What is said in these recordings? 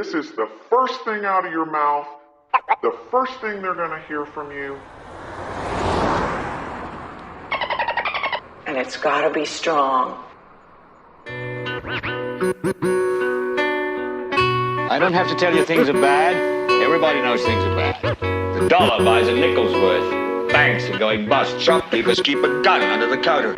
this is the first thing out of your mouth, the first thing they're going to hear from you. And it's got to be strong. I don't have to tell you things are bad. Everybody knows things are bad. The dollar buys a nickel's worth. Banks are going bust. Shopkeepers keep a gun under the counter.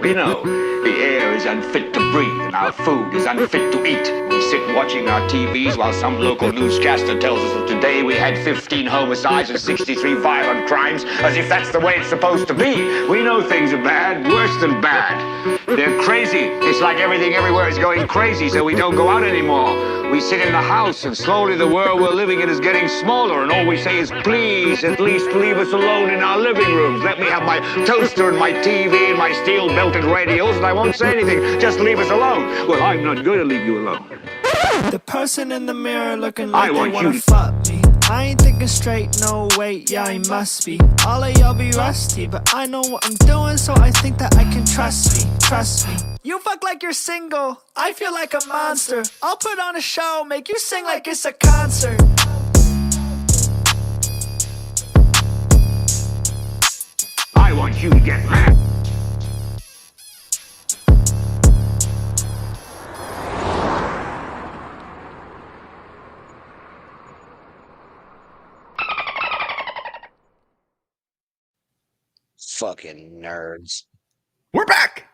We know the air is unfit to breathe and our food is unfit to eat. We sit watching our TVs while some local newscaster tells us that today we had 15 homicides and 63 violent crimes, as if that's the way it's supposed to be. We know things are bad, worse than bad. They're crazy. It's like everything everywhere is going crazy, so we don't go out anymore. We sit in the house, and slowly the world we're living in is getting smaller, and all we say is, please, at least leave us alone in our living rooms. Let me have my toaster and my TV and my steel-belted radios, and I won't say anything. Just leave us alone. Well, I'm not going to leave you alone. The person in the mirror looking like they wanna fuck me. I ain't thinking straight, no wait, yeah, I must be. All of y'all be rusty, but I know what I'm doing, so I think that I can trust me, trust me. You fuck like you're single, I feel like a monster. I'll put on a show, make you sing like it's a concert. I want you to get mad. Fucking nerds. We're back.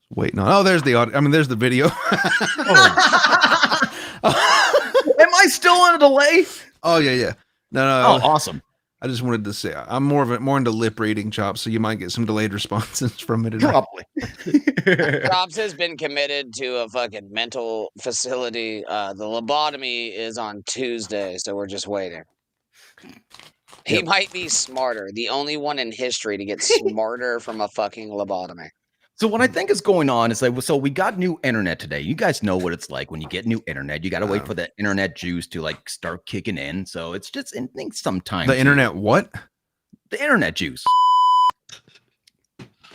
Waiting on. Oh, there's the audio. I mean, there's the video. Am I still on a delay? Oh yeah. No. Oh, awesome. I just wanted to say I'm more into lip reading, Chops, so you might get some delayed responses from it. Probably. Chops has been committed to a fucking mental facility. The lobotomy is on Tuesday, so we're just waiting. He might be smarter. The only one in history to get smarter from a fucking lobotomy. So what I think is going on is like, so we got new internet today. You guys know what it's like when you get new internet. You got to wait for the internet juice to like start kicking in. So it's just in some time. The internet what? The internet juice.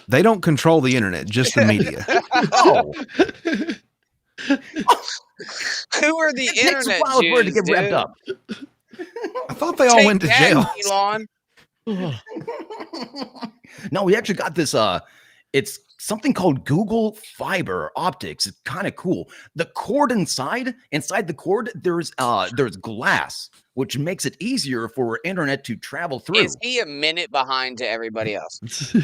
They don't control the internet, just the media. Oh. Who are the internet Jews, to get wrapped up? I thought they all went to jail. Elon. No, we actually got this. It's something called Google Fiber Optics. It's kind of cool. The cord inside the cord, there's glass, which makes it easier for internet to travel through. Is he a minute behind to everybody else?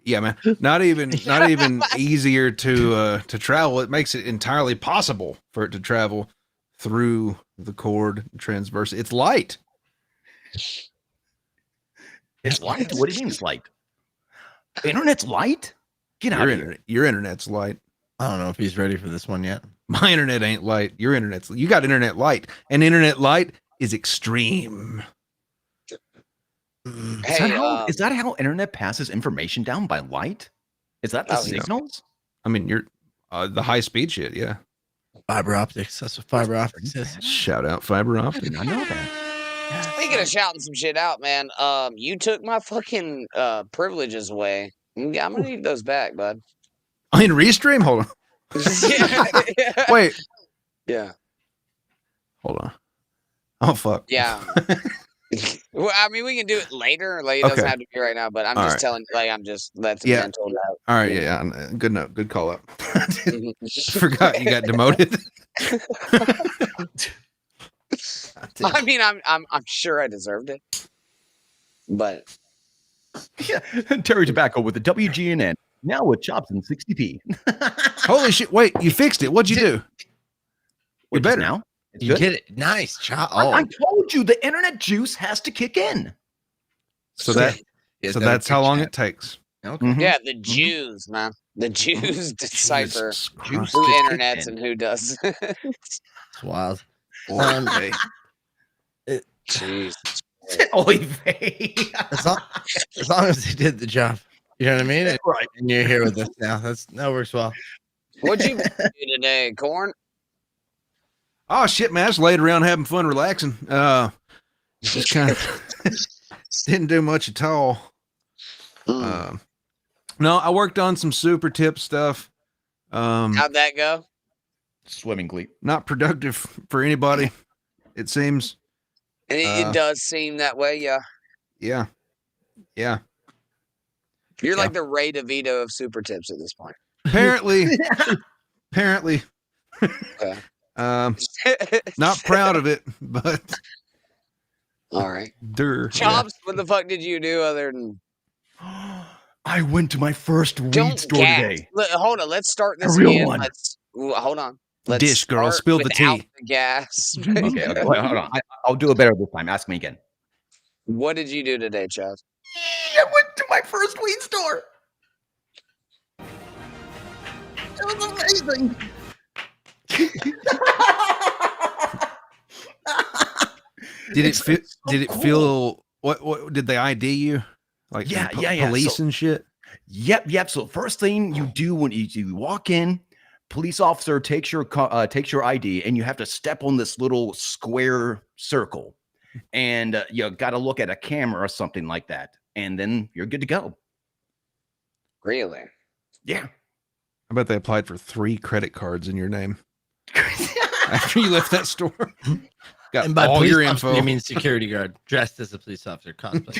Yeah, man. Not even easier to travel. It makes it entirely possible for it to travel through the cord transverse. It's light. It's light? What do you mean it's light? Internet's light? Get out of here. Your internet's light. I don't know if he's ready for this one yet. My internet ain't light. Your internet's you got internet light. And internet light is extreme. Is that how internet passes information down by light? Is that the signals? I mean, you're the high speed shit, yeah. Fiber optics. That's what fiber optics is. Shout out fiber optics. I know that. Speaking of shouting some shit out, man, you took my fucking privileges away. I'm gonna need those back, bud. I mean, Restream? Hold on. Yeah. Wait. Yeah. Hold on. Oh, fuck. Yeah. Well, I mean, we can do it later. Like, it doesn't have to be right now, but I'm just telling, like, I'm just letting them told out. All right, yeah. Good note. Good call up. Forgot you got demoted. I mean, I'm sure I deserved it, but yeah. Terry Tobacco with the WGNN now with chops in 60p. Holy shit! Wait, you fixed it. What'd you do? You're better now. You get it. Nice chop. Oh, I told you the internet juice has to kick in. So that's how long it takks. Okay. Mm-hmm. Yeah, the Jews, man. The Jews decipher who internets and who does. It's wild. Jeez. As long as they did the job. You know what I mean? Right. And you're here with us now. That works well. What'd you do today, Corn? Oh shit, man! I just laid around having fun, relaxing. Just kind of didn't do much at all. No, I worked on some super tip stuff. How'd that go? Swimmingly. Not productive for anybody, it seems. It does seem that way, yeah. Yeah. Yeah. You're like the Ray DeVito of super tips at this point. Apparently. Okay. Not proud of it, but all right. Chops, what the fuck did you do other than I went to my first weed store today. Hold on, let's start this A real again. one. Hold on. Let's Dish girl, spill the tea. The gas. Okay, wait, hold on. I'll do it better this time. Ask me again. What did you do today, Chaz? I went to my first weed store. It was amazing. Did it feel what did they ID you? Like police and shit? Yep. So first thing you do when you walk in, police officer takes your ID and you have to step on this little square circle, and you got to look at a camera or something like that, and then you're good to go. Really? Yeah. I bet they applied for 3 credit cards in your name after you left that store. Got and by all police your officer, info. you mean security guard dressed as a police officer cosplay.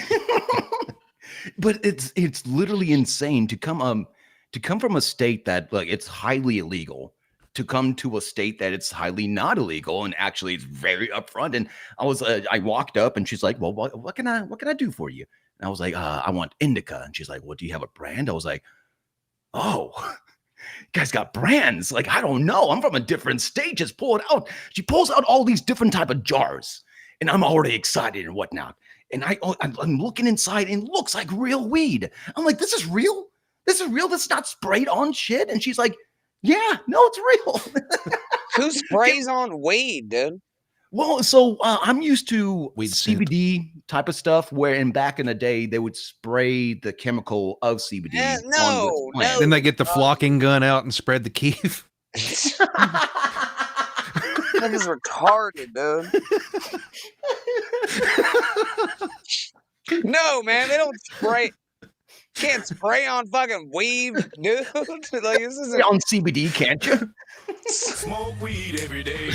But it's literally insane to come from a state that like it's highly illegal to come to a state that it's highly not illegal, and actually it's very upfront. And I walked up and she's like, well, what can I do for you? And I was like, I want indica. And she's like, well, do you have a brand? I was like, oh, you guys got brands. Like, I don't know. I'm from a different state. Just pull it out. She pulls out all these different type of jars, and I'm already excited and whatnot. And I'm looking inside, and it looks like real weed. I'm like, this is real? This is real? This is not sprayed on shit? And she's like, yeah, no, it's real. Who sprays on weed, dude? Well, so I'm used to Weed CBD type of stuff, where back in the day, they would spray the chemical of CBD. No. Then they get the flocking gun out and spread the keef. That is retarded, dude. No, man, they don't spray. Can't spray on fucking weed, dude. Like, this isn't on CBD, can't you? Smoke weed every day.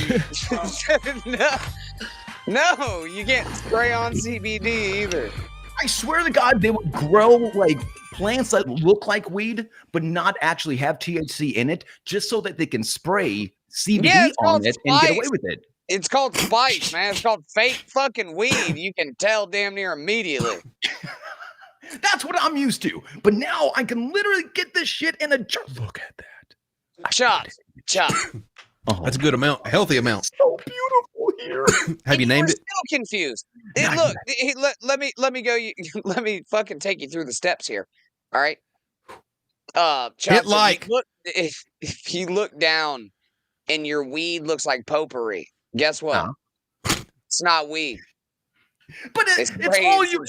No, you can't spray on CBD either. I swear to God, they would grow like plants that look like weed, but not actually have THC in it, just so that they can spray CBD on it and get away with it. It's called spice, man. It's called fake fucking weed. You can tell damn near immediately. That's what I'm used to. But now I can literally get this shit in a jar. Look at that. Chop. Oh, that's a good amount, healthy amount. So beautiful here. Have you named it? Still confused. Look, let me go. Let me fucking take you through the steps here. All right. Chops, Hit like. If you look down and your weed looks like potpourri, guess what? It's not weed. But it's all you.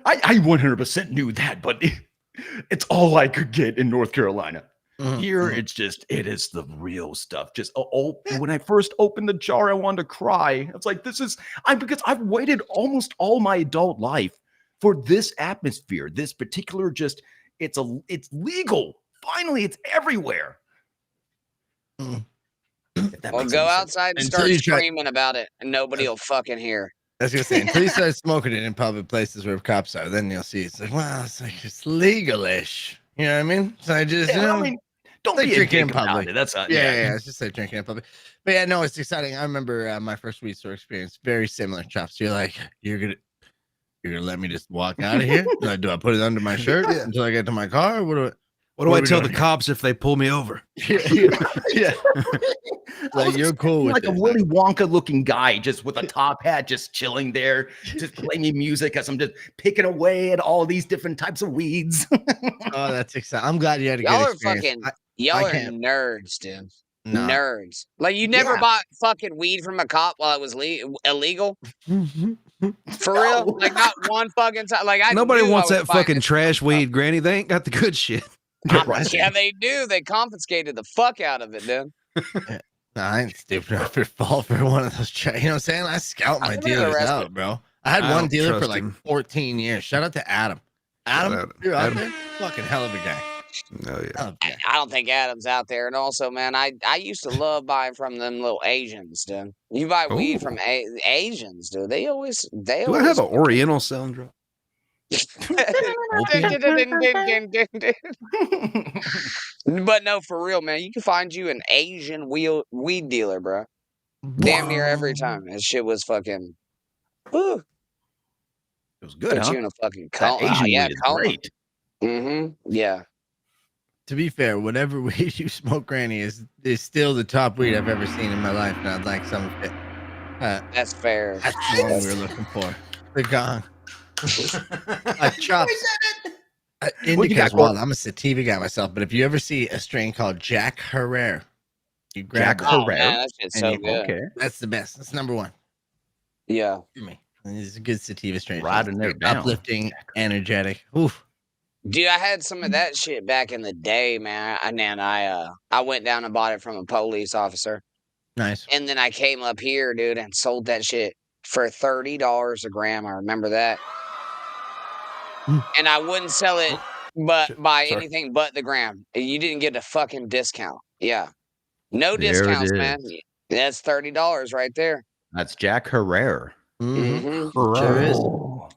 I 100% knew that, but it's all I could get in North Carolina. Here, it is the real stuff. Just when I first opened the jar, I wanted to cry. It's like, because I've waited almost all my adult life for this atmosphere, this particular it's legal. Finally, it's everywhere. Well, go outside and start screaming about it, and nobody will fucking hear. I was gonna say, until you start smoking it in public places where cops are, then you'll see it's like, wow, it's legal-ish. You know what I mean? So I just, don't like be drinking in public. public. That's not, yeah. It's just like drinking in public. But yeah, no, it's exciting. I remember my first weed store experience, very similar. Chops, you're like, you're gonna let me just walk out of here? Do I put it under my shirt until I get to my car? Or what do I tell the cops if they pull me over? Yeah. Like, you're cool with like a Willy Wonka looking guy, just with a top hat, just chilling there, just playing me music as I'm just picking away at all these different types of weeds. Oh, that's exciting. I'm glad you had a Y'all good are experience. y'all are nerds, dude. No. Nerds. Like, you never bought fucking weed from a cop while it was illegal? For real? Like, not one fucking time. Like, nobody wants that fucking trash weed, Granny. They ain't got the good shit. Yeah, they do. They confiscated the fuck out of it, dude. No, I ain't stupid enough to fall for one of those. You know what I'm saying? I scout my dealers out, bro. I had one dealer for like 14 years. Shout out to Adam. Adam, you're out there. Fucking hell of a guy. Oh yeah. Oh, yeah. I don't think Adam's out there. And also, man, I used to love buying from them little Asians, dude. You buy weed from Asians, dude. They always Do I have an Oriental sound drop? But no, for real, man. You can find you an Asian weed dealer, bro. Damn near every time. That shit was fucking. Woo. It was good, Put huh? you in a fucking That coma. Asian Yeah, weed is coma. great. Yeah. To be fair, whatever weed you smoke, Granny, is still the top weed I've ever seen in my life, and I'd like some of it. That's fair. That's the one we were looking for. The gong. Chops. Indica as well. I'm a sativa guy myself, but if you ever see a strain called Jack Herrera, you grab Jack it. Oh, Herrera. man, that shit's so good. Okay. That's the best. That's number one Yeah. for me. And it's a good sativa strain. Writing it down. Uplifting, energetic. Oof. Dude, I had some of that shit back in the day, man. And then I went down and bought it from a police officer. Nice. And then I came up here, dude, and sold that shit for $30 a gram. I remember that. And I wouldn't sell it by anything but the gram. You didn't get a fucking discount. Yeah. No There it discounts, is. man. That's $30 right there. That's Jack Herrera. Mm-hmm. Sure is. Oh,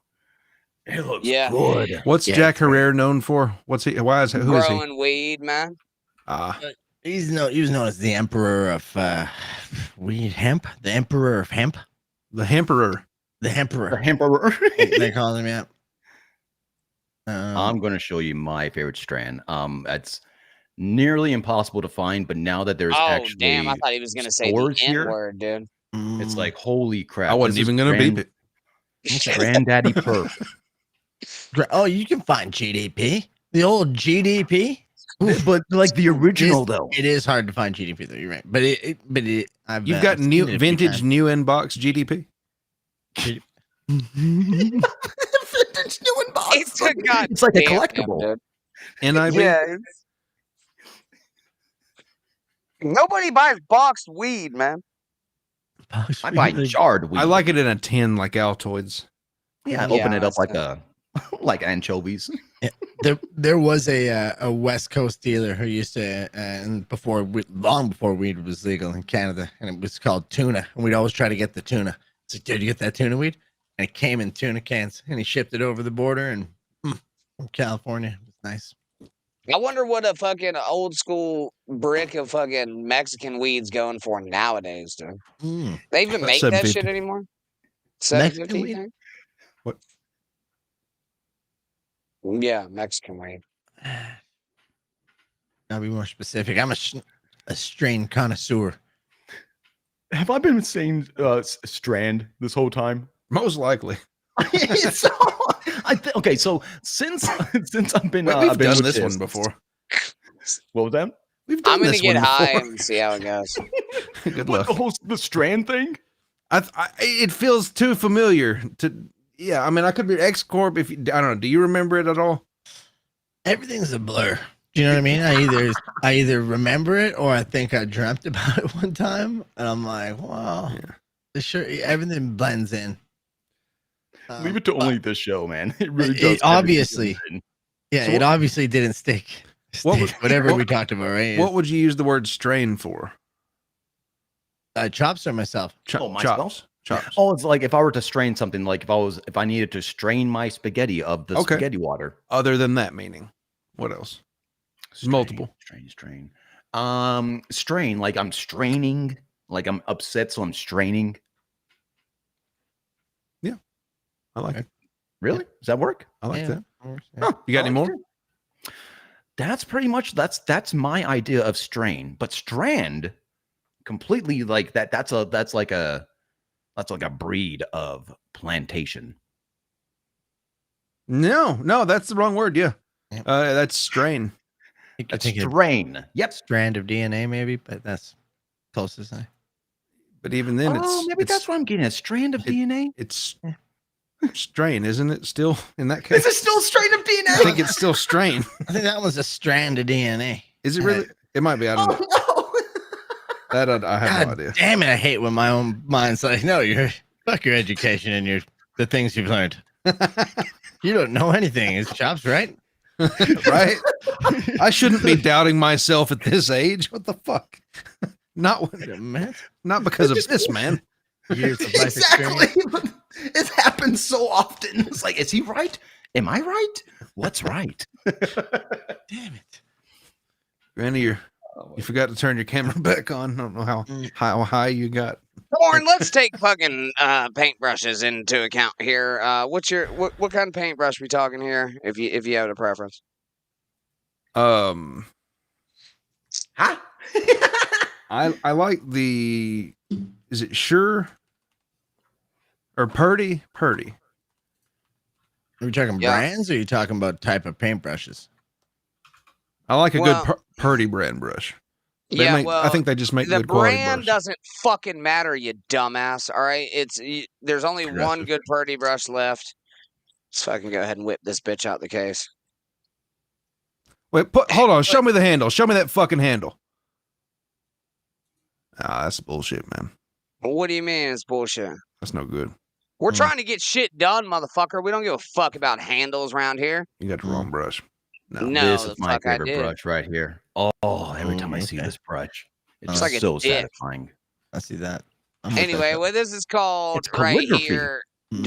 it looks Yeah. good. What's Yeah, Jack Herrera known for? What's he? Why is who is he? Growing weed, man. He was known as the emperor of weed hemp. The emperor of hemp. The Hemperor. The emperor. The Emperor. They call him, yeah. I'm going to show you my favorite strand. It's nearly impossible to find, but now that there's Oh, actually damn. I thought he was going to say the stores here, N-word, dude. it's like, holy crap. I wasn't this is even gonna beep it. Granddaddy Perp. Oh, you can find GDP. The old GDP. But like the original, though. It is hard to find GDP, though. You're right. But I've You've got seen new it a few vintage times. new inbox GDP. Vintage new inbox. It's a goddamn It's like a damn, collectible. dude. NIB. Yeah. Nobody buys boxed weed, man. I buy jarred weed. I like it in a tin like Altoids. Yeah, Yeah, open it up that's like a like anchovies. There was a West Coast dealer who used to, and long before weed was legal in Canada, and it was called tuna, and we'd always try to get the tuna. It's like, dude, you get that tuna weed? And it came in tuna cans, and he shipped it over the border, and from California, it was nice. I wonder what a fucking old school brick of fucking Mexican weed's going for nowadays, dude. They even make that $7.50. shit anymore? Mexican $7.50, weed? you think? What? Yeah, Mexican weed. I'll be more specific. I'm a strain connoisseur. Have I been saying Strand this whole time? Most likely. So, okay, so since I've been We've I've been done with this one before. What was that? We've done I'm gonna this get one high before. and see how it goes. Good What, luck. the Strand thing? It feels too familiar to. Yeah, I mean, I could be X Corp. If I don't know, do you remember it at all? Everything's a blur. Do you know what I mean? I either remember it or I think I dreamt about it one time, and I'm like, wow, everything blends in. Leave it to only this show, man. It really it does. obviously- everything. Yeah, So it obviously didn't stick. What was- Whatever we what- talked about, right? What would you use the word strain for? Chops or myself? Oh, myself? Chops. Oh, it's like if I were to strain something, like if I needed to strain my spaghetti of the Okay. spaghetti water. Other than that meaning, what else? Multiple. Strain. Strain, like I'm straining, like I'm upset, so I'm straining. I like it. Really? Does that work? I like Yeah. that. Yeah. Huh, you got any more? That's pretty much that's my idea of strain. But strand, completely like that. That's like a breed of plantation. No, that's the wrong word. Yeah, Yep. that's strain. I That's think a strain. Yep. strand of DNA, maybe, but that's closest. But even then, Maybe that's what I'm getting. A strand of DNA. it's strain, isn't it? Still in that case, Is it still strain of DNA? I think it's still strain. I think that one's a strand of DNA. Is it really? It might be. I don't know. Oh, no. That I have no God idea. damn it! I hate when my own mind's like, no, fuck your education and the things you've learned. You don't know anything. It's Chops, right? Right? I shouldn't be doubting myself at this age. What the fuck? Not because of this, man. Years of life Exactly. experience. It happens so often. It's like, is he right? Am I right? What's right? Damn it. Granny, you forgot to turn your camera back on. I don't know how high you got. Warren, let's take fucking paintbrushes into account here. What's your what kind of paintbrush we talking here? If you have a preference. Huh? Huh? I like the. Is it Sure or Purdy? Purdy. Are we talking brands or are you talking about type of paintbrushes? I like a good Purdy brand brush. I think they just make the good quality brand brush. doesn't fucking matter, you dumbass. All right, there's only one good Purdy brush left. So I can go ahead and whip this bitch out the case. Wait, hold on. Show me the handle. Show me that fucking handle. Ah, that's bullshit, man. What do you mean it's bullshit? That's no good. We're trying to get shit done, motherfucker. We don't give a fuck about handles around here. You got the wrong brush. No, this the is my fuck I favorite did. brush right here. Oh, every time I see this brush, it's like a so dick. satisfying. I see that. Anyway, what this is called It's right calligraphy. here.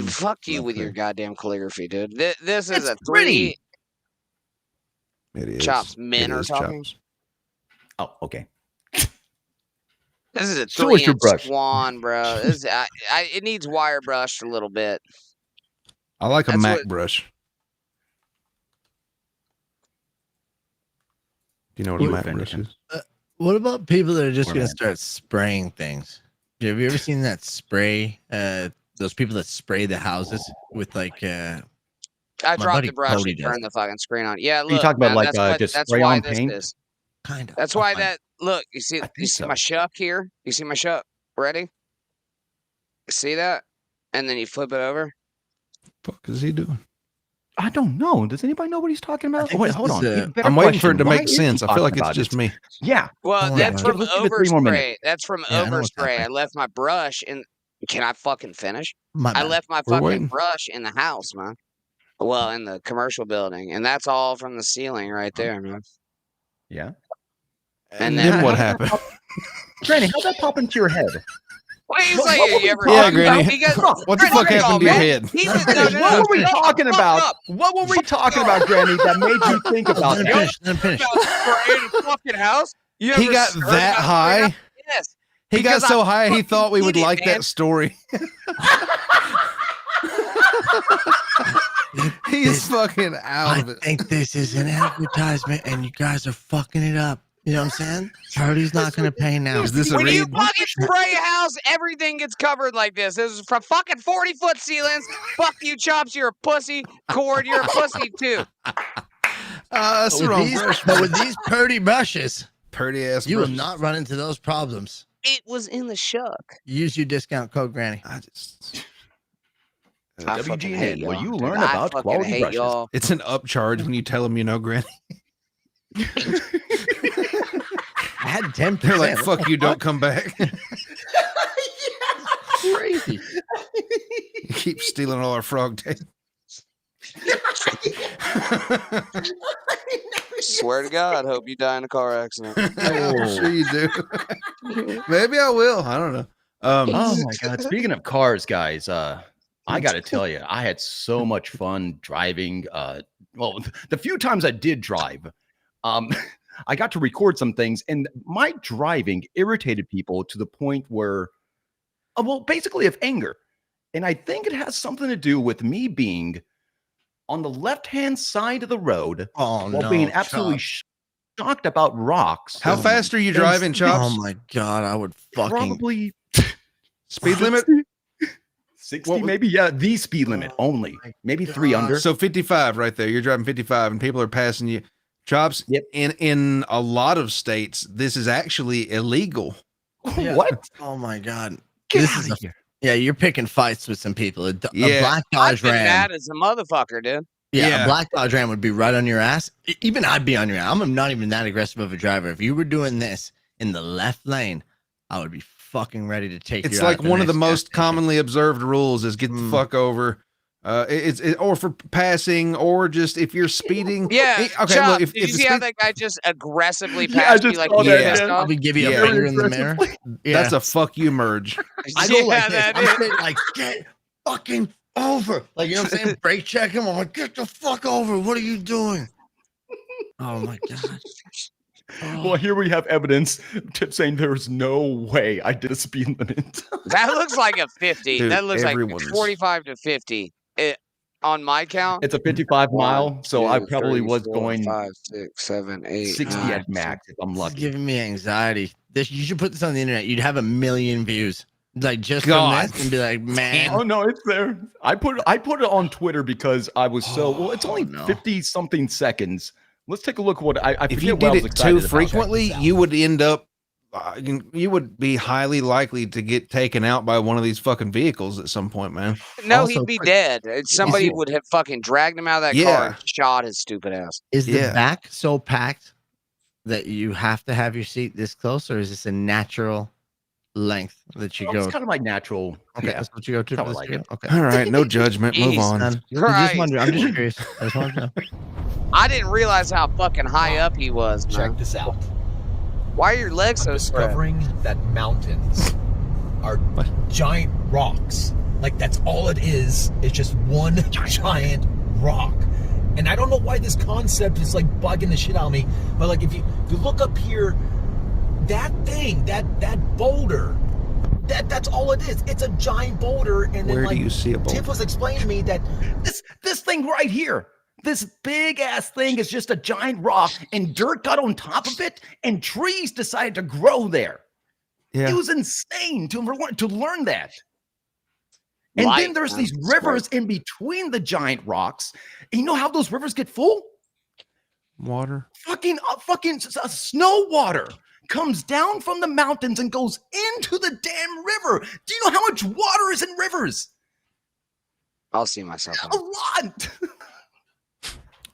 Fuck you with your goddamn calligraphy, dude. This is a pretty. 3D. It is. Chops, men It are is talking. Chops. Oh, okay. This is a Show us your 3-inch brush. swan, bro. It needs wire brushed a little bit. I like a That's Mac what- brush. Do you know what a Mac brush is? What about people that are just Poor going to man. start spraying things? Have you ever seen that spray? Those people that spray the houses with like. I My dropped buddy the brush Cody and does turned the fucking screen on. Yeah, look, you talking about man, like just spray why on this paint? is. Kind of. That's why that look. You see think so. my shuck here. You see my shuck. Ready? See that? And then you flip it over. Fuck is he doing? I don't know. Does anybody know what he's talking about? Oh, think wait, this hold is on. a- Even better I'm waiting for it to question. Why make is he sense. I feel like talking it's about just it? me. Yeah. Well, Oh, that's yeah. from Let's give it 3 more minutes. Overspray. That's from Yeah, I know what's Overspray. I happening. left my brush in. Can I fucking finish? My I bad. left my We're fucking waiting. brush in the house, man. Well, in the commercial building, and that's all from the ceiling right there, man. Yeah. And then then what happened? Granny, how'd that pop into your head? What you What say? were we You ever talking Yeah, Granny. He got- What the Granny, fuck hold happened on, to your man. head? He was, What were we talking about? Up. What were we talking about, Granny, that made you think about Let him that? finish. Let him finish. In a fucking house. You He ever got heard that about high? it? Yes. He got Because so I high he fucking thought we would did it, like man. that story. He's fucking out I of it. think this is an advertisement and you guys are fucking it up. You know what I'm saying? Charlie's not going to pay now. Is this a When you read? fucking spray a house, everything gets covered like this. This is from fucking 40-foot ceilings. Fuck you, Chops. You're a pussy. Cord, you're a pussy too. That's the wrong brush. But with these Purdy brushes, Purdy ass you will brushes. not run into those problems. It was in the shuck. Use your discount code Granny. I just. I fucking hate WGNN, where y'all, you dude. learn I about fucking quality hate brushes. y'all. It's an upcharge when you tell them you know Granny. I had 10%. They're like, fuck you, don't come back. Crazy. You keep stealing all our frog tape. Swear to God, hope you die in a car accident. I'm sure you do. Maybe I will. I don't know. Oh my god! Speaking of cars, guys, I got to tell you, I had so much fun driving. Well, the few times I did drive, I got to record some things, and my driving irritated people to the point where, well, basically of anger. And I think it has something to do with me being on the left-hand side of the road Oh, while no. being absolutely Chop. shocked about rocks. How fast are you driving, Chops? Oh, my God. I would fucking. Probably Speed limit? 60, What was- maybe. Yeah, the speed limit only. Maybe 3 under. So 55 right there. You're driving 55 and people are passing you. Chops, Yep. in a lot of states, this is actually illegal. Yeah. What? Oh, my God. Get This out is of a- here. Yeah, you're picking fights with some people. A Yeah. black I've Dodge been Ram. mad as a motherfucker, dude. Yeah, Yeah. a black Dodge Ram would be right on your ass. Even I'd be on your ass. I'm not even that aggressive of a driver. If you were doing this in the left lane, I would be fucking ready to take you It's out like at the one of the next gas most station. commonly observed rules is get the fuck over. Or for passing, or just if you're speeding. Yeah. Okay. Chop, Look, if did you the see how speed, that guy just aggressively Yeah, I passed you just like saw he that, was yeah. pissed off? Probably give you a Yeah. finger in the mirror. Yeah. that's a fuck you merge. I go like Yeah, this. that I'm is. straight like, get fucking over. Like, you know what I'm saying? Brake check him. I'm like, get the fuck over. What are you doing? Oh my god. Well, here we have evidence. Tip saying there's no way I did a speed limit. That looks like a 50. Dude, that looks like everyone's- 45 to 50. On my count, It's a 55 mile, 1, so I 2, probably 3, was 4, going 5, 6, 7, 8, 60 9, at max if I'm This is lucky. giving me anxiety. You should put this on the internet. You'd have 1 million views. Like just God. from this and be like, man. Oh no, it's there. I put it on Twitter because I was so well. It's only no. 50 something seconds. Let's take a look. What I If forget you what I did was it excited too about. frequently, you would end up. You would be highly likely to get taken out by one of these fucking vehicles at some point, man. no, Also, he'd be quick- dead. Somebody Also- would have fucking dragged him out of that car Yeah. and shot his stupid ass. Is the Yeah. back so packed that you have to have your seat this close, or is this a natural length that you Well, go? it's kind of like natural. Okay, Yeah. that's what you go to. How For I this like video? it. Okay. All right, no judgment. Move Jeez. on. I'm just Right. wondering. I'm just curious. I just wanted to know. I didn't realize how fucking high up he was, man. Check this out. Why are your legs so I'm spread? discovering that mountains are giant rocks. Like that's all it is. It's just one giant rock. And I don't know why this concept is like bugging the shit out of me. But like if you look up here, that thing, that boulder, that's all it is. It's a giant boulder. And then Where like do you see a boulder? Tiff was explaining to me that This thing right here. This big ass thing is just a giant rock, and dirt got on top of it, and trees decided to grow there. Yeah. It was insane to learn that. And then Light, there's man. these It's rivers in between the giant rocks. And you know how those rivers get full? Water. Fucking snow water comes down from the mountains and goes into the damn river. Do you know how much water is in rivers? I'll see myself. A lot.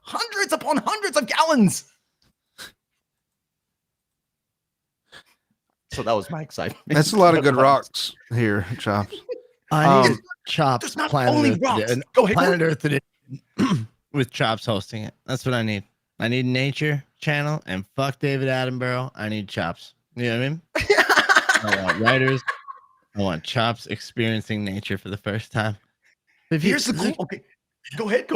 Hundreds upon hundreds of gallons. So that was my excitement. That's a lot of good rocks here, Chops. I need Chops There's not Planet only Earth rocks. edition- Go ahead. Planet Earth edition with Chops hosting it. That's what I need. I need Nature Channel and fuck David Attenborough. I need Chops. You know what I mean? I want writers. I want Chops experiencing nature for the first time. If you- Here's the cool. Okay, go ahead.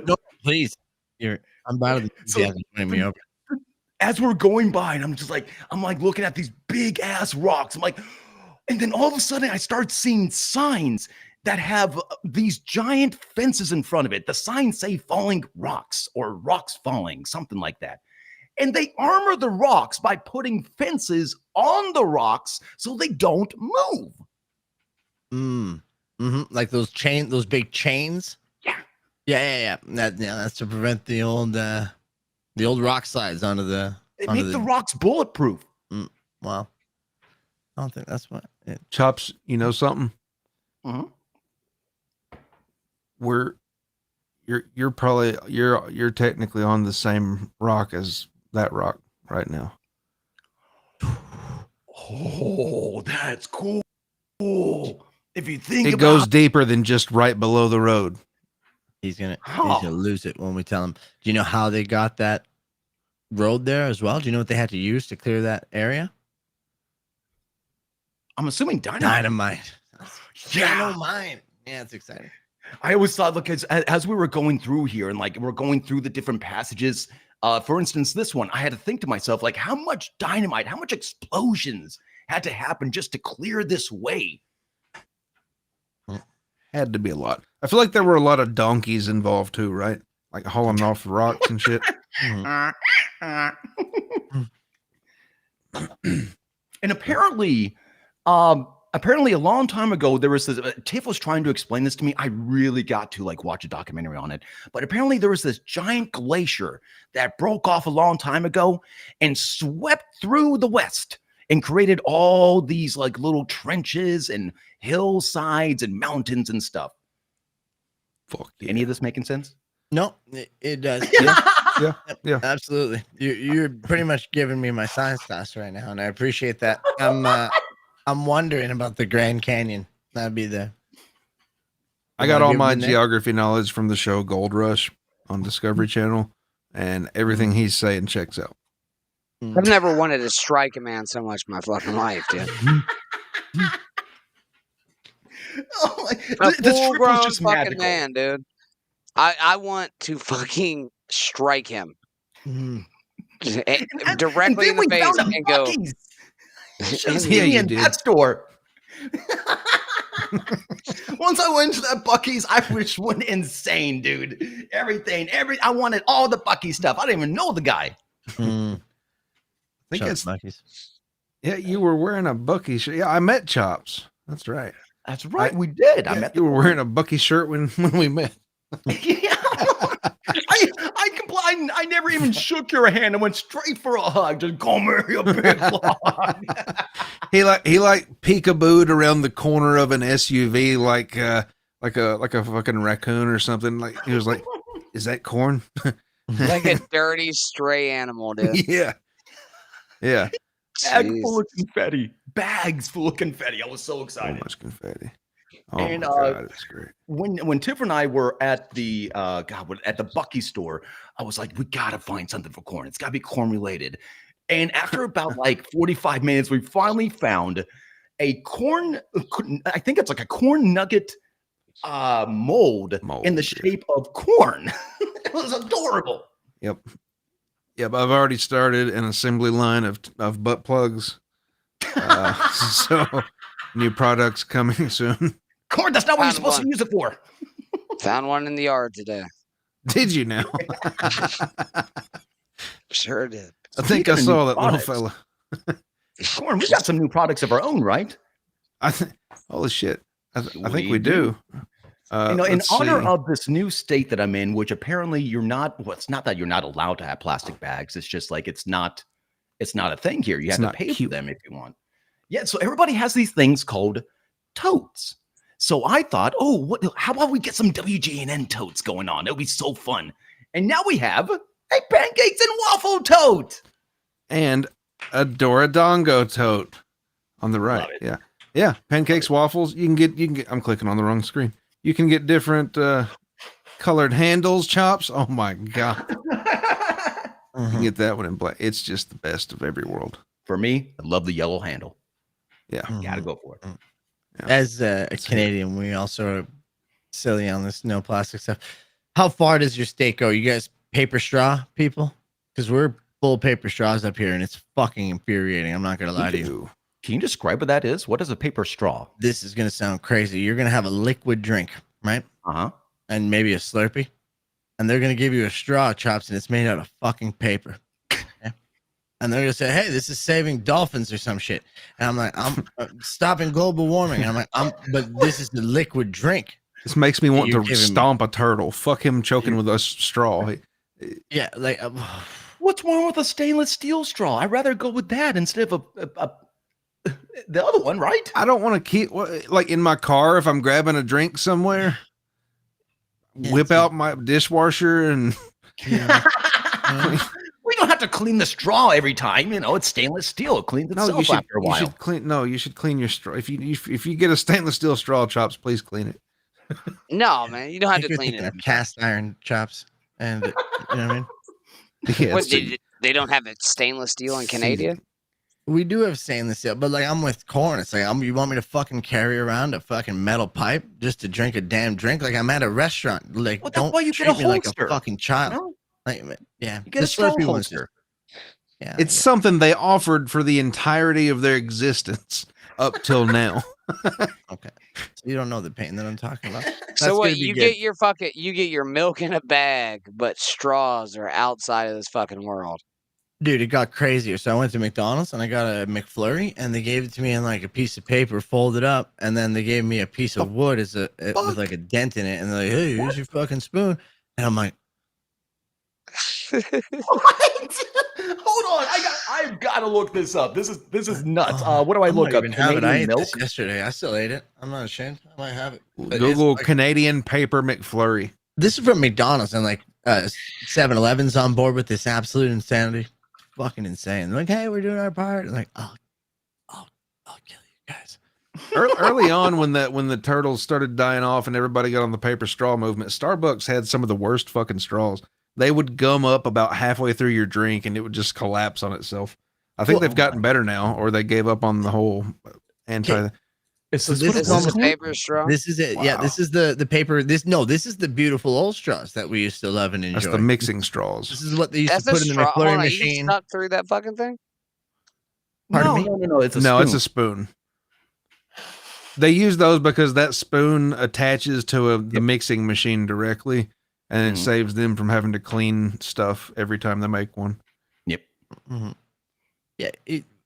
No, please. I'm about to So- winning me over. As we're going by, and I'm like looking at these big ass rocks. I'm like, and then all of a sudden I start seeing signs that have these giant fences in front of it. The signs say falling rocks or rocks falling, something like that. And they armor the rocks by putting fences on the rocks so they don't move. Like those big chains. Yeah. That's to prevent the old rock slides onto the. They onto make the rocks bulletproof. Well, I don't think that's what. Chops, you know something? Mhm. You're technically on the same rock as that rock right now. Oh, that's cool. If you think It about goes deeper than just right below the road. He's gonna lose it when we tell him. Do you know how they got that road there as well? Do you know what they had to use to clear that area? I'm assuming dynamite. Dynamite. Yeah, it's exciting. I always thought, look, as we were going through here and like we're going through the different passages, for instance, this one, I had to think to myself, like, how much dynamite, how much explosions had to happen just to clear this way? Had to be a lot. I feel like there were a lot of donkeys involved too, right? Like hauling off the rocks and shit. And apparently a long time ago, there was this, Tiff was trying to explain this to me. I really got to like watch a documentary on it, but apparently there was this giant glacier that broke off a long time ago and swept through the West and created all these like little trenches and hillsides and mountains and stuff. Fuck yeah. Any of this making sense? No, it does. Yeah. Absolutely. You're pretty much giving me my science class right now, and I appreciate that. I'm wondering about the Grand Canyon. That'd be the I got all my geography knowledge from the show Gold Rush on Discovery Channel, and everything he's saying checks out. I've never wanted to strike a man so much in my fucking life, dude. Oh, A this full-grown just fucking magical. man, dude. I want to fucking strike him directly in the face and go. In that store. Once I went to that Bucky's, I just went insane, dude. I wanted all the Bucky stuff. I didn't even know the guy. I think it's Bucky's. Yeah, you were wearing a Bucky shirt. Yeah, I met Chops. That's right. That's right. We did. I met you were wearing a Bucky shirt when we met. Yeah. I never even shook your hand. I went straight for a hug. Just come here, you big log. He peekabooed around the corner of an SUV like a fucking raccoon or something. Like he was like, "Is that corn?" Like a dirty stray animal, dude. Yeah. Bag full of confetti. Bags full of confetti. I was so excited. So much confetti. Oh And my God, it's great. when Tiff and I were at the at the Bucky store, I was like, we gotta find something for corn. It's gotta be corn related. And after about like 45 minutes, we finally found a corn. I think it's like a corn nugget mold in the shape of corn. It was adorable. Yep. I've already started an assembly line of butt plugs. So new products coming soon. Corn, that's not what you're supposed to use it for. Found one in the yard today. Did you now? Sure did. I think I saw that little fella. Corn, we got some new products of our own, right? Holy shit. I think we do. In honor of this new state that I'm in, which apparently you're not, well, it's not that you're not allowed to have plastic bags. It's just like, it's not a thing here. You have to pay for them if you want. Yeah. So everybody has these things called totes. So I thought, how about we get some WGNN totes going on? It'll be so fun. And now we have a pancakes and waffle tote. And a Doradongo tote on the right. Yeah. Yeah. Pancakes, waffles. You can get, I'm clicking on the wrong screen. You can get different colored handles, Chops. Oh my God. You can get that one in black. It's just the best of every world. For me, I love the yellow handle. Yeah. Gotta go for it. Yeah. As a Canadian, we also are silly on this no plastic stuff. How far does your state go? You guys paper straw people? Because we're full paper straws up here and it's fucking infuriating. I'm not going to lie to you. Can you describe what that is? What is a paper straw? This is going to sound crazy. You're going to have a liquid drink, right? Uh-huh. And maybe a Slurpee. And they're going to give you a straw, Chops, and it's made out of fucking paper. Okay? And they're going to say, hey, this is saving dolphins or some shit. And I'm like, I'm stopping global warming. And I'm like, but this is the liquid drink. This makes me want to stomp a turtle. Fuck him choking with a straw. Yeah, like what's wrong with a stainless steel straw? I'd rather go with that instead of the other one, right? I don't want to keep like in my car if I'm grabbing a drink somewhere. Whip out my dishwasher and we don't have to clean the straw every time. You know, it's stainless steel. It cleans itself after a while. You should clean your straw. If you get a stainless steel straw, Chops, please clean it. No, man, you don't have to clean it. Cast iron, Chops, and you know what I mean. Yeah, what, they don't have it stainless steel in Canada? We do have stainless steel, but like I'm with corn. It's like you want me to fucking carry around a fucking metal pipe just to drink a damn drink? Like I'm at a restaurant. Like don't treat me like a fucking child. No? Like, yeah, you get a straw holster. Yeah, it's something they offered for the entirety of their existence up till now. Okay, so you don't know the pain that I'm talking about. So what? You get your milk in a bag, but straws are outside of this fucking world. Dude, it got crazier. So I went to McDonald's and I got a McFlurry, and they gave it to me in like a piece of paper folded up, and then they gave me a piece of wood with like a dent in it, and they're like, "Hey, here's your fucking spoon," and I'm like, "What? Hold on, I've got to look this up. This is nuts. What do I look up? I ate this yesterday. I still ate it. I'm not ashamed. I might have it. But Google like, Canadian paper McFlurry. This is from McDonald's, and like 7-Eleven's on board with this absolute insanity. Fucking insane. They're like, hey, we're doing our part. And like, I'll kill you guys. Early on, when the turtles started dying off and everybody got on the paper straw movement, Starbucks had some of the worst fucking straws. They would gum up about halfway through your drink and it would just collapse on itself. I think they've gotten better now, or they gave up on the whole anti. So this is almost paper straw. This is it. Wow. Yeah, this is the paper. This is the beautiful old straws that we used to love and enjoy. That's the mixing straws. This is what they used to put in the McFlurry machine. You stuck through that fucking thing? Pardon me? No, it's a spoon. They use those because that spoon attaches to the mixing machine directly, and it saves them from having to clean stuff every time they make one. Yep. Mm-hmm. Yeah.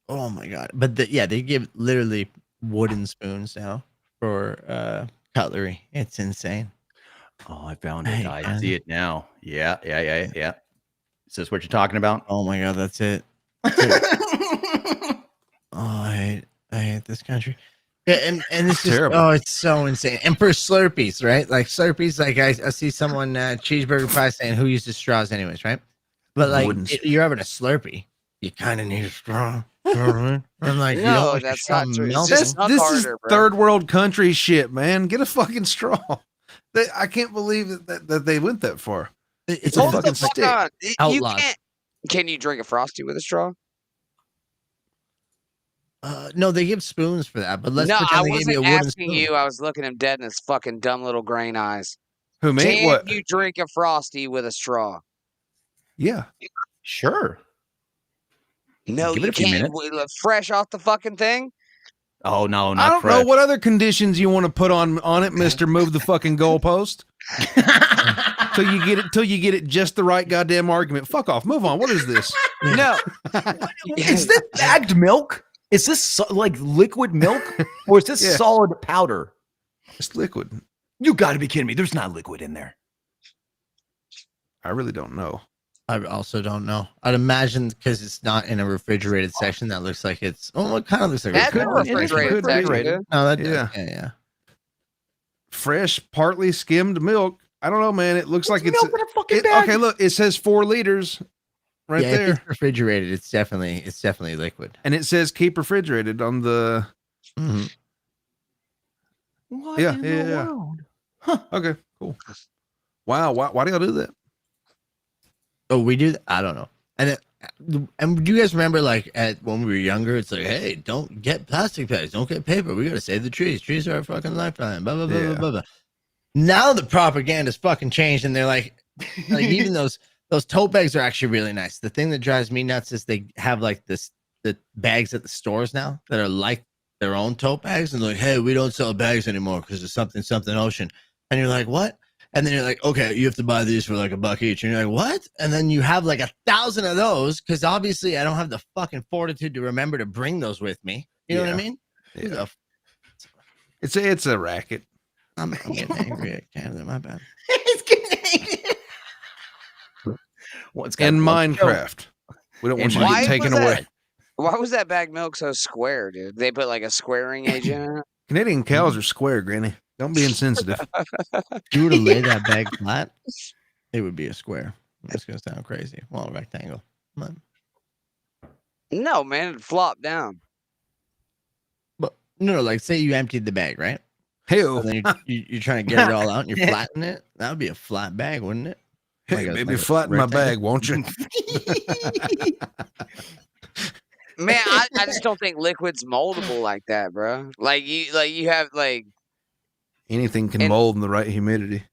Oh my god. But they give literally wooden spoons now for cutlery. It's insane. Oh, I found it. I see it now. Yeah. Is this what you're talking about? Oh my god, that's it. I hate this country. Yeah, and it's just terrible. It's so insane. And for Slurpees, right? Like Slurpees, like I see someone cheeseburger pie saying who uses straws anyways, right? But like you're having a Slurpee, you kind of need a straw. I'm like, no, that's not true. This is third world country shit, man. Get a fucking straw. I can't believe that they went that far. It's a fucking stick. Can you drink a Frosty with a straw? No, they give spoons for that. But I wasn't asking you. I was looking him dead in his fucking dumb little grain eyes. Who me? Can you drink a Frosty with a straw? Yeah, sure. No, you can't. Fresh off the fucking thing. Oh no, not I don't fresh. know what other conditions you want to put on it, Mister. Move the fucking goalpost. Till you get it just the right goddamn argument. Fuck off. Move on. What is this? No. Is this bagged milk? Is this like liquid milk, or is this solid powder? It's liquid. You got to be kidding me. There's not liquid in there. I really don't know. I also don't know. I'd imagine because it's not in a refrigerated section that looks like it's. Oh, it kind of looks like that's a refrigerated section. No, yeah. Fresh, partly skimmed milk. I don't know, man. It looks like it's milk in a fucking bag. Okay, look, it says 4 liters right there. If it's refrigerated, it's definitely liquid. And it says keep refrigerated on the. Mm-hmm. What in the world? Huh. Okay, cool. Wow, why do y'all do that? Oh, we do that? I don't know. And do you guys remember, like, when we were younger, it's like, hey, don't get plastic bags, don't get paper. We gotta save the trees. Trees are our fucking lifeline. Blah blah blah blah blah blah. Now the propaganda's fucking changed, and they're like even those tote bags are actually really nice. The thing that drives me nuts is they have like the bags at the stores now that are like their own tote bags, and they're like, hey, we don't sell bags anymore because of something ocean. And you're like, what? And then you're like, okay, you have to buy these for like $1 each. And you're like, what? And then you have like 1,000 of those because obviously I don't have the fucking fortitude to remember to bring those with me. You know what I mean? Yeah. It's a racket. I'm getting angry at Canada. My bad. He's getting angry. In Minecraft, we don't want you to get taken away. Why was that bag milk so square, dude? They put like a squaring agent in it? Canadian cows are square, Granny. Don't be insensitive. If you were to lay that bag flat, it would be a square. That's going to sound crazy. Well, a rectangle. No, man, it flopped down. But no, like say you emptied the bag, right? Hell. Then you're trying to get it all out and you're flattening it. That would be a flat bag, wouldn't it? Hey, maybe flatten my bag, won't you? Man, I just don't think liquid's moldable like that, bro. Like you have like anything can mold in the right humidity.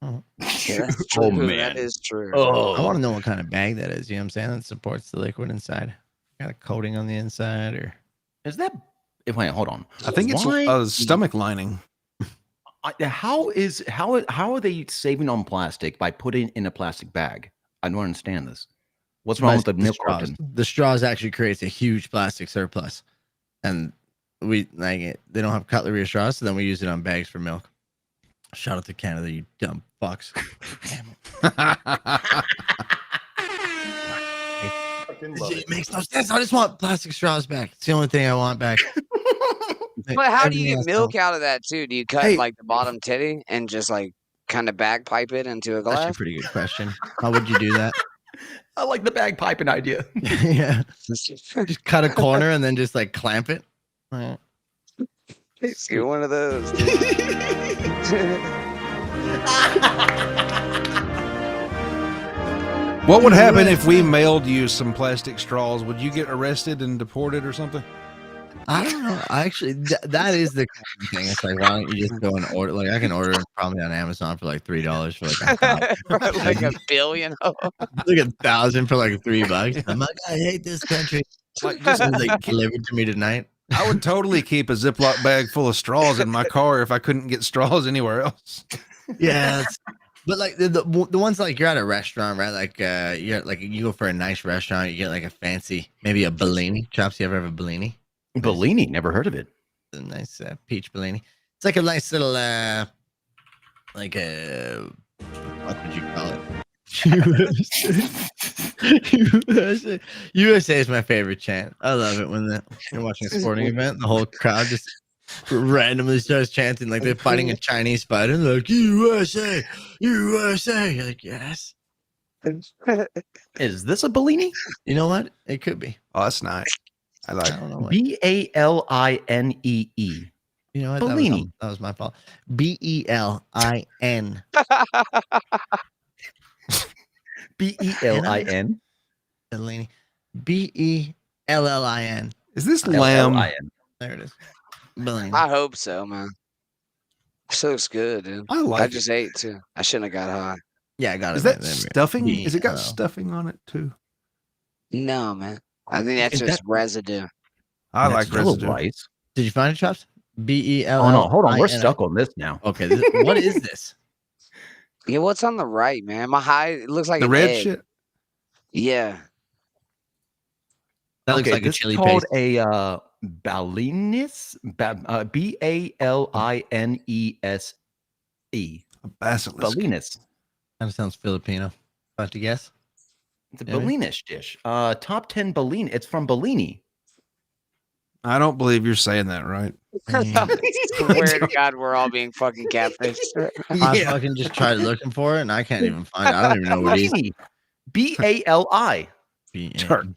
Oh. Yeah, that's true. Oh, man. That is true. Oh. I want to know what kind of bag that is. You know what I'm saying? That supports the liquid inside. Got a coating on the inside, or is that? Wait, hold on. I think it's a stomach lining. How are they saving on plastic by putting in a plastic bag? I don't understand this. What's wrong with the milk carton? The straws actually creates a huge plastic surplus, and we like it. They don't have cutlery or straws, so then we use it on bags for milk. Shout out to Canada, you dumb fucks. It makes no sense. I just want plastic straws back. It's the only thing I want back. But how do you get milk out of that too? Do you cut like the bottom titty and just like kind of bagpipe it into a glass? That's a pretty good question. How would you do that? I like the bagpiping idea. Yeah. Just cut a corner and then just like clamp it. Let's get one of those. What would happen if we mailed you some plastic straws? Would you get arrested and deported or something? I don't know. Actually, that is the kind of thing. It's like, why don't you just go and order? Like, I can order it probably on Amazon for like $3 for like a copy. Like a billion of them. Like 1,000 for like $3. I'm like, I hate this country. Like, just like delivered to me tonight. I would totally keep a Ziploc bag full of straws in my car if I couldn't get straws anywhere else. Yeah, but like the ones like you're at a restaurant, right? Like you go for a nice restaurant, you get like a fancy, maybe a Bellini. Chops, you ever have a Bellini? Bellini, never heard of it. A nice peach Bellini. It's like a nice little like a what would you call it? USA. USA is my favorite chant. I love it when you're watching a sporting event, the whole crowd just randomly starts chanting like they're fighting a Chinese spider. And they're like, USA, USA. You're like, yes. Is this a Bellini? You know what? It could be. Oh, that's nice. I like Balinee. You know what? Bellini. That was my fault. Belin. Belin. Bellini. Bellin. Is this lamb? There it is. Bellini. I hope so, man. So it's good, dude. I just ate too. I shouldn't have got high. Yeah, I got it. Is that stuffing? Is it got stuffing on it too? No, man. I think that's just residue. I like residue. Rice. Did you find it, Chops? BEL. Oh no, hold on. We're stuck on this now. Okay, what is this? Yeah, what's on the right, man? My high, it looks like the an red egg. shit. Yeah. That looks like a chili called paste. a Balinis, Balinese. A basilisk. Balinis. Kind of sounds Filipino. About to guess? It's a Bellinish dish. Top 10 Bellini. It's from Bellini. I don't believe you're saying that right. Swear to God, we're all being fucking catfished. I fucking just tried looking for it and I can't even find it. I don't even know what it is. Bali.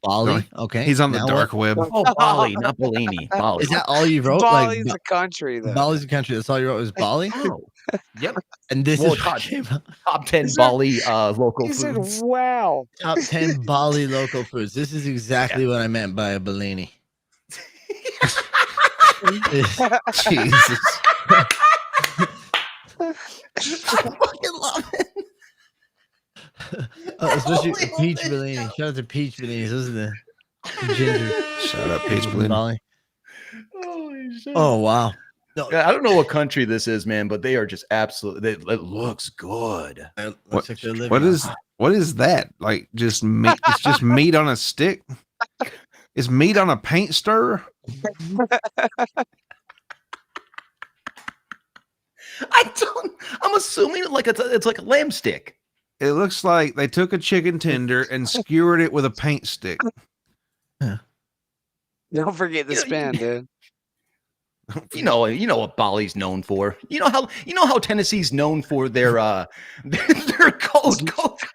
Bali. Okay. He's on the dark web. Oh, Bali, not Bellini. Bali. Is that all you wrote? Bali's a country, though. Bali's a country. That's all you wrote was Bali? Oh. Yep. And this is top 10 Bali local He said, foods. wow. Top 10 Bali local foods. This is exactly what I meant by a Bellini. Jesus. I fucking love it. Especially Peach Bellini. Shout out to Peach Bellini. Those are the ginger. Shout out Peach Bellini. Oh, wow. No, I don't know what country this is, man, but they are just absolutely. It looks good. What is that? Like just meat? It's just meat on a stick. Is meat on a paint stirrer? I'm assuming it's like a lamb stick. It looks like they took a chicken tender and skewered it with a paint stick. Don't forget the spin, dude. You know what Bali's known for. You know how Tennessee's known for their cold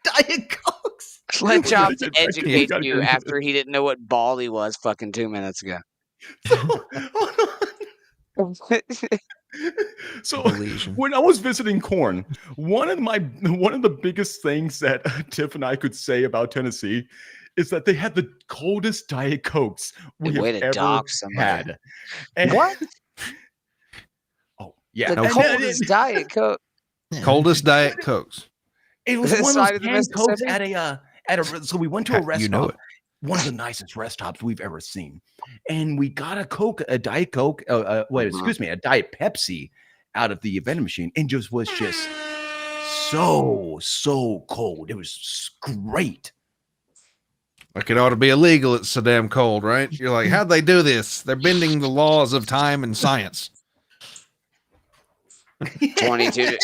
Diet Cokes. Let Chops educate you after he didn't know what Bali was fucking 2 minutes ago. So when I was visiting Corn, one of the biggest things that Tiff and I could say about Tennessee is that they had the coldest Diet Cokes we have ever had. And what? Oh yeah, the coldest Diet Coke. Coldest Diet Cokes. It was one of those canned Cokes at a so we went to a rest stop, one of the nicest rest stops we've ever seen, and we got a Diet Coke, a Diet Pepsi out of the vending machine, and was just so cold. It was great. Like it ought to be illegal. It's so damn cold, right? You're like, how'd they do this? They're bending the laws of time and science. 22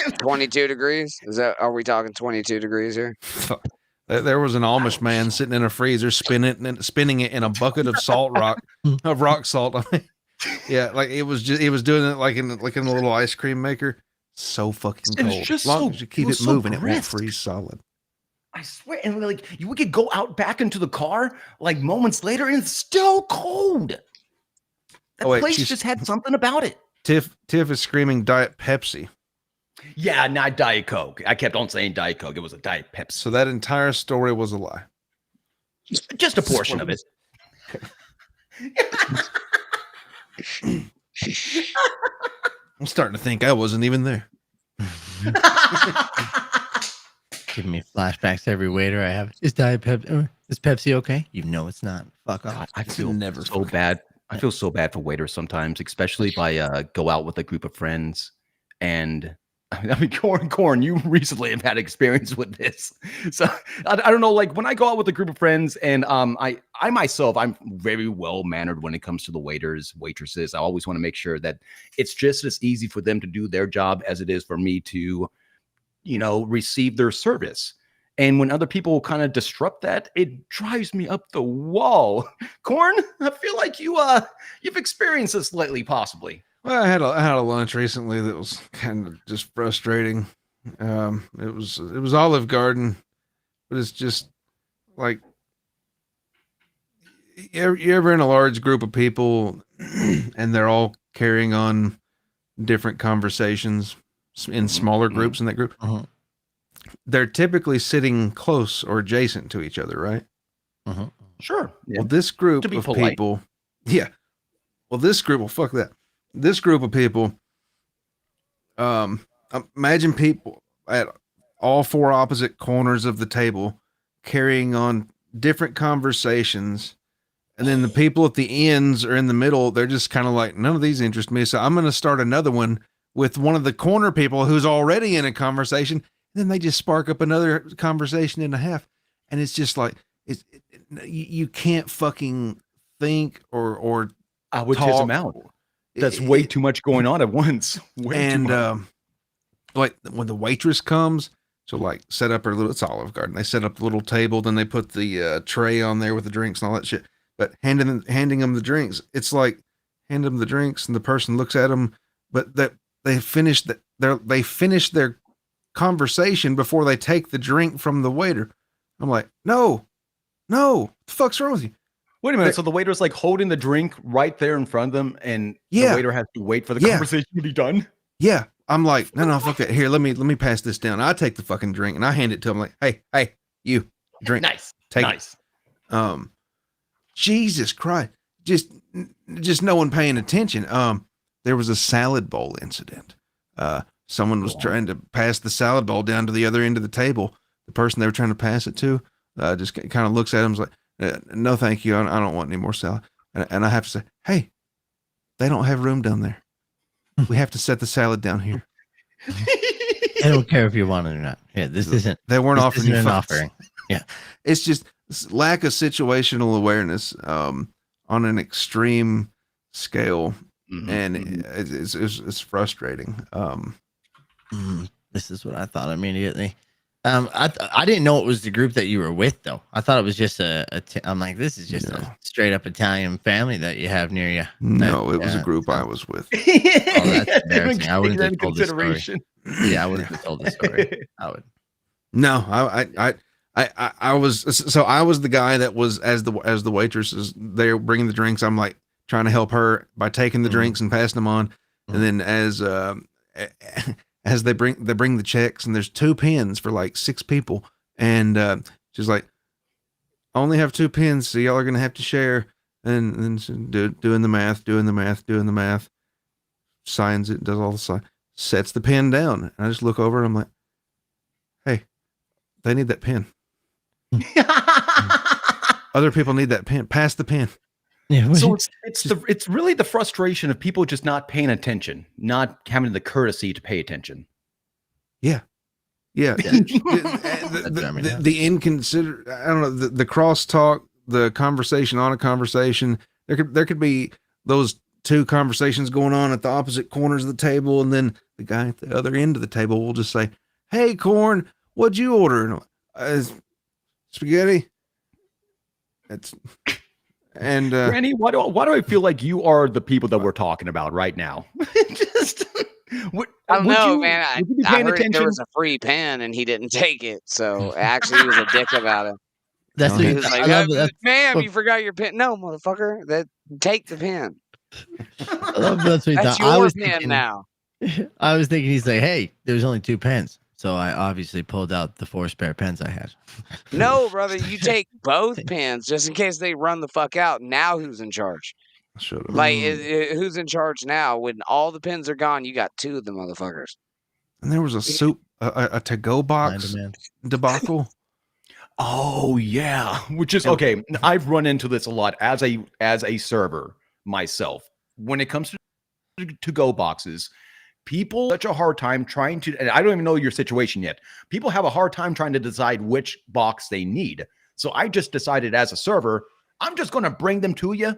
degrees? Are we talking 22 degrees here? There was an Amish man sitting in a freezer spinning it in a bucket of rock salt. I mean, yeah, like he was doing it like in a little ice cream maker. So fucking cold. As long as you keep it moving, it won't freeze solid. I swear, and we could go out back into the car like moments later, and it's still cold. That place just had something about it. Tiff is screaming Diet Pepsi. Yeah, not Diet Coke. I kept on saying Diet Coke. It was a Diet Pepsi. So that entire story was a lie. Just a portion of it. I'm starting to think I wasn't even there. Giving me flashbacks to every waiter I have. Is Diet Pepsi? Is Pepsi okay? You know it's not. Fuck off. God, I feel so bad. I feel so bad for waiters sometimes, especially if I go out with a group of friends. And I mean, Corn, you recently have had experience with this. So I don't know, like when I go out with a group of friends and I myself, I'm very well mannered when it comes to the waiters, waitresses. I always want to make sure that it's just as easy for them to do their job as it is for me to, receive their service. And when other people kind of disrupt that, it drives me up the wall. Corn, I feel like you've experienced this lately, possibly. Well, I had a lunch recently that was kind of just frustrating. It was Olive Garden, but it's just like you're ever in a large group of people and they're all carrying on different conversations in smaller groups in that group. Uh-huh. They're typically sitting close or adjacent to each other, right? Uh-huh. Sure. Well, this group of polite. people, yeah. Well, this group, well, fuck that. This group of people, imagine people at all four opposite corners of the table carrying on different conversations. And then the people at the ends or in the middle, they're just kind of like, none of these interest me. So I'm going to start another one with one of the corner people who's already in a conversation. And then they just spark up another conversation and a half. And it's just like, you can't fucking think or I would talk. kiss them out. That's way too much going on at once. Like when the waitress comes, so like set up her little, it's Olive Garden. They set up the little table, then they put the tray on there with the drinks and all that shit. But handing them the drinks, it's like hand them the drinks and the person looks at them, but that they finish their conversation before they take the drink from the waiter. I'm like, no, what the fuck's wrong with you? Wait a minute. So the waiter's like holding the drink right there in front of them, and the waiter has to wait for the conversation to be done. Yeah. I'm like, no, fuck it. Here, let me pass this down. I take the fucking drink and I hand it to him like, hey, you drink. Nice. Take nice. It. Jesus Christ. Just no one paying attention. There was a salad bowl incident. Someone was trying to pass the salad bowl down to the other end of the table. The person they were trying to pass it to, just kind of looks at him, like, no, thank you. I don't want any more salad. And I have to say, hey, they don't have room down there. We have to set the salad down here. I don't care if you want it or not. Yeah, They weren't offering you an funds. offering. Yeah, it's just lack of situational awareness on an extreme scale, and it's frustrating. This is what I thought immediately. I didn't know it was the group that you were with, though. I thought it was just I'm like, this is just a straight up Italian family that you have near you. No, it was a group I was with. Oh, that's embarrassing. I wouldn't have told the story. Yeah, I wouldn't have told the story. I would. No, I was the guy that was as the waitresses they're bringing the drinks. I'm like trying to help her by taking the drinks and passing them on, and then as they bring the checks, and there's 2 pens for like 6 people, and she's like, I only have 2 pens, so y'all are gonna have to share. And then she's doing the math, signs it, does all the sign, sets the pen down, and I just look over and I'm like, hey, they need that pen. Other people need that pen. Pass the pen. Yeah, so it's really the frustration of people just not paying attention, not having the courtesy to pay attention. Yeah. The inconsiderate, I don't know, the crosstalk, the conversation on a conversation. There could be those 2 conversations going on at the opposite corners of the table, and then the guy at the other end of the table will just say, "Hey, Corn, what'd you order?" Spaghetti. And Granny, why do I feel like you are the people that we're talking about right now? Just I don't know, man. I heard there was a free pen and he didn't take it, so actually he was a dick about it. That's he was like, "Ma'am, you forgot your pen." No, motherfucker, take the pen. That's what he That's thought. I your was pen thinking, now. I was thinking he's like, hey, there's only 2 pens. So I obviously pulled out the 4 spare pens I had. No, brother, you take both pens just in case they run the fuck out. Now who's in charge? Like, who's in charge now? When all the pens are gone, you got 2 of the motherfuckers. And there was a soup, a to-go box debacle. Oh yeah, which is okay. I've run into this a lot as a server myself. When it comes to go boxes, people have such a hard time trying to. And I don't even know your situation yet. People have a hard time trying to decide which box they need. So I just decided as a server, I'm just going to bring them to you.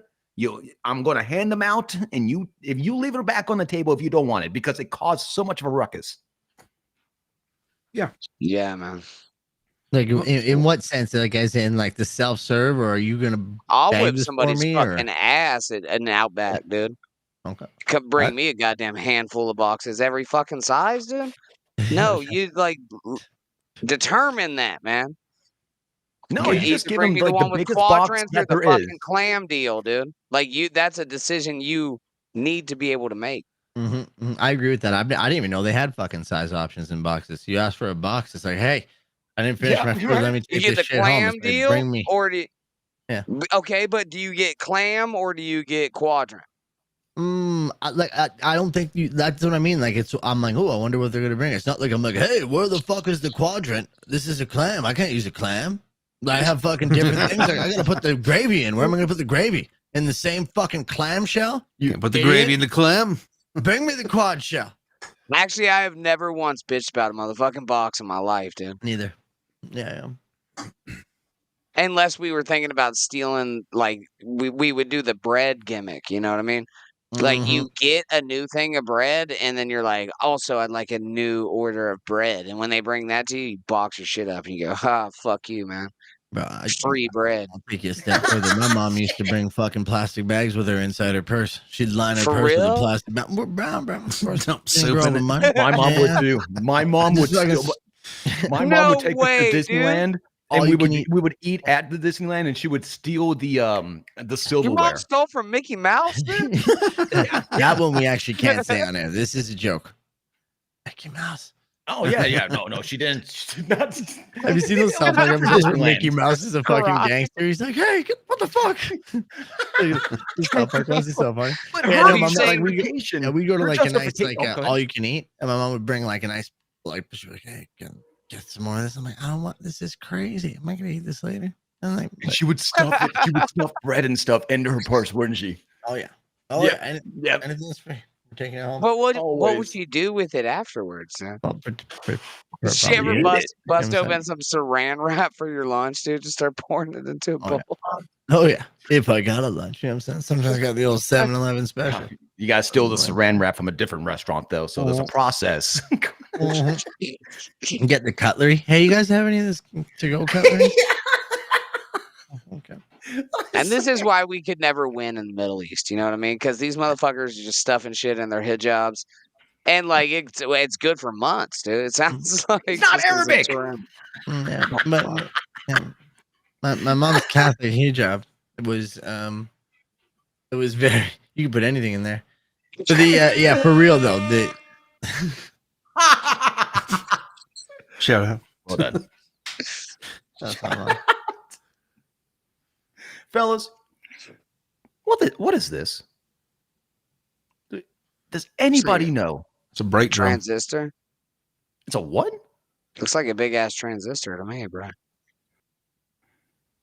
I'm going to hand them out, and if you leave it back on the table if you don't want it, because it caused so much of a ruckus. Yeah, man. Like in what sense? Like as in like the self-serve, or are you gonna? I'll bag whip this somebody's for me, fucking ass at an Outback, dude. Okay. Come bring me a goddamn handful of boxes every fucking size, dude. No, you like determine that, man. No, you just give bring them me like the one the with biggest box quadrants or that the there fucking is. clam deal, dude. Like that's a decision you need to be able to make. I agree with that. I didn't even know they had fucking size options in boxes. You ask for a box, it's like, hey, I didn't finish my food. Let me You take get this the shit home. clam It's like, deal, bring me. or do you, Yeah. Okay, but do you get clam or do you get quadrant? I don't think you. That's what I mean. Like I'm like, oh, I wonder what they're gonna bring. It's not like I'm like, hey, where the fuck is the quadrant? This is a clam. I can't use a clam. I have fucking different things. Like, I gotta put the gravy in. Where am I gonna put the gravy? In the same fucking clam shell? You put the gravy in the clam. Bring me the quad shell. Actually, I have never once bitched about a motherfucking box in my life, dude. Neither. Yeah. Unless we were thinking about stealing, like we would do the bread gimmick. You know what I mean? Like you get a new thing of bread, and then you're like, also, I'd like a new order of bread. And when they bring that to you, you box your shit up and you go, ha, fuck you, man. Bro, Free bread. I'll take you a step further. My mom used to bring fucking plastic bags with her inside her purse. She'd line her For purse with a real? plastic bag. We're brown, bro. Dump soup in it. My mom would too. My mom would still. My mom would take us to Disneyland, and we would eat at the Disneyland, and she would steal the Your silverware. mom stole from Mickey Mouse, dude? That one we actually can't say on air. This is a joke. Mickey Mouse. Oh yeah. No, she didn't. She did not. Have you seen those South Park episodes where Mickey Mouse is a fucking gangster? He's like, hey, what the fuck? This South Park ones is so funny. But Yeah, her no, my mom, like, justification. we go to her like a nice justification- like all you can eat, and my mom would bring like a nice like she'd be like, hey, get some more of this. I'm like, I don't want this. Is crazy. Am I gonna eat this later? I'm like, She would stuff it. She would stuff bread and stuff into her purse, wouldn't she? oh yeah, Yeah. anything's free. We're taking it home. But what Always. would you do with it afterwards, man? Did She ever bust open some saran wrap for your lunch, dude? Just start pouring it into a bowl. Oh yeah, if I got a lunch, you know what I'm saying. Sometimes I got the old 7-Eleven special. You gotta steal the saran wrap from a different restaurant though, so there's a process. Get the cutlery. Hey, you guys have any of this to-go cutlery? Okay. And this is why we could never win in the Middle East. You know what I mean? Because these motherfuckers are just stuffing shit in their hijabs. And like it's good for months, dude. It sounds like It's not just 'cause Arabic. it's around. Yeah, but my mom's Catholic hijab was very. You can put anything in there. But the for real though, the Shout out. Well done. that's not wrong. Fellas, what is this? Does anybody know? It's a brake drum. Transistor. It's a what? Looks like a big ass transistor to me, bro.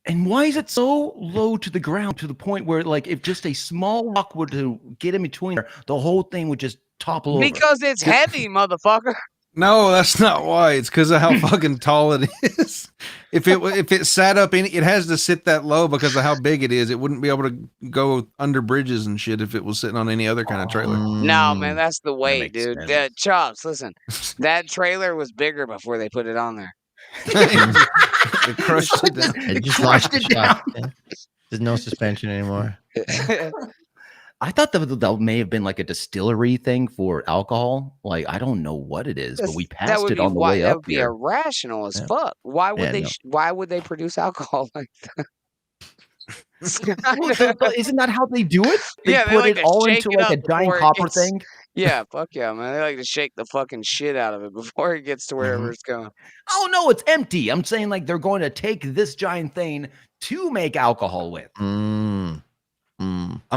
And why is it so low to the ground to the point where, like, if just a small rock were to get in between there, the whole thing would just topple over? Because it's heavy, motherfucker. No, that's not why. It's because of how fucking tall it is. If it sat up in it has to sit that low because of how big it is. It wouldn't be able to go under bridges and shit if it was sitting on any other kind of trailer. No, man, that's the weight, makes dude. sense. Chops, listen. That trailer was bigger before they put it on there. It crushed it down. It just lost the shot. There's no suspension anymore. I thought that may have been like a distillery thing for alcohol. Like, I don't know what it is, but we passed it on the way that up would be here. irrational as Yeah. fuck. Why would Yeah, they? no. Why would they produce alcohol like that? Well, isn't that how they do it? They Yeah, they put like it to all shake into it like a up giant before it copper gets- thing. Yeah, fuck yeah, man. They like to shake the fucking shit out of it before it gets to wherever it's going. Oh no, it's empty. I'm saying like they're going to take this giant thing to make alcohol with. I'm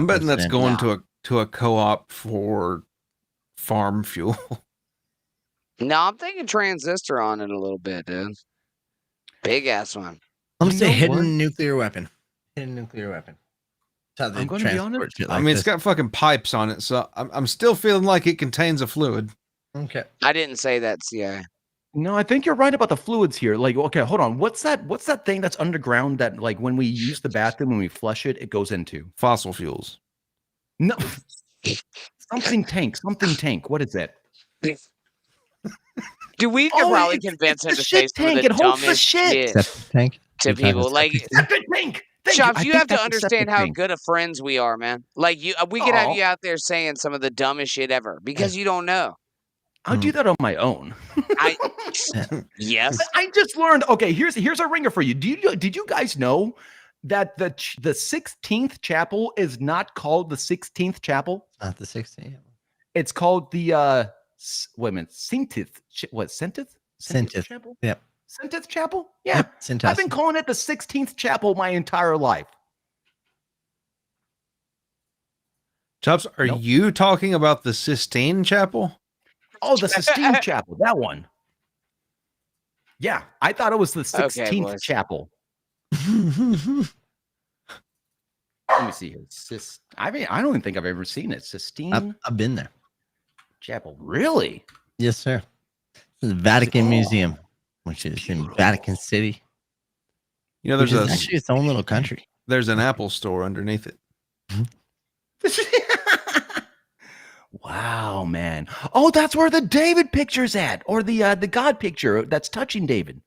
betting that's going to a co-op for farm fuel. No, I'm thinking transistor on it a little bit, dude. Big ass one. I'm gonna say know hidden what? nuclear weapon. Hidden nuclear weapon. That's how they I'm gonna be transport honest. shit I like mean, this. it's got fucking pipes on it, so I'm still feeling like it contains a fluid. Okay. I didn't say that, CIA. No, I think you're right about the fluids here. Like, okay, hold on. What's that thing that's underground that like when we use the bathroom, when we flush it, it goes into? Fossil fuels. No. Something tank. What is it? Dude, we could probably convince him the to say shit some of tank. the It holds the dumbest shit. Septic tank. to You're talking people. Like, Septic tank. Thank Chops, I you think have to that's a understand septic how tank. good of friends we are, man. Like, we could have Aw. you out there saying some of the dumbest shit ever because you don't know. I'll do that on my own. Yes. I just learned. Okay, here's a ringer for you. Did you guys know that the 16th chapel is not called the 16th chapel? Not the 16th. It's called the wait a minute, Centith chapel? Yep. Centith chapel? Yeah. Yep. I've been Centith. calling it the 16th chapel my entire life. Chops, are you talking about the Sistine Chapel? Oh, the Sistine chapel, that one. Yeah, I thought it was the 16th boys. chapel. Let me see here. I mean, I don't even think I've ever seen it. Sistine I've been there. Chapel. Really? Yes, sir. The Vatican Museum, which is in Vatican City. You know, there's actually its own little country. There's an Apple store underneath it. Wow, man. Oh, that's where the David picture's at, or the God picture that's touching David.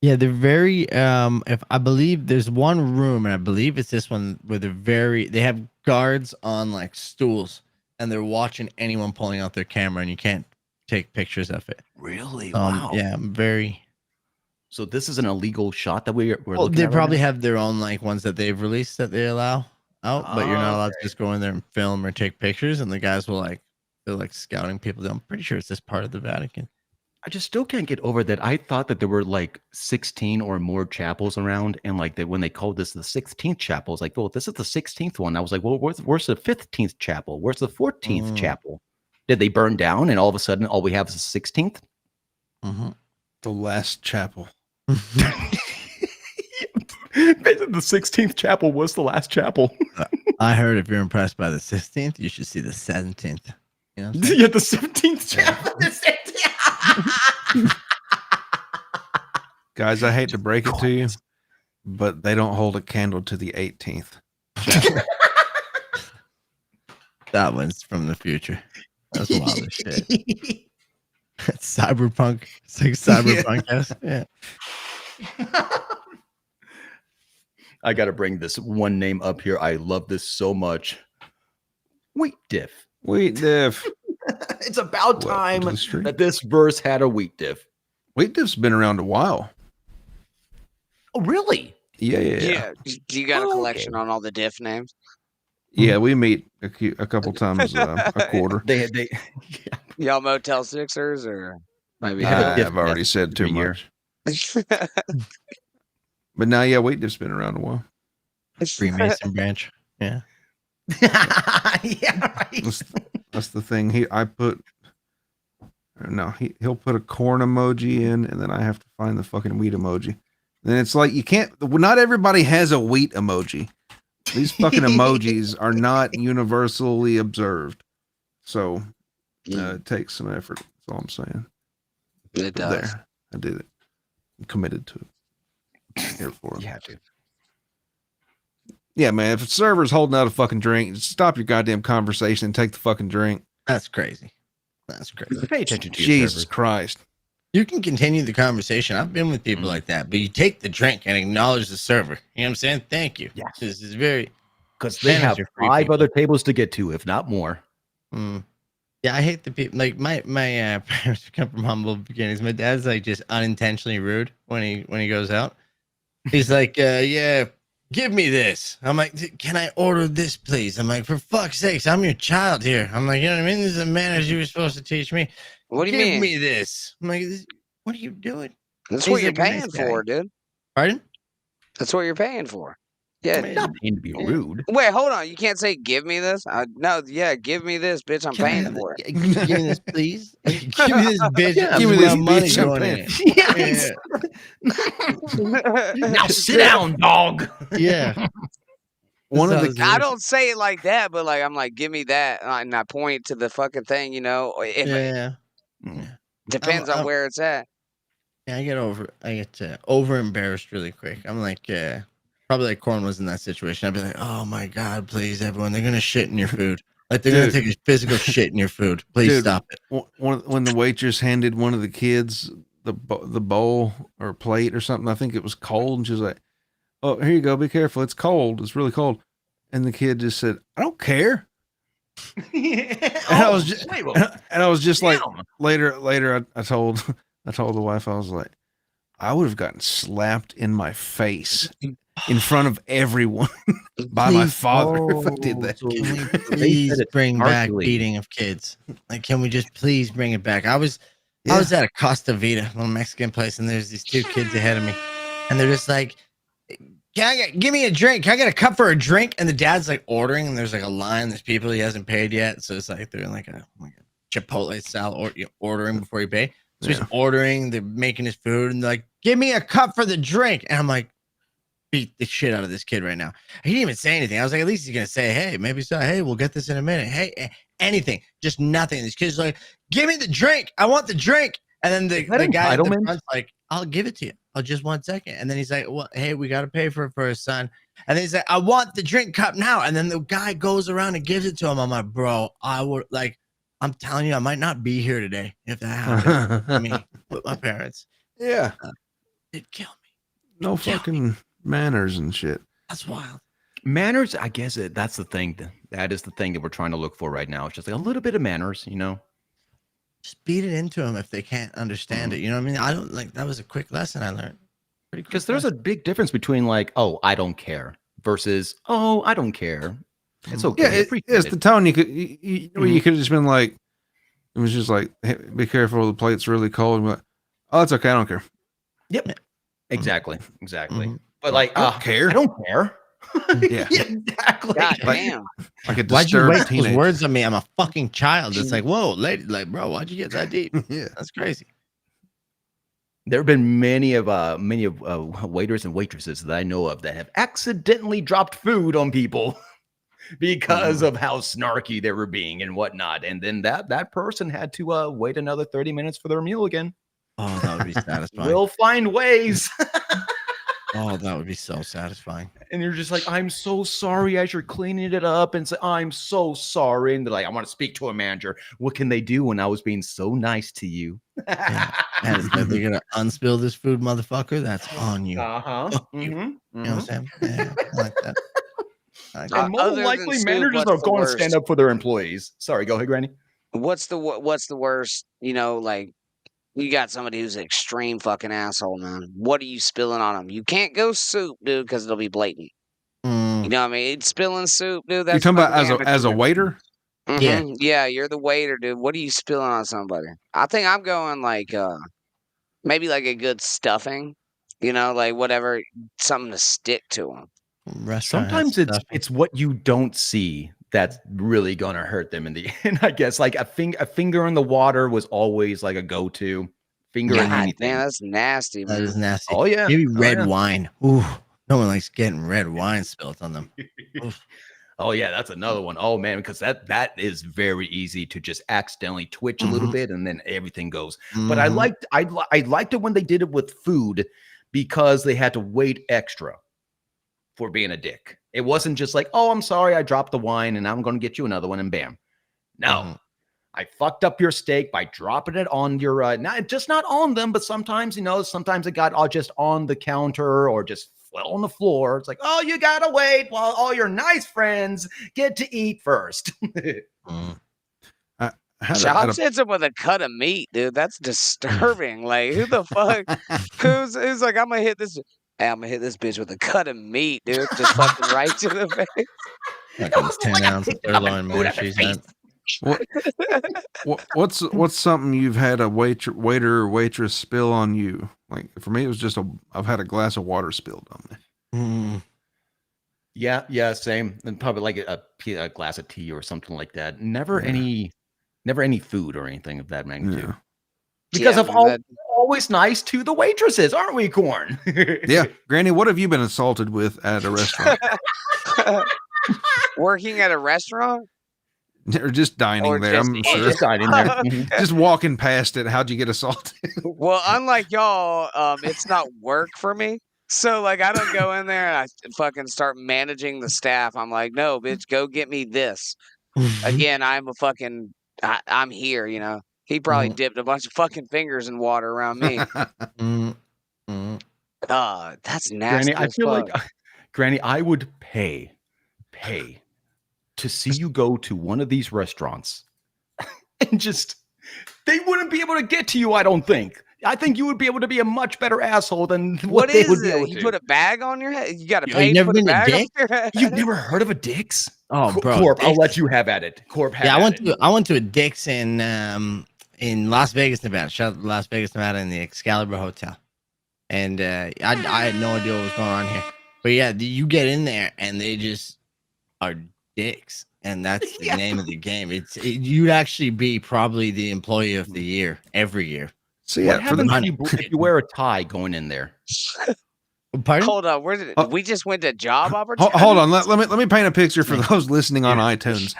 Yeah, they're very if I believe there's one room, and I believe it's this one where they have guards on like stools and they're watching anyone pulling out their camera and you can't take pictures of it. Really? Wow. Yeah, I'm very So this is an illegal shot that we're well, looking they at probably right have their own like ones that they've released that they allow out, but you're not allowed to just go in there and film or take pictures, and the guys will they're like scouting people. I'm pretty sure it's this part of the Vatican. I just still can't get over that. I thought that there were like 16 or more chapels around, and like that when they called this the 16th chapel, it's like, well, this is the 16th one. I was like, well, where's the 15th chapel? Where's the 14th chapel? Did they burn down, and all of a sudden, all we have is the 16th? The last chapel. The 16th chapel was the last chapel. I heard if you're impressed by the 16th, you should see the 17th. You know what I'm saying? Yeah, the 17th chapel. Guys, I hate to break it to you, but they don't hold a candle to the 18th. That one's from the future. That's wild as shit. That's cyberpunk. It's like cyberpunk. Yeah. I got to bring this one name up here. I love this so much. Wheat diff. Wheat diff. It's about time Welcome to the street. that this verse had a wheat diff. Wheat diff's been around a while. Oh, really? Yeah. Do you got a collection on all the diff names? Yeah, we meet a couple times a quarter. They Y'all Motel Sixers or maybe? I've already said too much. But now, yeah, wheat diff's been around a while. Freemason branch. Yeah. Yeah, right. That's the thing. He'll put a corn emoji in, and then I have to find the fucking wheat emoji. And it's like not everybody has a wheat emoji. These fucking emojis are not universally observed. So it takes some effort. That's all I'm saying. It does. There, I did it. I'm committed to it. Here for it. Yeah, dude. Yeah, man. If a server's holding out a fucking drink, just stop your goddamn conversation and take the fucking drink. That's crazy. That's crazy. Pay attention to your Jesus server. Christ. You can continue the conversation. I've been with people like that, but you take the drink and acknowledge the server. You know what I'm saying? Thank you. Yeah. This is very Because they have Spanish are free 5 people. other tables to get to, if not more. Yeah, I hate the people. Like my parents come from humble beginnings. My dad's like just unintentionally rude when he goes out. He's like, yeah, give me this. I'm like, can I order this, please? I'm like, for fuck's sakes, I'm your child here. I'm like, you know what I mean? This is the manners you were supposed to teach me. What do you Give mean? me this. I'm like, what are you doing? That's He's what you're like a nice paying guy. for, dude. Pardon? That's what you're paying for. Yeah. Not paying to be rude. Wait, hold on. You can't say give me this. No, yeah, give me this, bitch. I'm Can I paying have for it. Give me this, please. Give me this, bitch. Yeah, give me That's this, my money bitch, I'm going paying. in. Now sit down, dog. Yeah. One of the Sounds I don't say it like that, but like I'm like, give me that, and I point to the fucking thing. You know, if Yeah. depends on where it's at. Yeah, I get over embarrassed really quick. I'm like, probably like Corn was in that situation. I'd be like, oh my God, please, everyone, they're gonna shit in your food. Like they're gonna take a physical shit in your food. Please stop it. When the waitress handed one of the kids the bowl or plate or something, I think it was cold, and she was like, "Oh, here you go. Be careful. It's cold. It's really cold." And the kid just said, "I don't care." And I was just like, later, I told the wife, I was like, I would have gotten slapped in my face in front of everyone by my father if I did that. Can we please bring back beating of kids? Like, can we just please bring it back? I was at a Costa Vida, little Mexican place, and there's these two kids ahead of me, and they're just like, give me a drink. Can I get a cup for a drink? And the dad's like ordering, and there's like a line. There's people he hasn't paid yet, so it's like they're in like a Chipotle style ordering before you pay. So he's ordering, they're making his food, and they're like, give me a cup for the drink. And I'm like, beat the shit out of this kid right now. He didn't even say anything. I was like, at least he's gonna say, hey, maybe so, hey, we'll get this in a minute. Hey, anything, just nothing. These kids are like, give me the drink. I want the drink. And then the guy at the front's like, I'll give it to you. I'll just 1 second. And then he's like, well, hey, we got to pay for his son. And then he's like, I want the drink cup now. And then the guy goes around and gives it to him. I'm like, bro, I'm telling you, I might not be here today if that happened to me with my parents. Yeah. It'd kill me. No fucking manners and shit. That's wild. Manners, I guess that's the thing. That is the thing that we're trying to look for right now. It's just like a little bit of manners, you know? Just beat it into them if they can't understand it. You know what I mean? I don't like that was a quick lesson I learned. Because there's a big difference between like, oh, I don't care versus, oh, I don't care. It's okay. Yeah, it's the tone. You could you could have just been like, it was just like, hey, be careful, the plate's really cold. And like, oh, it's okay, I don't care. Yep. Exactly. But like, I don't care. I don't care. Yeah. Exactly. God damn. Like a why'd you waste teenager. those words on me? I'm a fucking child. It's like, whoa, lady, like, bro, why'd you get that deep? Yeah, that's crazy. There have been many of waiters and waitresses that I know of that have accidentally dropped food on people because of how snarky they were being and whatnot, and then that person had to wait another 30 minutes for their meal again. Oh, that would be satisfying. We'll find ways. Oh, that would be so satisfying. And you're just like, I'm so sorry, as you're cleaning it up, and say, I'm so sorry. And they're like, I want to speak to a manager. What can they do when I was being so nice to you? Yeah. And it's like, they're gonna unspill this food, motherfucker. That's on you. You know what I'm saying? Yeah, I like that. And more than likely, managers are going to stand up for their employees. Sorry, go ahead, Granny. What's the worst? You know, like. You got somebody who's an extreme fucking asshole, man. What are you spilling on them? You can't go soup, dude, because it'll be blatant. You know what I mean? It's spilling soup, dude. That's you're talking about as a waiter? Mm-hmm. Yeah, you're the waiter, dude. What are you spilling on somebody? I think I'm going like maybe like a good stuffing, you know, like whatever, something to stick to them. Sometimes it's what you don't see that's really gonna hurt them in the end. I guess like a finger in the water was always like a go-to. Finger in anything. Man, that's nasty. Man. That is nasty. Oh yeah, maybe red wine. Ooh, no one likes getting red wine spilled on them. Oh yeah, that's another one. Oh man, because that is very easy to just accidentally twitch a little bit and then everything goes. But I liked it when they did it with food because they had to wait extra for being a dick. It wasn't just like, oh, I'm sorry, I dropped the wine and I'm going to get you another one and bam. No, I fucked up your steak by dropping it on your, not on them, but sometimes, sometimes it got just on the counter or just fell on the floor. It's like, oh, you got to wait while all your nice friends get to eat first. Chops hits him with a cut of meat, dude. That's disturbing. Like, who the fuck? Who's like, I'm going to hit this. Hey, I'm gonna hit this bitch with a cut of meat, dude. Just fucking right to the face. Fucking 10-ounce sirloin munchies. What's something you've had a waiter or waitress spill on you? Like for me, it was just I've had a glass of water spilled on me. Yeah, same. And probably like a glass of tea or something like that. Never any food or anything of that magnitude. Yeah. Because of always nice to the waitresses, aren't we, Corn? Yeah, Granny, what have you been assaulted with at a restaurant? Working at a restaurant? Or just dining there, I'm sure. Just dining there. Just walking past it. How'd you get assaulted? Well, unlike y'all, it's not work for me. So, like, I don't go in there and I fucking start managing the staff. I'm like, no, bitch, go get me this. Again, I'm I'm here, you know. He probably dipped a bunch of fucking fingers in water around me. That's nasty. Granny, I feel like, Granny, I would pay to see you go to one of these restaurants and they wouldn't be able to get to you, I don't think. I think you would be able to be a much better asshole than what they would be able to. You put a bag on your head? You got to pay You've to never put a been a bag on dick? your head? You've never heard of a Dick's? Oh, bro. Corp, I'll let you have at it. Corp, I went to a Dick's in Las Vegas, Nevada. Shout out to Las Vegas, Nevada, in the Excalibur Hotel. And I had no idea what was going on here. But yeah, you get in there and they just are dicks. And that's the name of the game. You'd actually be probably the employee of the year every year. So what happens if you wear a tie going in there? Pardon? Hold on, we just went to job opportunity. Hold on, let me paint a picture for those listening on iTunes.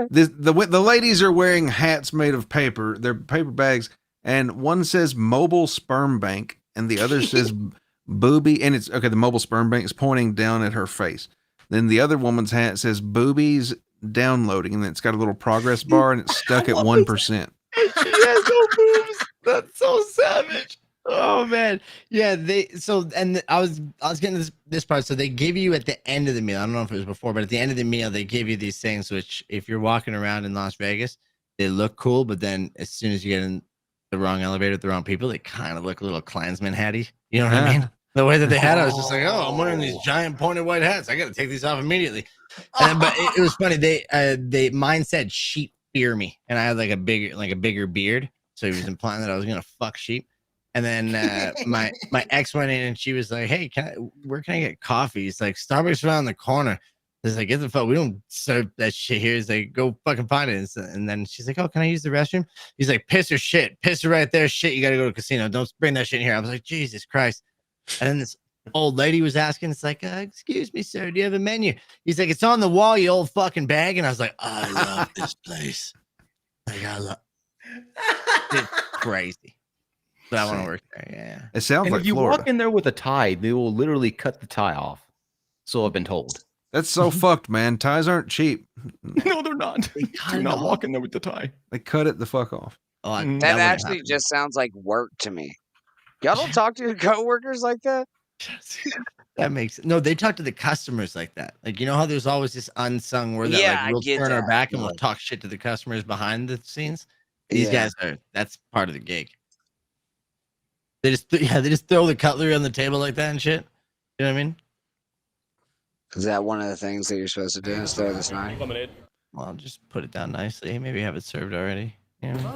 The ladies are wearing hats made of paper. They're paper bags, and one says "Mobile Sperm Bank" and the other says "Booby." And it's okay. The mobile sperm bank is pointing down at her face. Then the other woman's hat says "Boobies Downloading," and it's got a little progress bar, and it's stuck at 1%. She has no boobs. That's so savage. Oh man, yeah. I was getting this part. So they give you at the end of the meal. I don't know if it was before, but at the end of the meal, they give you these things. Which, if you're walking around in Las Vegas, they look cool, but then as soon as you get in the wrong elevator with the wrong people, they kind of look a little Klansman hatty. You know what I mean? The way that they had it, I was just like, oh, I'm wearing these giant pointed white hats. I got to take these off immediately. But it was funny. Mine said sheep fear me, and I had like a bigger beard, so he was implying that I was gonna fuck sheep. And then my ex went in and she was like, hey, where can I get coffee? He's like, Starbucks around the corner. He's like, get the fuck, we don't serve that shit here. He's like, go fucking find it. And then she's like, oh, can I use the restroom? He's like, piss or shit. Piss her right there. Shit, you got to go to the casino. Don't bring that shit in here. I was like, Jesus Christ. And then this old lady was asking, it's like, excuse me, sir, do you have a menu? He's like, it's on the wall, you old fucking bag. And I was like, I love this place. Like, it's crazy. But I want to work there. Yeah. It sounds like if you Florida. walk in there with a tie, they will literally cut the tie off. So I've been told. That's so fucked, man. Ties aren't cheap. No, they're not. You're not walking there with the tie. They cut it the fuck off. Oh, that actually just sounds like work to me. Y'all don't talk to your coworkers like that? That makes no. They talk to the customers like that. Like, you know how there's always this unsung word that like, we'll turn our back and we'll talk shit to the customers behind the scenes. These guys are. That's part of the gig. They just throw the cutlery on the table like that and shit. You know what I mean? Is that one of the things that you're supposed to do? Is throw this knife? Well, just put it down nicely. Maybe have it served already. Yeah.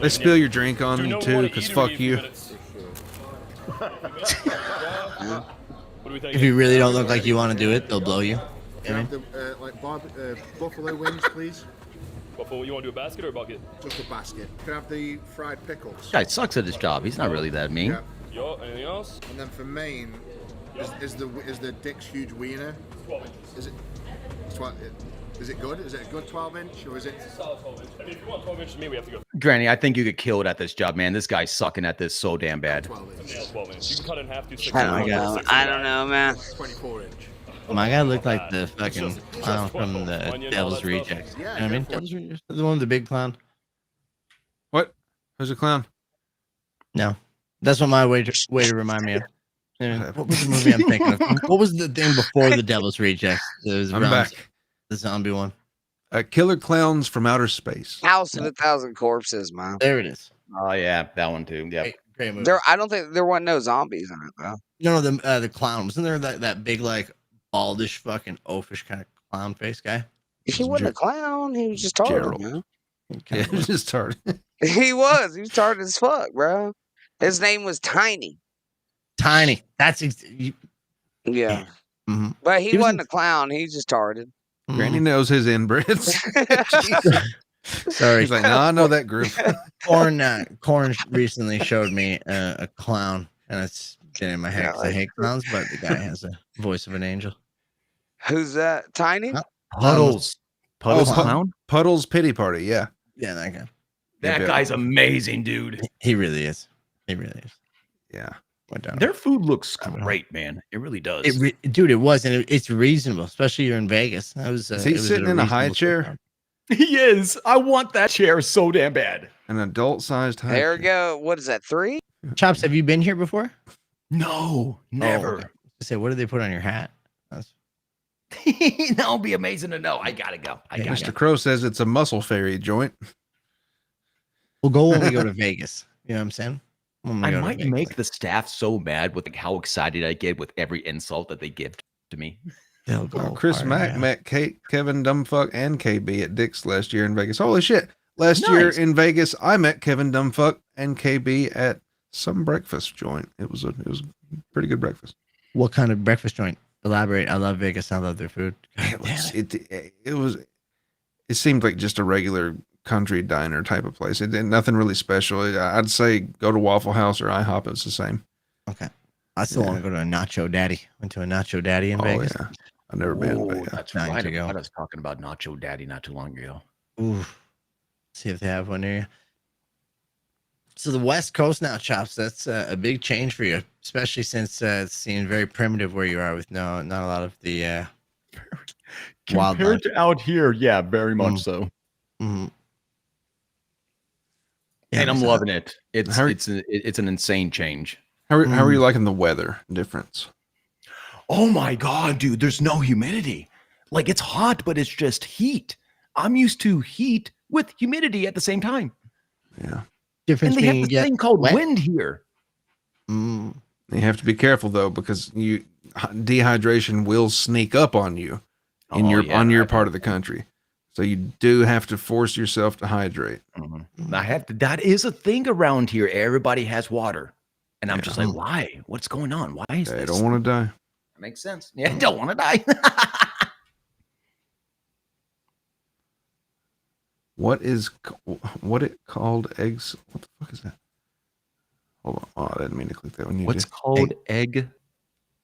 They spill your drink on you too, because fuck you. If you really don't look like you want to do it, they'll blow you. Can I have the buffalo wings, please? Buffalo, you want to do a basket or a bucket? Just a basket. Can I have the fried pickles? This guy sucks at his job. He's not really that mean. Yeah. Yo, anything else? And then for main, is the Dick's huge wiener? 12 inches. Is it? 12, is it good? Is it a good 12-inch or is it? It's a solid 12 inch. I mean, if you want 12 inches, we have to go. Granny, I think you could kill it at this job, man. This guy's sucking at this so damn bad. 12 inch. Yeah, 12 inch. You can cut it in half, do 6 I don't know, man. 24 inch. My guy looked like the fucking clown from the Devil's Rejects. You know what I mean? Devil's Rejects, the one with the big clown. What? Who's a clown? No, that's what my way to remind me of. Yeah, what was the movie I'm thinking of? What was the thing before the Devil's Rejects? I'm back. The zombie one. Killer Clowns from Outer Space. House of 1,000 Corpses, man. There it is. Oh yeah, that one too. Yeah. Great, Great movie. I don't think there wasn't no zombies in it though. No, the clown. Wasn't there that big, like, baldish, fucking oafish kind of clown face guy? He wasn't a clown. He was just retarded, Gerald. man. Yeah, just started. He was retarded as fuck, bro. His name was Tiny. Tiny. That's Yeah. Mhm. But he He was wasn't in- a clown. He just retarded. Granny knows his inbreds. Sorry. He's like, no, I know that group. Corn recently showed me a clown, and it's been in my head 'cause I hate clowns, but the guy has a voice of an angel. Who's that? Tiny? Puddles. Puddles clown? Puddles Pity Party, yeah. Yeah, that guy. That Yeah. guy's amazing, dude. He really is. He really is. Yeah. Their food looks great, man. It really does. Dude, it was, and it's reasonable, especially you're in Vegas. That was. Is he sitting in a high chair? He is. I want that chair so damn bad. An adult-sized high There we go. What is that? 3? Chops, have you been here before? No, never. Okay. I say, what did they put on your hat? That would be amazing to know. I gotta go. Mr. Crow says it's a muscle fairy joint. We'll go when we go to Vegas. You know what I'm saying? When we I go to might Vegas. make the staff so mad with how excited I get with every insult that they give to me. They'll go. Chris far, Mack yeah. met Kevin Dumbfuck and KB at Dick's last year in Vegas. Holy shit. Last Nice. year in Vegas, I met Kevin Dumbfuck and KB at some breakfast joint. It was a pretty good breakfast. What kind of breakfast joint? Elaborate. I love Vegas. I love their food. It seemed like just a regular country diner type of place. It nothing really special. I'd say go to Waffle House or IHOP. It's the same. Okay. I still want to go to a Nacho Daddy. Went to a Nacho Daddy in Vegas. Yeah. I've never been. But yeah. That's Nine right. to go. I was talking about Nacho Daddy not too long ago. Ooh. See if they have one near you. So the West Coast now, Chops, that's a big change for you, especially since it's seeming very primitive where you are with not a lot of the wildlife. Compared to out here, yeah, very much so. Mm-hmm. And I'm loving it. It's an insane change. How are you liking the weather difference? Oh my god, dude! There's no humidity. Like it's hot, but it's just heat. I'm used to heat with humidity at the same time. Yeah. Difference And they have being this thing called wet. wind here. You have to be careful though, because dehydration will sneak up on you in your part of the country. So you do have to force yourself to hydrate. That is a thing around here. Everybody has water, and I'm just like, why? What's going on? Why is They this? don't want to die. That makes sense. Yeah, don't want to die. What it called eggs? What the fuck is that? Hold on. Oh, I didn't mean to click that one. What's called egg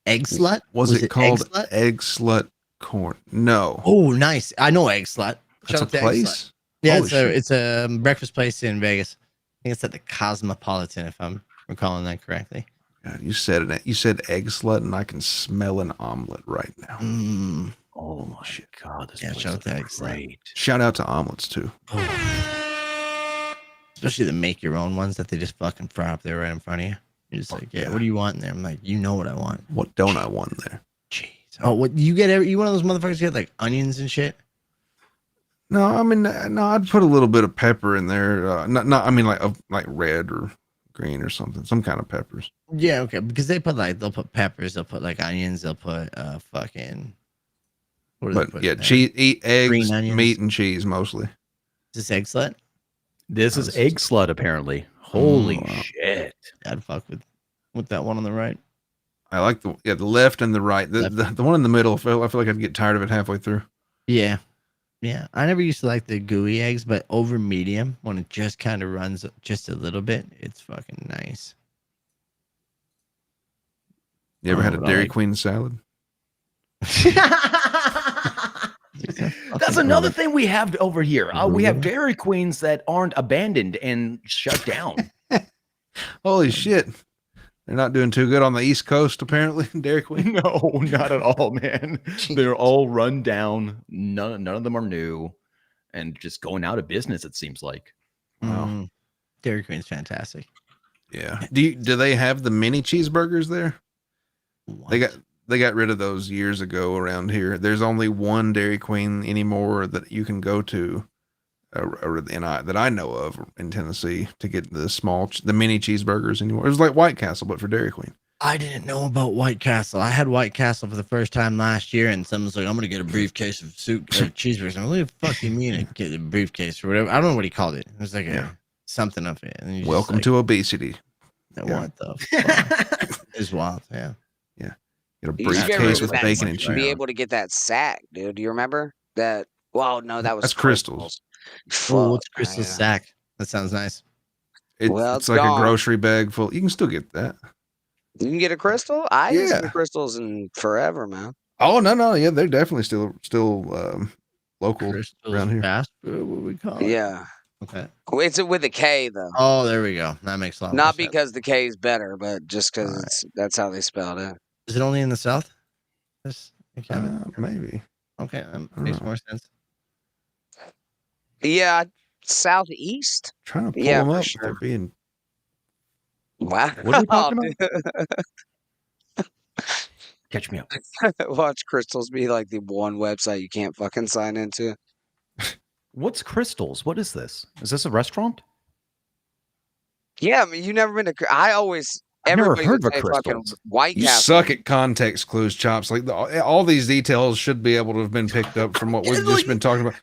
slut? Was it called Egg Slut? egg slut corn? No. Oh, nice. I know Egg Slut. That's Shout a out to Egg place? Slut. Yeah, Holy shit. it's a breakfast place in Vegas. I think it's at the Cosmopolitan, if I'm recalling that correctly. God, you said it. You said egg slut, and I can smell an omelet right now. Oh my god! This place shout out to Egg is Slut. great. Shout out to omelets too. Especially the make your own ones that they just fucking fry up there right in front of you. You're just like, yeah, what do you want in there? I'm like, you know what I want. What don't I want in there? Jeez. Oh, what you get? You one of those motherfuckers who get like onions and shit? No, I mean, no. I'd put a little bit of pepper in there. Not. I mean, like red or green or something. Some kind of peppers. Yeah, okay. Because they'll put peppers, they'll put like onions, they'll put fucking. What do they But put yeah, in there? eat eggs, Green onions. meat, and cheese mostly. Is this Egg Slut? This is egg slut, apparently. Holy wow. shit! I'd fuck with that one on the right. I like the left and the right. The one in the middle. I feel like I'd get tired of it halfway through. Yeah. Yeah. I never used to like the gooey eggs, but over medium, when it just kind of runs just a little bit, it's fucking nice. You ever had a Dairy Right. Queen salad? That's another thing we have over here. We have Dairy Queens that aren't abandoned and shut down. Holy shit! They're not doing too good on the East Coast, apparently. Dairy Queen. No, not at all, man. They're all run down. None of them are new, and just going out of business. It seems like. Wow. Dairy Queen's fantastic. Yeah. Do they have the mini cheeseburgers there? What? They got rid of those years ago around here. There's only one Dairy Queen anymore that you can go to, that I know of in Tennessee to get the mini cheeseburgers anymore. It was like White Castle, but for Dairy Queen. I didn't know about White Castle. I had White Castle for the first time last year, and someone's like, "I'm gonna get a briefcase of cheeseburgers." I'm like, "What the fuck do you mean get a briefcase or whatever?" I don't know what he called it. It was like something of it. And Welcome to obesity. What the fuck? It's wild. Yeah. Yeah. Get a You should briefcase with that- bacon and Be cheese. able to get that sack, dude. Do you remember that? Well, no, that was That's Crystals. Oh, it's Fuck, Crystal yeah. Sack. That sounds nice. It's like gone. a grocery bag full. You can still get that. You can get a crystal. I used to Yeah. get crystals in forever, man. Oh no, yeah, they're definitely still local Crystals around here. fast food, what we call it. Yeah, Okay. it's with a K though. Oh, there we go. That makes a lot more Not sense. because the K is better, but just because that's how they spelled it. Is it only in the South? This Maybe. Okay, that makes more sense. Yeah, southeast. Trying to pull Yeah, them for up sure. without being. Wow. What are we talking about? Catch me up. Watch crystals be like the one website you can't fucking sign into. What's Crystals? What is this? Is this a restaurant? Yeah, I mean, you never been to. I always. I've never Everybody heard would of say fucking Crystals. White You Castle. suck at context clues, Chops. Like all these details should be able to have been picked up from what we've just been talking about.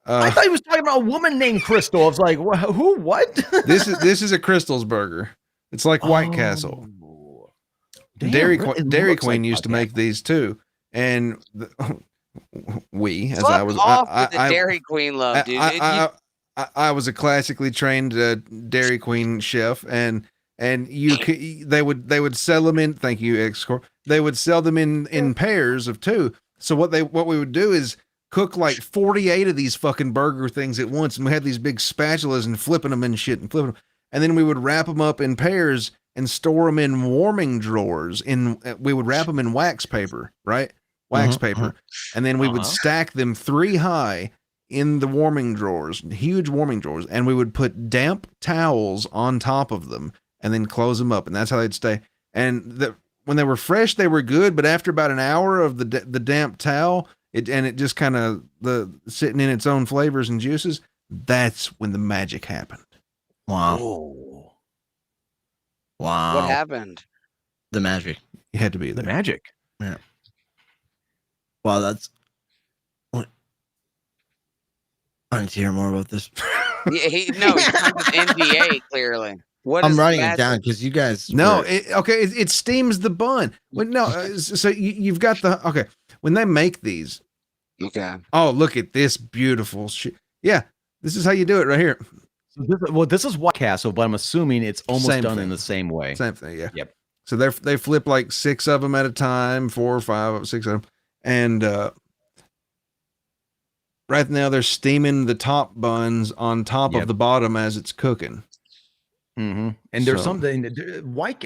I thought he was talking about a woman named Crystal. I was like, who? What? This is a Crystals burger. It's like White Castle. Damn, Dairy it Dairy looks Queen like used to White make these too, and Fuck off with the Dairy Queen love, dude. I was a classically trained Dairy Queen chef, and they would sell them in. Thank you, X-Corp. They would sell them in pairs of two. So what we would do is cook like 48 of these fucking burger things at once, and we had these big spatulas and flipping them and shit and flipping them, and then we would wrap them up in pairs and store them in warming drawers. We would wrap them in wax paper, right? Wax paper, and then we would stack them 3 high in the warming drawers, huge warming drawers, and we would put damp towels on top of them and then close them up, and that's how they'd stay. And when they were fresh, they were good, but after about an hour of the damp towel, it just kind of sitting in its own flavors and juices, that's when the magic happened. Wow. Oh. Wow. What happened? The magic. You had to be there. The magic. Yeah. Wow, that's. What? I need to hear more about this. Yeah, he's under NDA clearly. What I'm is writing magic? it down because you guys. No, it steams the bun. Well, no, so you've got okay. When they make these, okay. Oh, look at this beautiful shit. Yeah, this is how you do it right here. So this is White Castle, but I'm assuming it's almost Same done thing. in the same way. Same thing, yeah. Yep. So they flip like 6 of them at a time, 4 or 5, 6 of them, and right now they're steaming the top buns on top of the bottom as it's cooking. Mm-hmm. And there's something White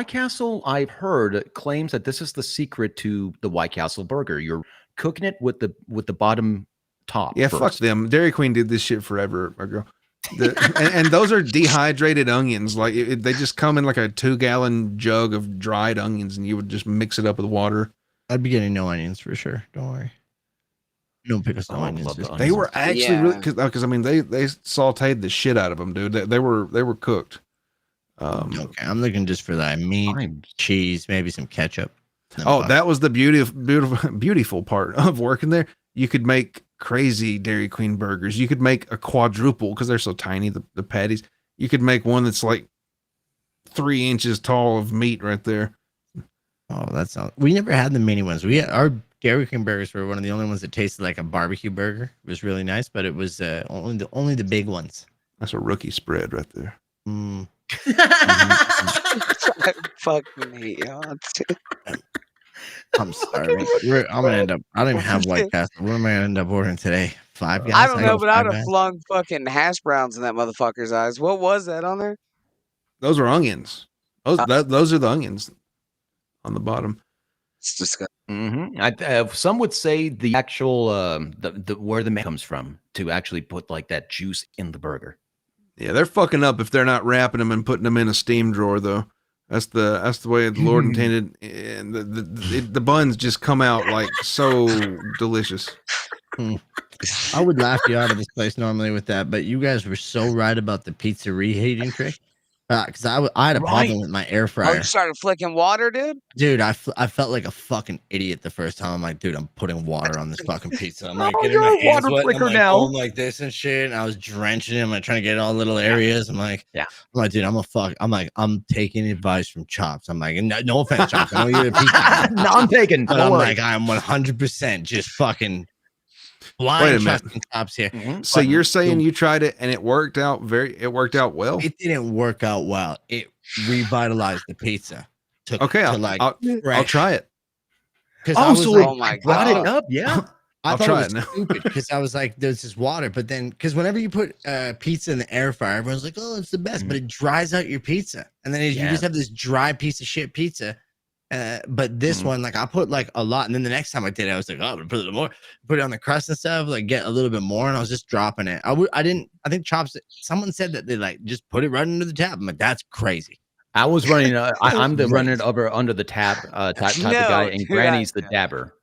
Castle, I've heard, claims that this is the secret to the White Castle burger. You're cooking it with the bottom top. Yeah, first. fuck them. Dairy Queen did this shit forever ago. And those are dehydrated onions. Like they just come in like a 2-gallon jug of dried onions, and you would just mix it up with water. I'd be getting no onions for sure. Don't worry. No pickles, no onions. They were actually really because I mean they sauteed the shit out of them, dude. They were cooked. Okay, I'm looking just for that meat, cheese, maybe some ketchup. Oh, that was the beautiful part of working there. You could make crazy Dairy Queen burgers. You could make a quadruple because they're so tiny, the patties. You could make one that's like 3 inches tall of meat right there. Oh, that's not. We never had the mini ones. Our Dairy Queen burgers were one of the only ones that tasted like a barbecue burger. It was really nice, but it was only the big ones. That's a rookie spread right there. Fucking hate y'all. I'm sorry. I'm gonna end up. I don't even have White Castle. What am I gonna end up ordering today? 5 Guys. I don't know, got but I'd 5 have Guys? flung fucking hash browns in that motherfucker's eyes. What was that on there? Those are onions. Those are the onions on the bottom. It's disgusting. Mm-hmm. Some would say the actual where the meat comes from to actually put like that juice in the burger. Yeah, they're fucking up if they're not wrapping them and putting them in a steam drawer, though. That's the way the Lord intended. And the buns just come out like so delicious. I would laugh you out of this place normally with that, but you guys were so right about the pizza reheating trick. Because I had a problem with my air Oh, fryer. you started flicking water, dude? Dude, I felt like a fucking idiot the first time. I'm like, dude, I'm putting water on this fucking pizza. I'm like, getting you're my a hands water wet. And flicker I'm like, now. going like this and shit. And I was drenching it. I'm like trying to get all little areas. I'm like, dude, I'm taking advice from Chops. I'm like, no offense, Chops. I know you're a pizza. No, I'm taking. But Don't I'm worry. like, I'm 100% just fucking Wait blind a minute. trusting Chops here. So you're saying you tried it and it worked out well? It didn't work out well. It revitalized the pizza. Okay, I'll try it. Oh my brought God. it up, yeah. I I'll thought try it it was now. stupid because I was like, there's this water, but then because whenever you put pizza in the air fryer, everyone's like, oh, it's the best, but it dries out your pizza, and then you just have this dry piece of shit pizza. But this one, like I put like a lot, and then the next time I did it, I was like, oh, I'm gonna put a little more, put it on the crust and stuff, like get a little bit more, and I was just dropping it. I think Chops. Someone said that they like just put it right under the tap. I'm like, that's crazy. I was running. I'm the running it over under the tap type of guy, and dude, Granny's the dabber.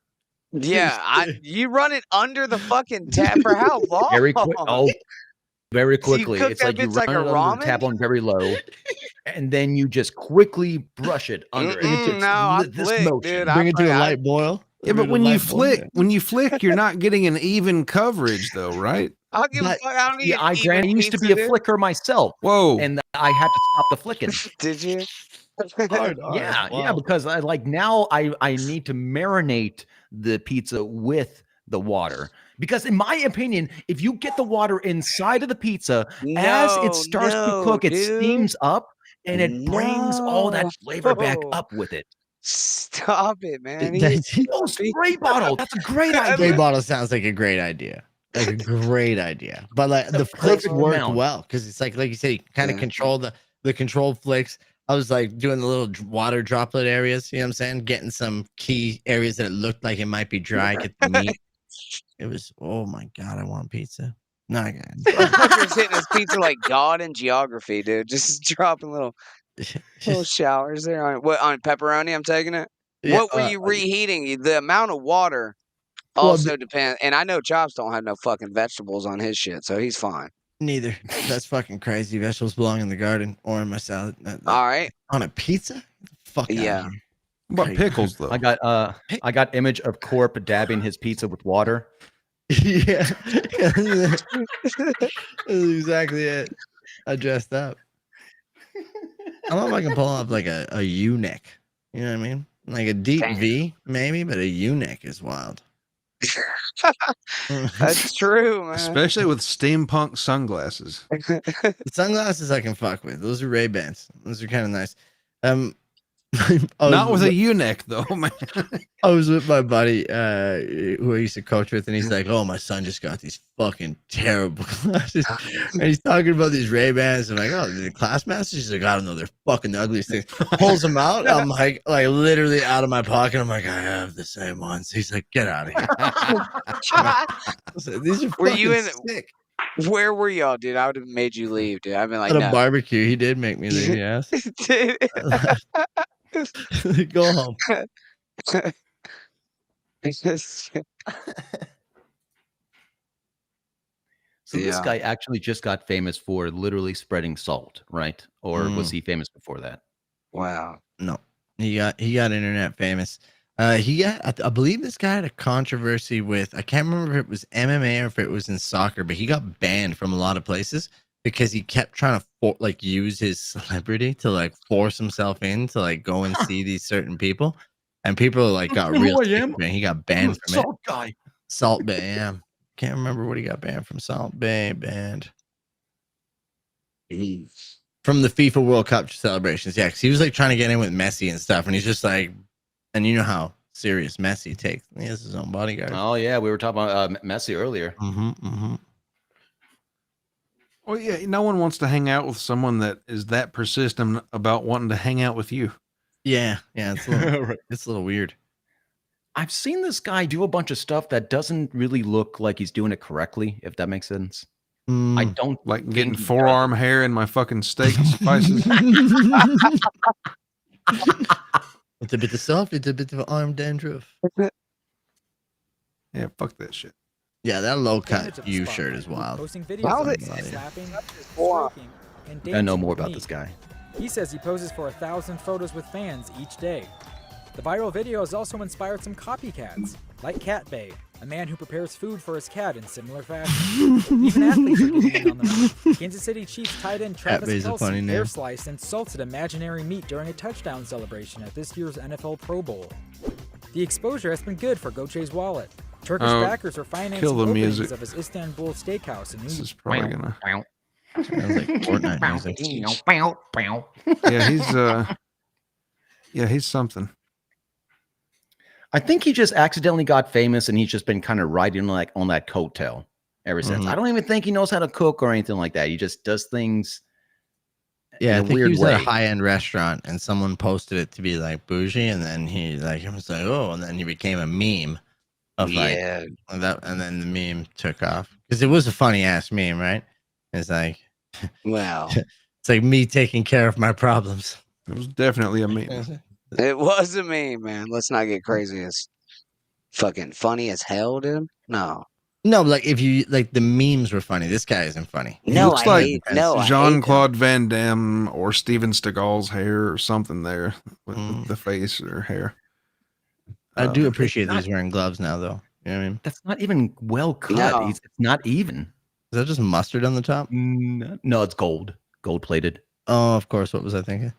Yeah, you run it under the fucking tap for how long? Very quick. Oh, very So you quickly. cook It's that like you bitch run like it a under the ramen? tap on very low, and then you just quickly brush it under. It's no, I this flick, motion. dude. Bring it to a light boil. Yeah, but when you flick, you're not getting an even coverage though, right? I'll give a fuck. I don't need Yeah, even Granny used to pizza, be a dude. flicker myself. Whoa. And I had to stop the flicking. Did you? Yeah, because I like now I need to marinate the pizza with the water. Because in my opinion, if you get the water inside of the pizza as it starts to cook, it steams up and it brings all that flavor back up with it. Stop it, man. Spray bottle. That's a great idea. Spray bottle sounds like a great idea. Like a great idea. But like the flicks work well because it's like you said, you kind of control the controlled flicks. I was like doing the little water droplet areas, you know what I'm saying? Getting some key areas that it looked like it might be dry, get the meat. It was, oh my God, I want pizza. No, I got Fucker's hitting his pizza like God in geography, dude. Just dropping little showers there on pepperoni. I'm taking it. Yeah, What were you reheating? The amount of water also depends. And I know Chops don't have no fucking vegetables on his shit, so he's fine. Neither. That's fucking crazy. Vegetables belong in the garden or in my salad. All right. On a pizza? Fuck yeah. What pickles though? I got image of Corp dabbing his pizza with water. Yeah. That's exactly it. I dressed up. I don't know if I can pull off like a U-neck. You know what I mean? Like a deep V, maybe, but a U-neck is wild. That's true, man. Especially with steampunk sunglasses. The sunglasses I can fuck with. Those are Ray-Bans. Those are kind of nice. Not with a U-neck though, man. I was with my buddy who I used to coach with, and he's like, "Oh, my son just got these fucking terrible glasses," and he's talking about these Ray-Bans. And I'm like, "Oh, the class masters?" He's like, "I don't know, they're fucking the ugliest things." Pulls them out. I'm like literally out of my pocket. I'm like, "I have the same ones." He's like, "Get out of here." These are were you in sick. Where were y'all, dude? I would have made you leave, dude. I've been like, At no. a barbecue. He did make me leave. Yes. Go home. So this guy actually just got famous for literally spreading salt, right? Or was he famous before that? Wow. No, he got internet famous. I believe this guy had a controversy with, I can't remember if it was MMA or if it was in soccer, but he got banned from a lot of places because he kept trying to use his celebrity to like force himself in to like go and see these certain people, and people like got real sick of it. He got banned from Salt guy. Salt Bay. Yeah, can't remember what he got banned from. Salt Bay banned from the FIFA World Cup celebrations. Yeah, because he was like trying to get in with Messi and stuff, and he's just like, and you know how serious Messi takes. He has his own bodyguard. Oh yeah, we were talking about Messi earlier. Well, yeah, no one wants to hang out with someone that is that persistent about wanting to hang out with you. Yeah, it's a little, it's a little weird. I've seen this guy do a bunch of stuff that doesn't really look like he's doing it correctly, if that makes sense. I don't like getting forearm hair in my fucking steak spices. It's a bit of soft, it's a bit of arm dandruff. Yeah, fuck that shit. Yeah, that low Advantage cut of the U spot. shirt is wild. Posting How videos is of it? slapping, Wow. stroking, and I know dancing more with about meat. this guy. He says he poses for 1,000 photos with fans each day. The viral video has also inspired some copycats, like Cat Bay, a man who prepares food for his cat in similar fashion. Even athletes are getting in on the move. Kansas City Chiefs tight end Travis Bay's a funny Kelce name. air sliced and salted imaginary meat during a touchdown celebration at this year's NFL Pro Bowl. The exposure has been good for Goche's wallet. Turkish backers are financing kill the openings music. of his Istanbul steakhouse in New This York. is probably gonna. Sounds like Fortnite music. Yeah, he's something. I think he just accidentally got famous, and he's just been kind of riding like on that coattail ever since. Mhm. I don't even think he knows how to cook or anything like that. He just does things. Yeah, I in a think weird he was way. at a high-end restaurant and someone posted it to be like bougie, and then he was like, oh, and then he became a meme of like Yeah. that, and then the meme took off because it was a funny ass meme, right? It's like, Well, it's like me taking care of my problems. It was definitely a meme. it was a meme, man. Let's not get crazy. It's fucking funny as hell, dude. No. No, like if you like the memes were funny. This guy isn't funny. He No, looks I like hate- no, I hate Jean-Claude Van Damme or Steven Seagal's hair or something there with the face or hair. I do appreciate that he's wearing gloves now, though. You know what I mean? That's not even well cut. No. It's not even. Is that just mustard on the top? No, it's gold plated. Oh, of course. What was I thinking?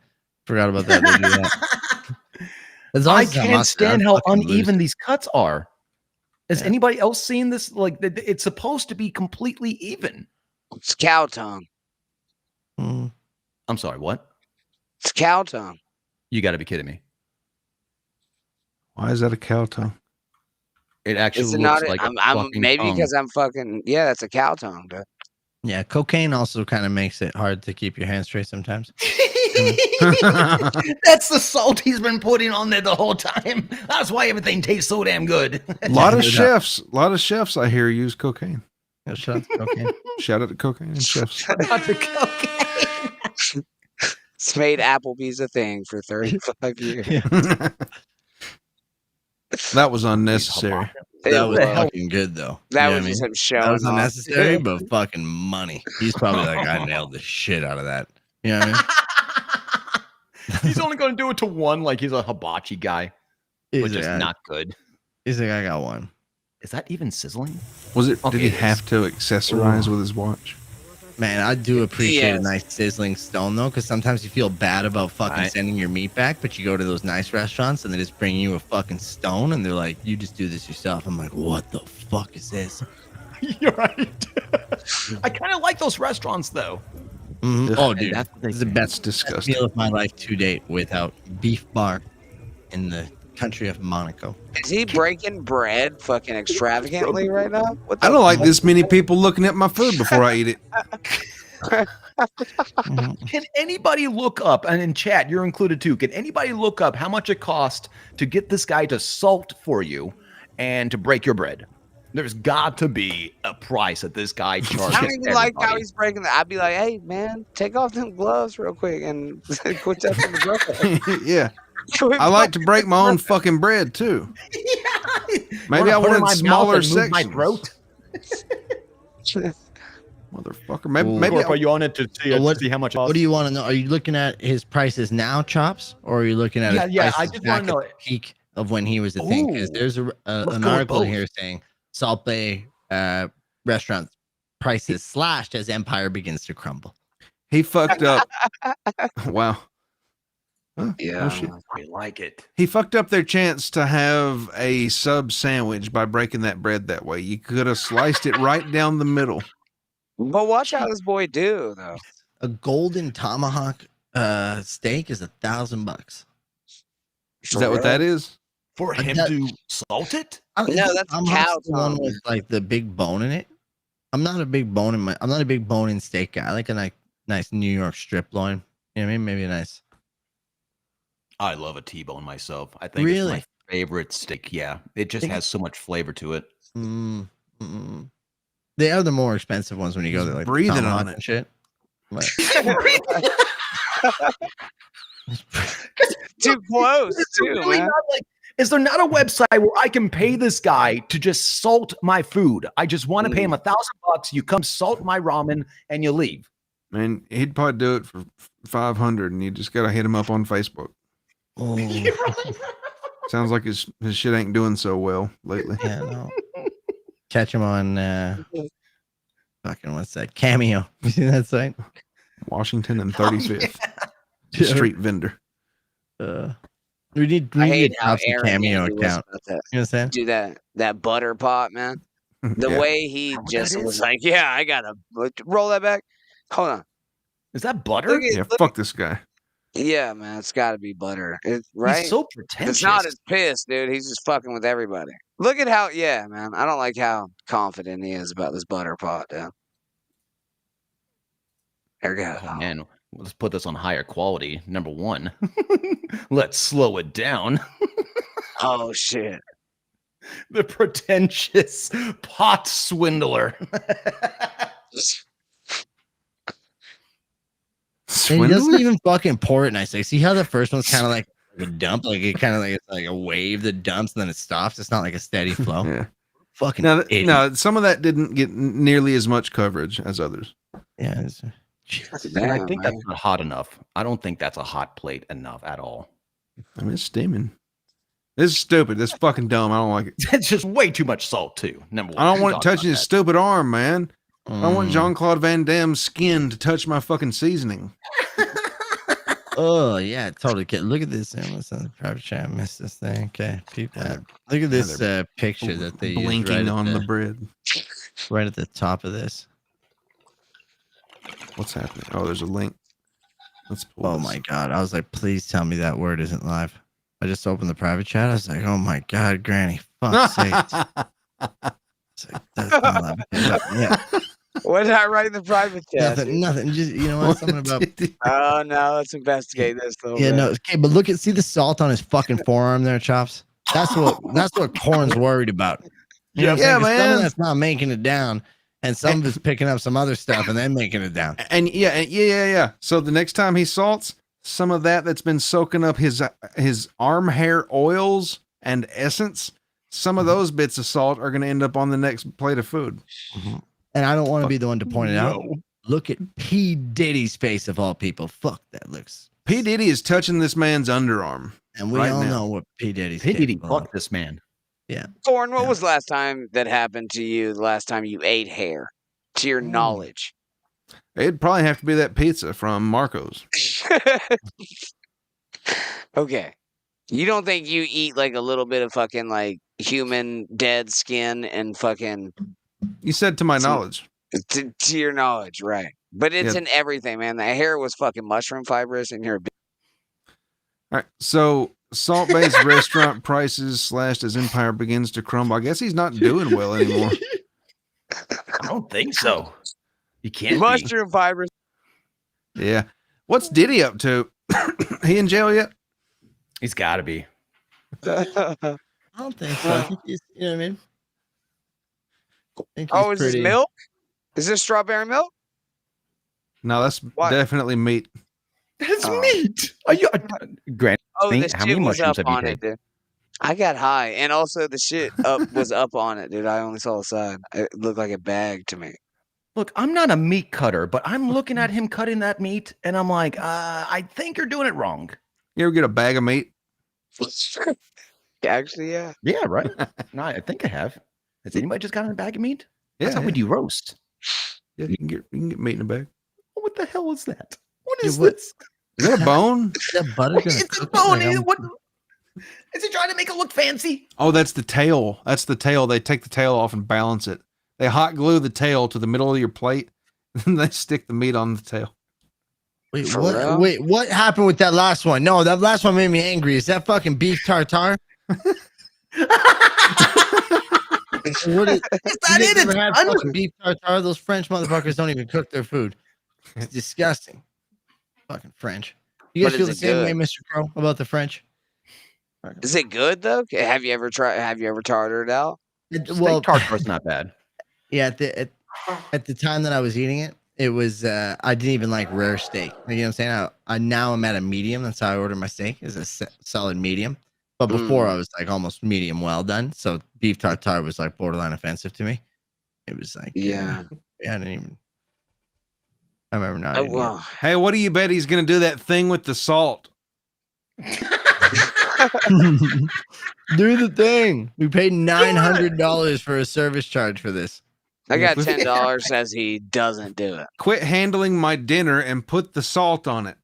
Forgot about that. They do that. As long I as it's not can't mustard, stand I'm how fucking uneven loose. these cuts are. Has anybody else seen this? Like, it's supposed to be completely even. It's cow tongue. Mm. I'm sorry, what? It's cow tongue. You got to be kidding me. Why is that a cow tongue? It actually Is it looks not? like I'm a fucking maybe tongue. because I'm fucking. Yeah, that's a cow tongue, dude. Yeah, cocaine also kind of makes it hard to keep your hands straight sometimes. That's the salt he's been putting on there the whole time. That's why everything tastes so damn good. A lot of chefs I hear use cocaine. Yeah, shout out to cocaine. Shout out to cocaine and chefs. Not the cocaine. It's made Applebee's a thing for 35 years. That was unnecessary. That was was. fucking good, though. That You know was what I just mean? him showing That was off. unnecessary, but fucking money. He's probably like, I nailed the shit out of that. You know what I mean? He's only going to do it to one, like he's a hibachi guy, which is not good. He's like, I got one. Is that even sizzling? Was it? Okay, Did he it is. have to accessorize with his watch? Man, I do appreciate Yes. a nice sizzling stone though, because sometimes you feel bad about fucking Right. sending your meat back, but you go to those nice restaurants and they just bring you a fucking stone and they're like, you just do this yourself. I'm like, what the fuck is this? You're right. I kind of like those restaurants, though. Mhm. Oh, dude, that's what they this is the say. best disgusting. meal of my life to date without beef bar in the country of Monaco. Is he breaking bread fucking extravagantly right now? What I the don't like fuck? this many people looking at my food before I eat it. Can anybody look up, and in chat, you're included too, can anybody look up how much it cost to get this guy to salt for you and to break your bread? There's got to be a price that this guy charges. I don't even like how everybody. he's breaking that. I'd be like, hey, man, take off them gloves real quick and quit touching the bread. Yeah. I like to break my own fucking bread too. Maybe I Wanna put it in wanted my smaller mouth and move my sections. throat? Motherfucker. Maybe, Ooh. maybe Or are I, you on it to see, So see how much it What costs? do you want to know? Are you looking at his prices now, Chops, or are you looking at his Yeah, I prices just back wanna know at the peak of when he was a thing? Because Ooh. there's Let's an go with article both. here saying Salt Bay restaurant prices slashed as Empire begins to crumble. he fucked up. Wow. Huh, Yeah. no shit. I like it. He fucked up their chance to have a sub sandwich by breaking that bread that way. You could have sliced it right down the middle. But watch how this boy do, though. A golden tomahawk steak is $1,000. Is that what that is? For him that- to salt it? No, that's I'm cow the one tongue. with like the big bone in it. I'm not a big bone in steak guy. I like a nice New York strip loin. You know what I mean? Maybe a nice. I love a T-bone myself. I think Really? it's my favorite steak. Yeah, it just has so much flavor to it. They are the more expensive ones when you go there, like breathing tomahawk on it. and shit. But Too close, too, Really man. not like Is there not a website where I can pay this guy to just salt my food? I just want to pay him $1,000. You come salt my ramen and you leave. Man, he'd probably do it for 500, and you just gotta hit him up on Facebook. Oh. Sounds like his shit ain't doing so well lately. Yeah, no. Catch him on fucking what's that? Cameo. You see that site? Washington and 35th street vendor. We need I hate to how have some Aaron Cameo Andy was account. about to You know what I'm saying? do that butter pot, man. The Yeah. way he just that was is? like, yeah, I gotta roll that back. Hold on. Is that butter? Look at- Yeah, look fuck this guy. Yeah, man, it's got to be butter, right? He's so pretentious. It's not his piss, dude. He's just fucking with everybody. Look at how, yeah, man. I don't like how confident he is about this butter pot, dude. There we go. Oh, man, let's put this on higher quality. Number one, let's slow it down. Oh shit. The pretentious pot swindler. And he doesn't even fucking pour it nice. Like, see how the first one's kind of like a dump? Like it kind of like it's like a wave that dumps and then it stops. It's not like a steady flow. Yeah. Fucking Now, idiot. no, some of that didn't get nearly as much coverage as others. Yeah. And I think that's not hot enough. I don't think that's a hot plate enough at all. I mean, it's steaming. This is stupid. This is fucking dumb. I don't like it. It's just way too much salt, too. Number one. I don't want it Talk touching about his that. stupid arm, man. I don't want Mm. Jean-Claude Van Damme's skin to touch my fucking seasoning. Oh yeah, totally. Look at this. What's on the private chat? I missed this thing. Okay, people. Look at this picture that they used Blinking right on the bread. right at the top of this. What's happening? Oh, there's a link. Let's pull Oh this. my god! I was like, please tell me that word isn't live. I just opened the private chat. I was like, oh my god, Granny, fuck's sake! It's like, that's not live. Yeah, What did I write in the private chat? nothing. Just you know what? Something about. Oh no, let's investigate this a little Yeah, bit. no. Okay, but see the salt on his fucking forearm there, Chops. That's what Corn's worried about. You know what I'm saying? 'Cause some man. of that's not making it down, and some of it's picking up some other stuff and then making it down. And yeah. So the next time he salts, some of that's been soaking up his arm hair oils and essence. Some of those bits of salt are going to end up on the next plate of food. And I don't want to be the one to point it out. Look at P. Diddy's face of all people. Fuck, that looks. P. Diddy is touching this man's underarm. And we right all now. know what P. Diddy's P. Diddy capable of. fucked this man. Yeah. Thorn, what was the last time that happened to you? The last time you ate hair, to your knowledge? It'd probably have to be that pizza from Marco's. Okay. You don't think you eat like a little bit of fucking like human dead skin and fucking You said to my knowledge. to your knowledge, right? But it's Yeah. in everything, man. The hair was fucking mushroom fibrous, and you're a All right. So salt-based restaurant prices slashed as empire begins to crumble. I guess he's not doing well anymore. I don't think so. You can't be. mushroom fibrous. Yeah. What's Diddy up to? He in jail yet? He's got to be. I don't think so. I think he's, you know what I mean? I think Oh, he's is this milk? Is this strawberry milk? No, that's What? definitely meat. That's Oh. meat. Are you, Grant? Oh, the how many shit was mushrooms up have you on it, taken? dude. I got high, and also the shit was up on it, dude. I only saw the side. It looked like a bag to me. Look, I'm not a meat cutter, but I'm looking at him cutting that meat, and I'm like, I think you're doing it wrong. You ever get a bag of meat? Actually, yeah. Yeah, right. No, I think I have. Has anybody just gotten a bag of meat? That's Yeah, how we do roast. Yeah, you can get meat in a bag. What the hell is that? What Yeah, is what- this? Is that a bone? Is that butter gonna It's a cook it? bone. Like, I'm- What? Is he trying to make it look fancy? Oh, that's the tail. That's the tail. They take the tail off and balance it. They hot glue the tail to the middle of your plate, and they stick the meat on the tail. Wait, For what? real? Wait, what happened with that last one? No, that last one made me angry. Is that fucking beef tartare? What is that you it? guys ever It's had done. fucking beef tartare? Those French motherfuckers don't even cook their food. It's disgusting. Fucking French. You guys But feel is the it same way, good? Mr. Crow, about the French? Is it good though? Have you ever tried? Have you ever tartared it out? Steak tartare's not bad. Yeah, at the time that I was eating it, it was I didn't even like rare steak. You know what I'm saying? I now am at a medium. That's how I order my steak. Is a solid medium. But before I was like almost medium well done. So beef tartare was like borderline offensive to me. It was like I didn't even. I remember now. Hey, what do you bet he's gonna do that thing with the salt? Do the thing. We paid $900 for a service charge for this. I got $10 says he doesn't do it. Quit handling my dinner and put the salt on it.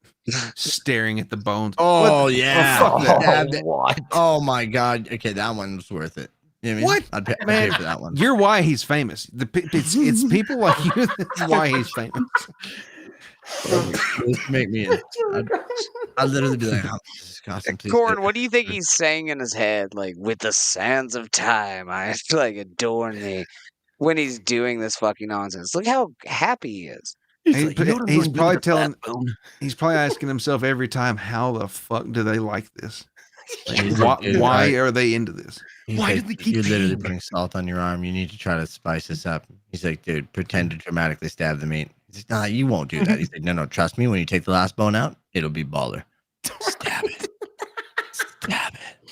Staring at the bones. Oh yeah. Oh, fuck that. What? Oh my god. Okay, that one was worth it. You know what I mean? I'd pay for that one. You're why he's famous. It's people like you that's why he's famous. Make me. I'd literally be like, Corn, what do you think he's saying in his head? Like, with the sands of time, I like adorn thee. When he's doing this fucking nonsense, look how happy he is. He's probably telling. He's probably asking himself every time, "How the fuck do they like this? Like, why are they into this? Why did they keep? You're literally putting salt on your arm. You need to try to spice this up." He's like, "Dude, pretend to dramatically stab the meat." He's like, "Nah, you won't do that." He's like, "No, trust me. When you take the last bone out, it'll be baller." Stab it. Stab it.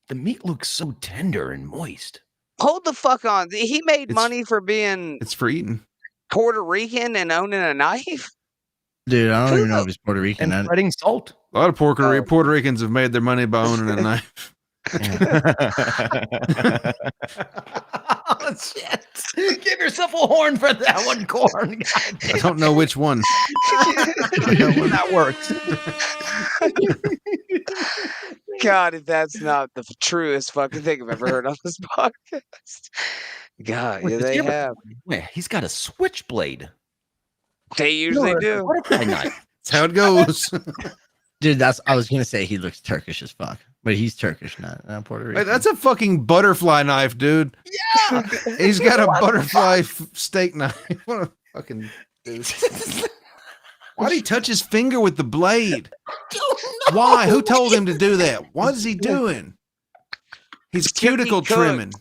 The meat looks so tender and moist. Hold the fuck on. He made money for being. It's for eating. Puerto Rican and owning a knife? Dude, I don't even know if he's Puerto Rican. And spreading salt. A lot of Puerto Ricans have made their money by owning a knife. Oh, shit. Give yourself a horn for that one, Corn. I don't know which one. That works. God, if that's not the truest fucking thing I've ever heard on this podcast. God, yeah, they have. Wait, he's got a switchblade. They usually do. That's how it goes. Dude, I was gonna say he looks Turkish as fuck, but he's Turkish, not Puerto Rican. Wait, that's a fucking butterfly knife, dude. Yeah, he's got a butterfly steak knife. What a fucking dude. Why'd he touch his finger with the blade? Why? Who told him to do that? What is he doing? He's cuticle trimming.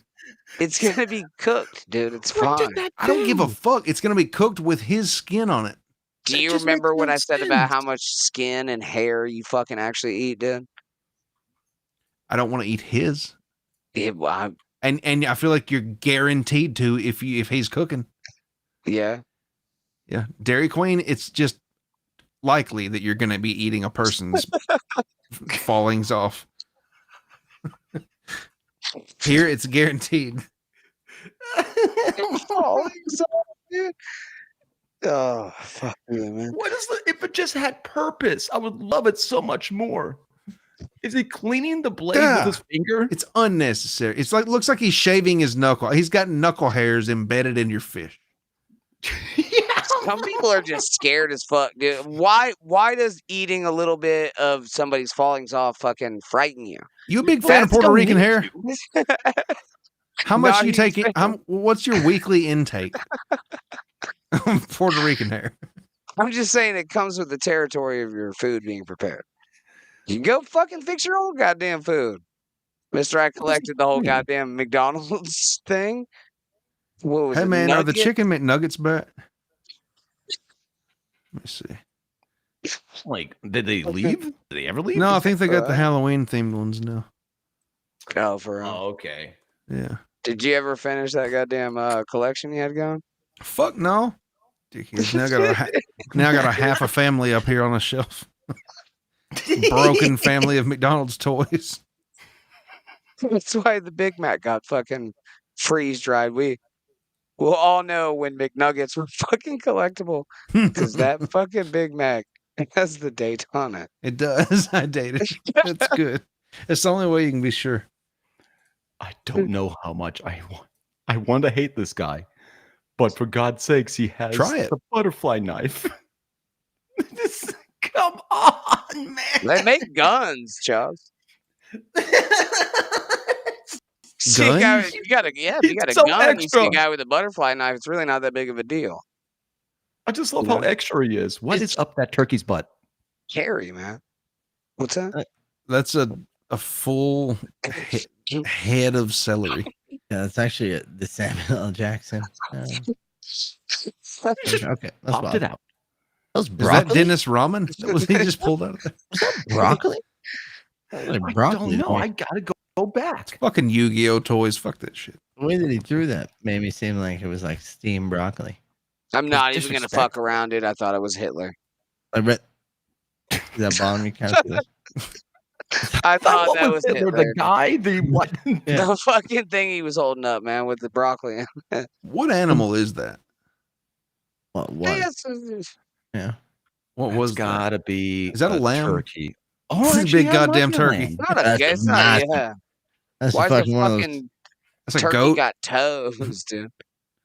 It's gonna be cooked, dude. It's fine. I don't give a fuck. It's gonna be cooked with his skin on it. Do you remember what I said about how much skin and hair you fucking actually eat, dude? I don't want to eat his. Yeah, well, and I feel like you're guaranteed to if he's cooking. Yeah. Yeah. Dairy Queen, it's just likely that you're gonna be eating a person's fallings off. Here, it's guaranteed. Fallings off, dude. Oh, fuck you, man. What is if it just had purpose? I would love it so much more. Is he cleaning the blade with his finger? It's unnecessary. It's like looks like he's shaving his knuckle. He's got knuckle hairs embedded in your fish. Some people are just scared as fuck, dude. Why does eating a little bit of somebody's fallings off fucking frighten you? You a big fan of Puerto Rican hair? How much you taking? What's your weekly intake? Puerto Rican hair. I'm just saying it comes with the territory of your food being prepared. You can go fucking fix your own goddamn food. Mister, I collected the whole goddamn McDonald's thing. What was hey it, man, nugget? are the chicken McNuggets back? Let me see. Like, did they leave? Did they ever leave? No, I think they got the Halloween themed ones now. Oh, for real. Oh, okay. Yeah. Did you ever finish that goddamn collection you had going? Fuck no. Dickheads. Now I got a half a family up here on a shelf. Broken family of McDonald's toys. That's why the Big Mac got fucking freeze dried. We'll all know when McNuggets were fucking collectible because that fucking Big Mac has the date on it. It does. I dated. That's good. It's the only way you can be sure. I don't know how much I want to hate this guy, but for God's sakes, he has the butterfly knife. Come on, man. They make guns, Charles. See a guy, you got a so gun. extra. You see a guy with a butterfly knife. It's really not that big of a deal. I just love how extra he is. What is up that turkey's butt? Carry, man. What's that? That's a full head of celery. Yeah, that's actually the Samuel L. Jackson. Okay, that's Popped it out. That was Is broccoli. that Dennis Ramen? Was he just pulled out of there? Was that broccoli? broccoli. No, I gotta go back. Fucking Yu-Gi-Oh toys. Fuck that shit. The way that he threw that made me seem like it was like steamed broccoli. I'm not even gonna fuck around, dude. I thought it was Hitler. I read that bottom. You kind of. I thought that was Hitler, Hitler. the guy, the what? The fucking thing he was holding up, man, with the broccoli. What animal is that? What? Yeah. What was gotta be? Is that a lamb? Turkey. Oh, it's a actually, big yeah, it might goddamn be a turkey. lamb. Not a guess. Not yeah. That's Why is fucking the one of those. fucking That's a turkey goat. got toes, dude?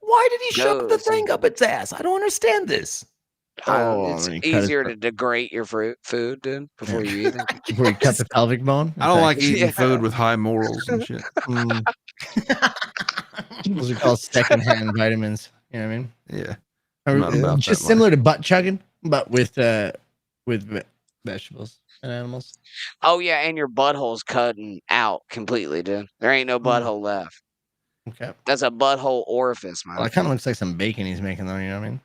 Why did he shove the Goes. thing up its ass? I don't understand this. It's when you cut easier it- to degrade your food, dude, before you eat it. Before you cut the pelvic bone. I don't like eating Yeah. food with high morals and shit. Those are called secondhand vitamins. You know what I mean? Yeah. Or I'm not about just that similar to butt chugging, but with vegetables and animals. Oh yeah, and your butthole's cutting out completely, dude. There ain't no butthole left. Okay. That's a butthole orifice, man. Well, it kind of looks like some bacon he's making, though. You know what I mean?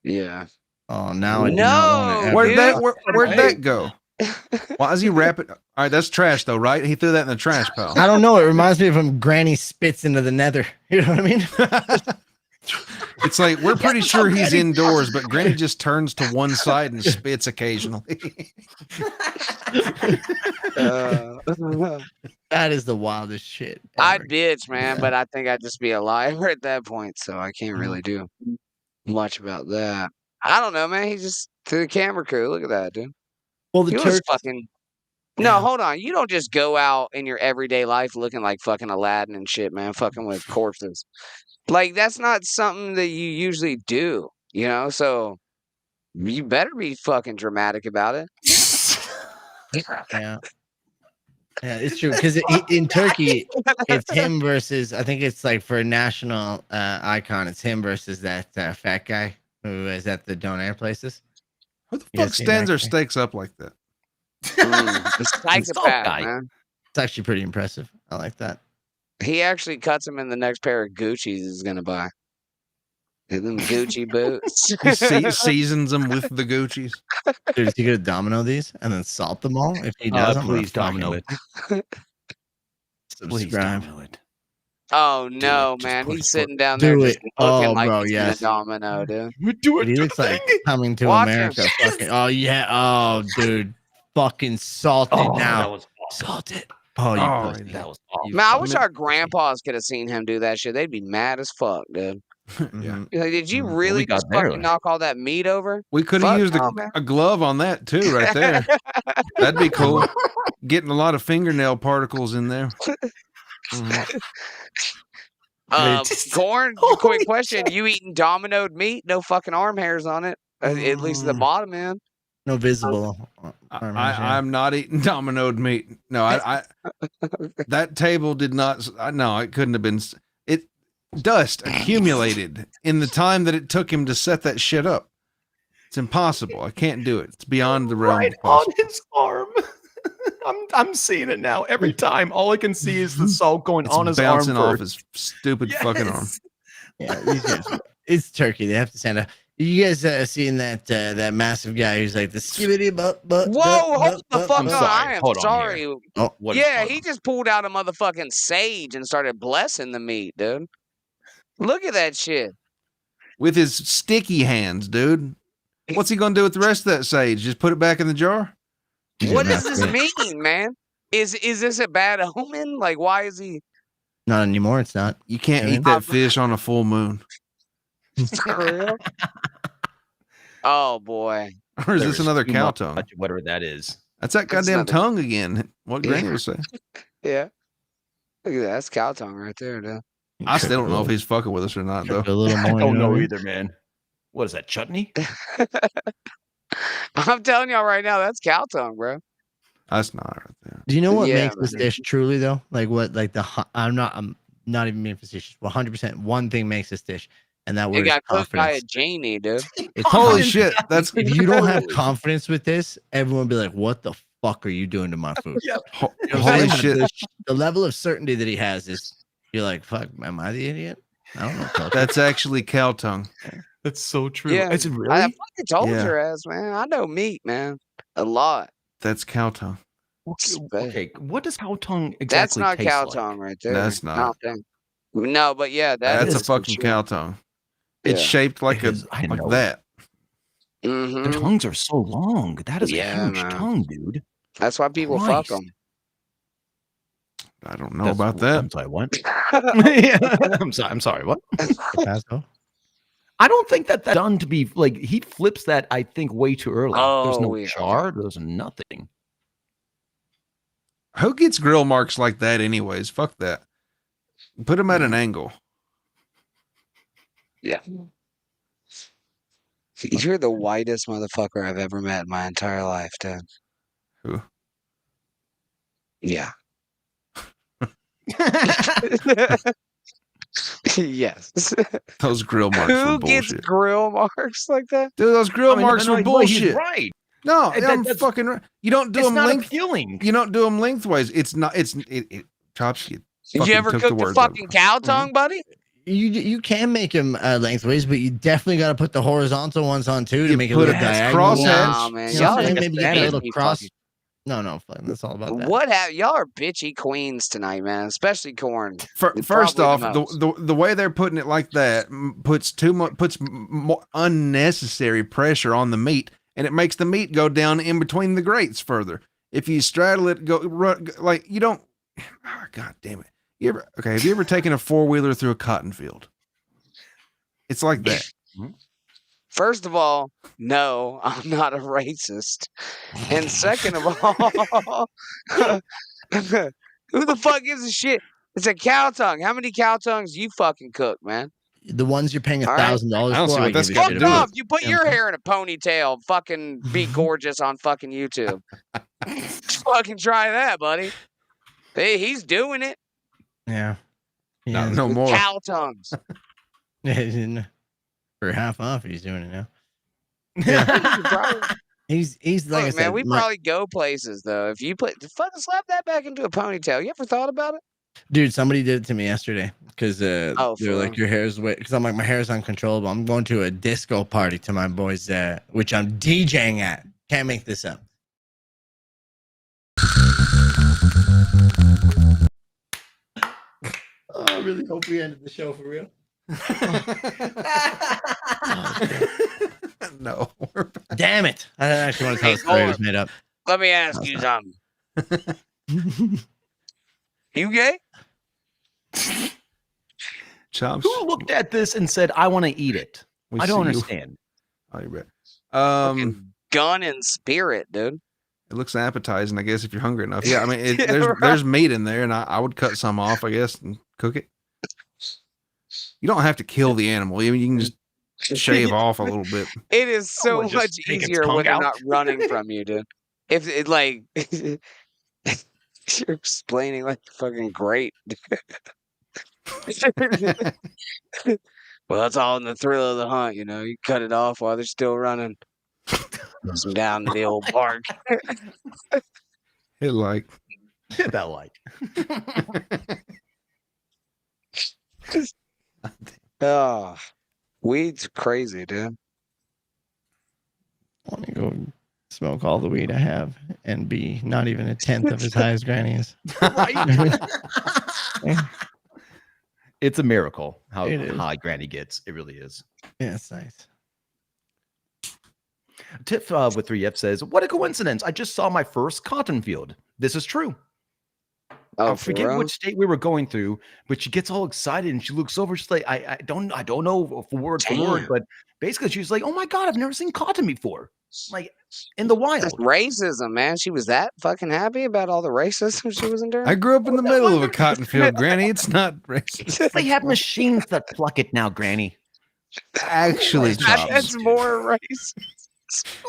Yeah. Oh, now I do not want to. Where'd that go? Why does he wrap it? All right, that's trash though, right? He threw that in the trash pile. I don't know. It reminds me of when Granny spits into the nether. You know what I mean? It's like we're pretty sure he's indoors, but Granny just turns to one side and spits occasionally. That is the wildest shit. I'd bitch, man, but I think I'd just be a liar at that point, so I can't really do much about that. I don't know, man. He just to the camera crew. Look at that, dude. Well, the He was Turks. fucking. No, hold on. You don't just go out in your everyday life looking like fucking Aladdin and shit, man. Fucking with corpses. Like that's not something that you usually do, you know. So you better be fucking dramatic about it. Yeah. Yeah, it's true because in Turkey, it's him versus. I think it's like for a national icon, it's him versus that fat guy who is at the donair places. Who the fuck stands their steaks up like that? The psychopath, man. It's actually pretty impressive. I like that. He actually cuts him in the next pair of Gucci's he's gonna buy. Them Gucci boots. He seasons them with the Gucci's. Dude, is he gonna domino these and then salt them all? If he does, Please domino it. Subscribe. Please domino it. Oh no, man! He's sitting down there Do just it. looking Oh, like bro, he's yes. in a domino, dude. Do He looks like coming to Watch America. him. Fucking, oh yeah. Oh, dude. Fucking salt it now. That was awesome. Salt it. Oh, you Oh, pussy. That was awesome. Man, I wish our grandpas could have seen him do that shit. They'd be mad as fuck, dude. Mhm. Like, did you Well, really we got just there. fucking knock all that meat over? We could have Fuck used no, man. a glove on that too, right there. That'd be cool. Getting a lot of fingernail particles in there. Mhm. Corn, quick question. You eating dominoed meat? No fucking arm hairs on it. At least the bottom end. No visible. I'm not eating dominoed meat. No, I that table did not. No, it couldn't have been. It dust accumulated in the time that it took him to set that shit up. It's impossible. I can't do it. It's beyond the realm. Right of on possible. his arm. I'm seeing it now. Every time, all I can see is the salt going It's on his arm. bouncing off first. his stupid fucking arm. Yeah, these guys, it's Turkey. They have to stand up. You guys seen that that massive guy who's like the skibbity butt. Whoa, hold the fuck I'm on. sorry. I am Hold on sorry. here. Oh, What is Yeah, going he on? just pulled out a motherfucking sage and started blessing the meat, dude. Look at that shit. With his sticky hands, dude. What's he gonna do with the rest of that sage? Just put it back in the jar? What does this mean, man? Is this a bad omen? Like, why is he? Not anymore. It's not. You can't eat that fish on a full moon. For real? Oh boy. Or is There this another too cow much, tongue? whatever that is. That's that That's goddamn another- tongue again. What Granny was saying. Yeah. Look at that. That's cow tongue right there, dude. I still don't know if he's fucking with us or not, though. A little I more. don't you know what I mean? either, man. What is that, chutney? I'm telling y'all right now, that's cow tongue, bro. That's not right there. Do you know what Yeah, makes this man. dish truly though? Like what? Like I'm not even being facetious. 100%. One thing makes this dish, and that It word is got cooked by a confidence. genie, dude. It's Holy confidence. shit. That's If you don't have confidence with this, everyone will be like, "What the fuck are you doing to my food?" Yep. You know what I'm holy saying? shit. The level of certainty that he has is, you're like, "Fuck, am I the idiot?" I don't know. Coach. That's actually cow tongue. That's so true. Yeah. Is it really? I fucking told Yeah. your ass, man. I know meat, man. A lot. That's cow tongue. Okay, what does cow tongue exactly That's not taste cow like? tongue right there. That's I not. don't think. No, but yeah, That's a is for fucking sure. cow tongue. It's Yeah. shaped like I like know. that. Mm-hmm. Their tongues are so long. That is a Yeah, huge man. tongue, dude. That's why people fuck Christ. them. I don't know about that. I'm sorry, what? Yeah, I'm sorry, what? I don't think that's done to be like he flips that, I think, way too early. There's no yeah. char, there's nothing. Who gets grill marks like that anyways? Fuck that. Put them at an angle. Yeah. You're the whitest motherfucker I've ever met in my entire life, dude. Who? Yeah. Yes. Those grill marks were Who bullshit. gets grill marks like that? Dude, those grill marks were bullshit. He's right. No, That- I'm that's- fucking right. You don't do It's them not length. appealing. You don't do them lengthways. It's not. It chops you. Did you ever cook the fucking cow tongue, buddy? You can make them lengthways, but you definitely got to put the horizontal ones on too to make it put look it diagonal. crossheads. Nah, man. You know Y'all what I'm saying? are Maybe get a little bitchy cross. fucking- No, that's all about that. What have y'all are bitchy queens tonight, man? Especially corn. First off, Probably the way they're putting it like that puts more unnecessary pressure on the meat, and it makes the meat go down in between the grates further. If you straddle it, like you don't. Oh, God damn it! Have you ever taken a 4-wheeler through a cotton field? It's like that. First of all, no, I'm not a racist. And second of all, who the fuck gives a shit? It's a cow tongue. How many cow tongues you fucking cook, man? The ones you're paying All right. $1,000 I don't see for. what I that's give got you to shit do about. with You put Yeah. your hair in a ponytail, fucking be gorgeous on fucking YouTube. Fucking try that, buddy. Hey, he's doing it. Yeah. No With more. cow tongues. For half off, he's doing it now. Probably- He's like I Look, said, man, we probably go places though. If you fucking slap that back into a ponytail, you ever thought about it? dude. Somebody did it to me yesterday because they're for like, real? your hair's wet. Because I'm like, my hair's uncontrollable. I'm going to a disco party to my boys, which I'm DJing at. Can't make this up. Oh, I really hope we ended the show for real. No. Damn it! I don't actually want to tell Hey, the story. It hold was on. made up. Let me ask you something. You gay? Chops. Who looked at this and said, "I want to eat it"? We I don't see you. understand. Oh, you bet. Gun and spirit, dude. It looks appetizing, I guess, if you're hungry enough. Yeah, I mean, Yeah, there's right. meat in there, and I would cut some off, I guess, and cook it. You don't have to kill the animal. You can just shave off a little bit. It is so would just much take its easier tongue when they're out. not running from you, dude. If it like you're explaining like fucking great. Well, that's all in the thrill of the hunt, you know. You cut it off while they're still running. Push them down to the old park. Hit like. Hit that like. Oh, weed's crazy, dude. I want to go smoke all the weed I have and be not even a tenth of as high as Granny is. It's a miracle how It is. high Granny gets. It really is. Yeah, it's nice. Tiff with 3F says, "What a coincidence! I just saw my first cotton field. This is true. Oh, I forget for which state we were going through, but she gets all excited and she looks over. She's like, I don't know for word for word, Damn. but basically she's like, oh my god, I've never seen cotton before, like in the wild. That's racism, man. She was that fucking happy about all the racism she was enduring. I grew up in the middle of a cotton field, Granny. It's not racist. They have machines that pluck it now, Granny. Actually, Chops. That's more racist.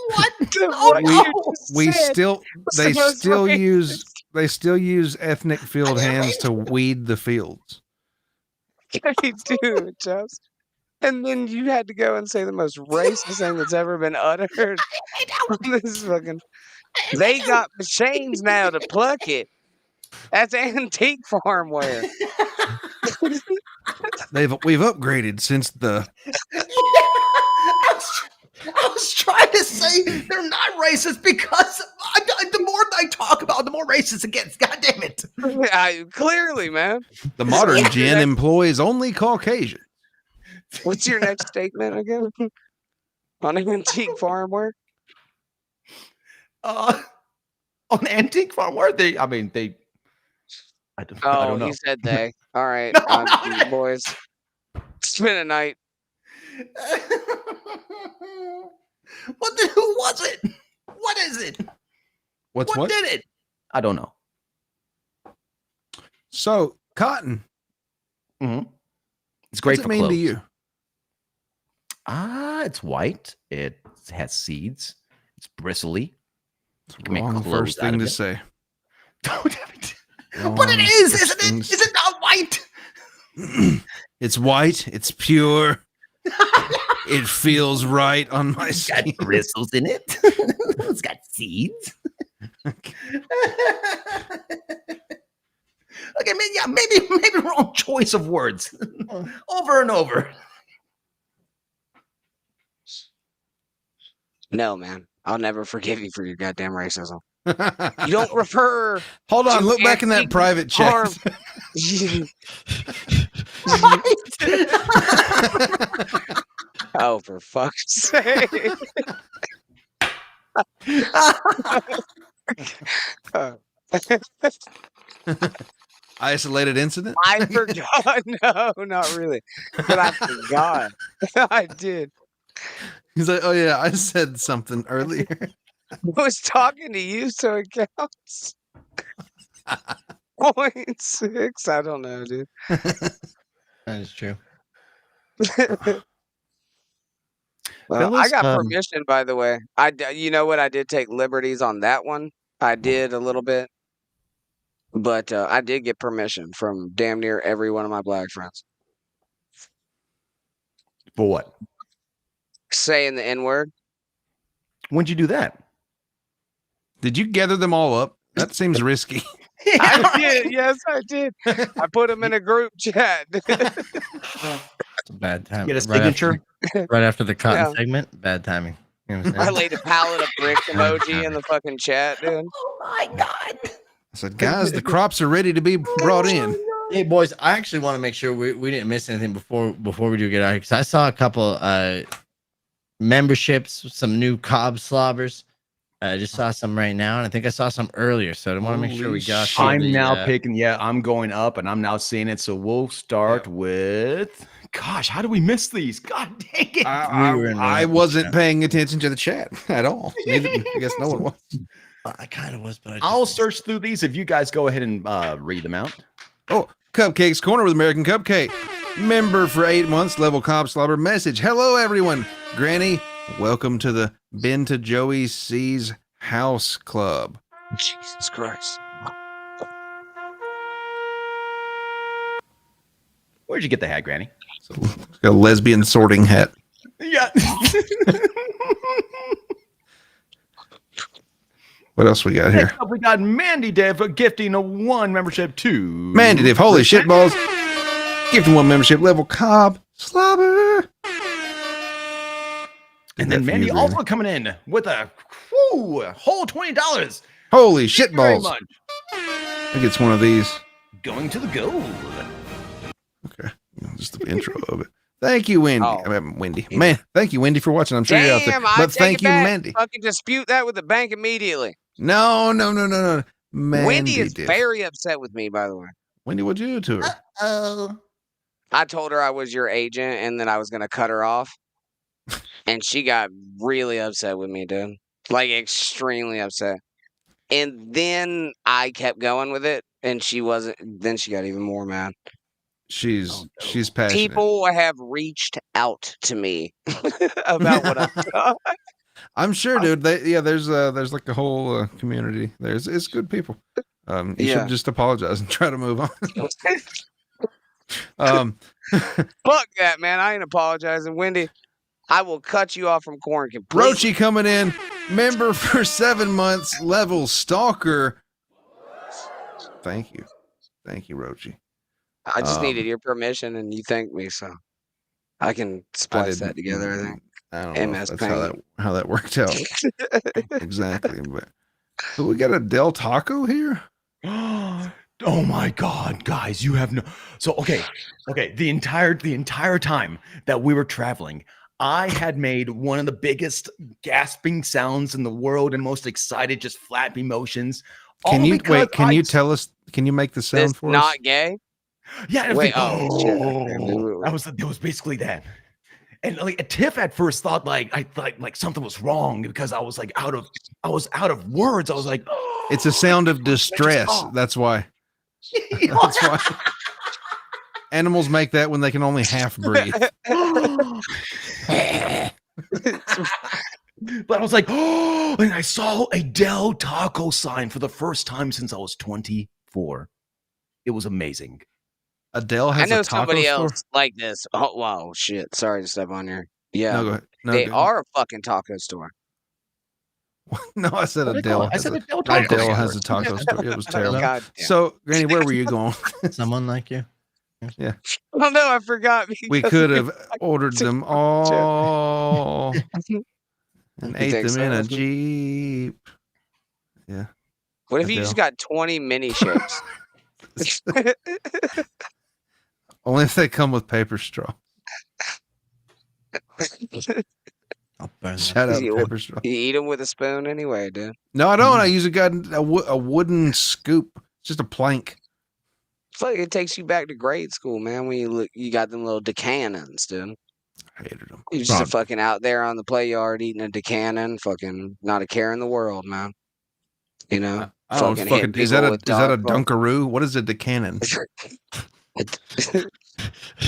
What? What we you just we said still was they the most still racist. use ethnic field hands to weed the fields. They do, just. And then you had to go and say the most racist thing that's ever been uttered. This is fucking. They got machines now to pluck it. That's antique farmware. We've upgraded since the. I was trying to say they're not racist because the more I talk about, the more racist it gets. God damn it. Clearly, man. The modern gin employs only Caucasian. What's your next statement again? On antique farmware? On antique farmware, I don't know. He said they. All right, boys. It's been a night. Who was it? What is it? What did it? I don't know. So cotton. Mm-hmm. It's great What's for it mean clothes. to you? It's white. It has seeds. It's bristly. It's wrong first thing to say. But it is, isn't it? Is it not white? It's white. It's pure. It feels right on my skin. Got bristles in it. It's got seeds. Okay, maybe wrong choice of words. Over and over. No, man. I'll never forgive you for your goddamn racism. You don't refer. Hold on. Look back in that private chat. Oh, for fuck's sake. Isolated incident? I forgot. No, not really. But I forgot. I did. He's like, oh, yeah, I said something earlier. I was talking to you, so it counts. 0.6. I don't know, dude. That is true. Well, I got permission, by the way. You know what? I did take liberties on that one. I did a little bit. But I did get permission from damn near every one of my black friends. For what? Saying the N-word. When'd you do that? Did you gather them all up? That seems risky. I did. Yes, I did. I put them in a group chat. It's a bad time. Get a signature? Right after the cotton segment. Bad timing. You know what I'm I saying? laid a pallet of bricks emoji in the fucking chat, dude. Oh my God. I said, guys, the crops are ready to be brought in. Hey, boys, I actually want to make sure we didn't miss anything before we do get out here, because I saw a couple memberships, some new Cobb slobbers. I just saw some right now, and I think I saw some earlier, so I want to make sure we got some. I'm now picking, I'm going up, and I'm now seeing it, so we'll start with, gosh, how do we miss these? God dang it. I wasn't paying attention to the chat at all. I guess no one was. I kind of was, but I'll search through these if you guys go ahead and read them out. Oh, Cupcakes Corner with American Cupcake. Member for 8 months, level Cobb Slobber message. Hello, everyone. Granny, welcome to the Been to Joey C's House Club. Jesus Christ. Where'd you get the hat, Granny? So, a lesbian sorting hat. Yeah. What else we got here? Next up, we got Mandy Dev gifting a 1 membership to Mandy Dev, holy shit balls. Gifting 1 membership, level Cobb Slobber. And then Mandy also coming in with a whole $20. Holy shit balls. Much. I think it's one of these. Going to the gold. Okay. Just the intro of it. Thank you, Wendy. Oh. Wendy. Man, thank you, Wendy, for watching. I'm sure you're out there. But thank you, Mandy. Fucking dispute that with the bank immediately. No. Mandy Wendy is did. very upset with me, by the way. Wendy, what'd you do to her? Oh. I told her I was your agent and then I was going to cut her off. And she got really upset with me, dude. Like, extremely upset. And then I kept going with it, and she wasn't. Then she got even more mad. She's passionate. People have reached out to me about what I've done. I'm sure, dude. There's like a whole community. It's good people. You should just apologize and try to move on. Fuck that, man. I ain't apologizing, Wendy. I will cut you off from corn completely. Rochi coming in, member for 7 months, level stalker. Thank you, Rochi. I just needed your permission, and you thanked me, so I can splice that together. I think. I don't know if that's how that worked out exactly, but So we got a Del Taco here. Oh my God, guys, you have no. So okay, the entire time that we were traveling, I had made one of the biggest gasping sounds in the world and most excited, just flapping motions. Can you wait? Can you tell us? Can you make the sound This for not us? gay? Yeah. Wait. Like, Oh shit. That was basically that. And like Tiff at first thought I thought like something was wrong because I was out of words. I was like, It's a sound of distress. That's why. That's why. Animals make that when they can only half breathe. But I was like, oh, and I saw a Del Taco sign for the first time since I was 24. It was amazing. Adele I has know a taco somebody store? else like this. Oh wow, shit. Sorry to step on your. Yeah, No, go ahead. No, they go ahead. are a fucking taco store. No, I said What did I call Adele. it? I said Adele Taco Adele Store. has a taco store. It was terrible. God damn. So, Granny, where were you going? Someone like you. Yeah, Oh no, I forgot. we because could have ordered them all You and ate think them in so? a Jeep. Yeah. What if you just got 20 mini shakes? Only if they come with paper straw. I'll burn Shout out You- paper straw. You eat them with a spoon anyway, dude. No, I don't. I use a wooden scoop. It's just a plank. It's like it takes you back to grade school, man. When you got them little decannons, dude. I hated them. You just fucking out there on the play yard eating a decannon, fucking not a care in the world, man. You know, I don't fucking, fucking, hit is that people a with Dunkaroo? What is a decannon?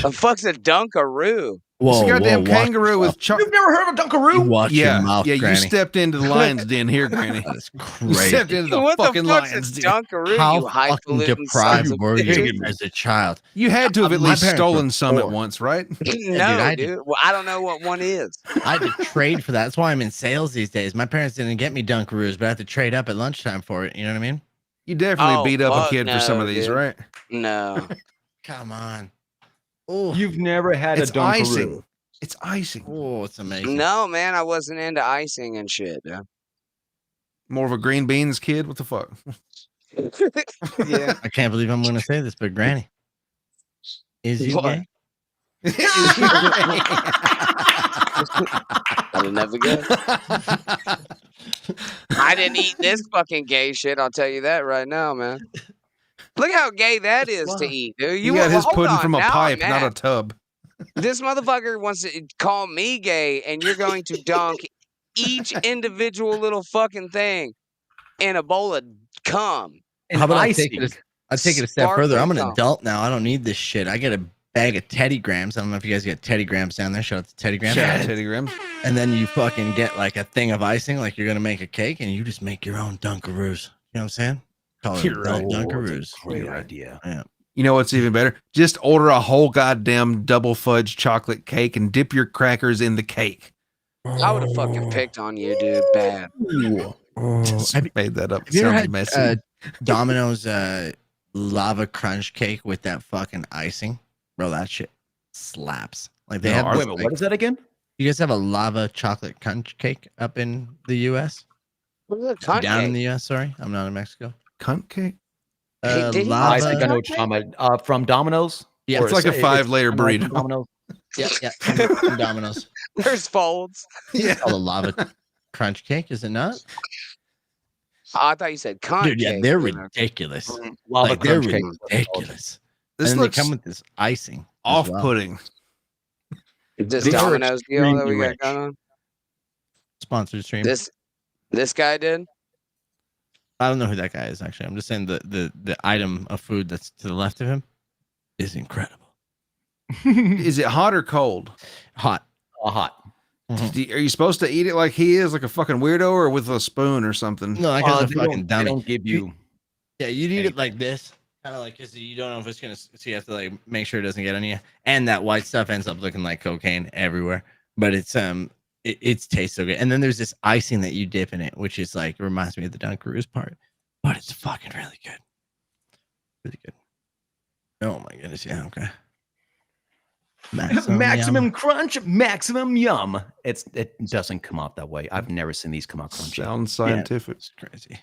A fuck's a Dunkaroo? It's a goddamn kangaroo with chocolate. You've never heard of Dunkaroo? Watch your mouth, yeah. Granny. You stepped into the lion's den here, Granny. That's You crazy. stepped into the What fucking the fuck's lion's a den. Dunkaroo? How You fucking highfalutin deprived sons of were you bitches? as a child? You had to have at My least parents were stolen some at poor. once, right? No, dude, dude. Well, I don't know what one is. I had to trade for that. That's why I'm in sales these days. My parents didn't get me Dunkaroos, but I had to trade up at lunchtime for it. You know what I mean? You definitely Oh, beat up a fuck kid for some no, of these, dude. right? No. Come on. Oh, You've never had It's a Dunkaroo. icing. It's icing. oh, it's amazing. No, man, I wasn't into icing and shit, dude. More of a green beans kid. What the fuck? Yeah. I can't believe I'm going to say this, but Granny, is you What? gay? I'll never go. I didn't eat this fucking gay shit. I'll tell you that right now, man. Look how gay that is to eat, dude. You got his hold pudding on, from a now pipe, I'm not a mad. tub. This motherfucker wants to call me gay, and you're going to dunk each individual little fucking thing in a bowl of cum. And How about I icing. take it? I take it a step Sparkling further. I'm an cum. adult now. I don't need this shit. I get a bag of Teddy Grams. I don't know if you guys get Teddy Grams down there. Shout out to Teddy Grams. Shout out Teddy Graham. And then you fucking get like a thing of icing, like you're gonna make a cake, and you just make your own Dunkaroos. You know what I'm saying? Call it You're adult right. Dunkaroos. Great idea. Yeah. You know what's even better? Just order a whole goddamn double fudge chocolate cake and dip your crackers in the cake. I would have fucking picked on you, dude. Bad. Just made that up. Have you ever Sounds had messy. Domino's lava crunch cake with that fucking icing? Bro, that shit slaps. Like they No, have. ours- Wait, what is that again? You guys have a lava chocolate crunch cake up in the U.S. Down in the U.S. Sorry, I'm not in Mexico. Cunt cake? Hey, did he I Lava- think I know what you're talking about. From Domino's? Yeah, Or It's like a it's 5-layer kinda like burrito. Domino's. Yeah, from Domino's. There's folds. Yeah. Called a lava crunch cake, is it not? Oh, I thought you said cunt Dude, yeah, cake, they're dude. ridiculous. Lava Like they're crunch cake. ridiculous. This And then they looks come with this icing. as well. off-putting. This These are Domino's deal that we extremely got rich. going on. Sponsored stream. This guy did. I don't know who that guy is actually. I'm just saying the item of food that's to the left of him is incredible. Is it hot or cold? Hot. Hot. Mhm. Are you supposed to eat it like he is, like a fucking weirdo, or with a spoon or something? No, that guy's a They fucking they dummy. don't give you. Yeah, you'd eat it like this, kind of like because you don't know if it's gonna. So you have to like make sure it doesn't get on you, and that white stuff ends up looking like cocaine everywhere. But it tastes so good. And then there's this icing that you dip in it, which is like reminds me of the Dunkaroos part, but it's fucking really good, really good. Oh my goodness, yeah, okay. Maximum yum. crunch, maximum yum. It doesn't come out that way. I've never seen these come out crunchy. Sounds scientific. It's crazy.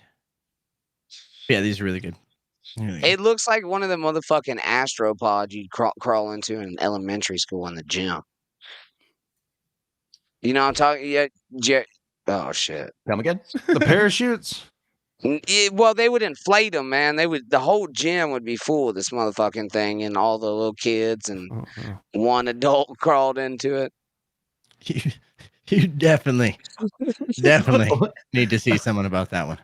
Yeah, these are really good. Really good. It looks like one of the motherfucking astropods you'd crawl into in elementary school in the gym. You know what I'm talking? Yeah, oh shit. Come again? The parachutes. Well, they would inflate them, man. The whole gym would be full of this motherfucking thing, and all the little kids, and one adult crawled into it. You definitely need to see someone about that one.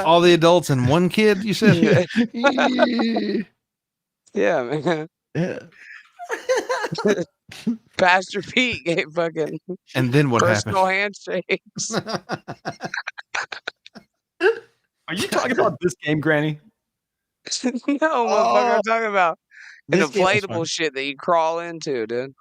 All the adults and one kid, you said? Yeah, man. Yeah. Pastor Pete gave fucking And then what personal happened? handshakes. Are you talking about this game, Granny? No, motherfucker, I'm talking about an This game was inflatable fun. shit that you crawl into, dude.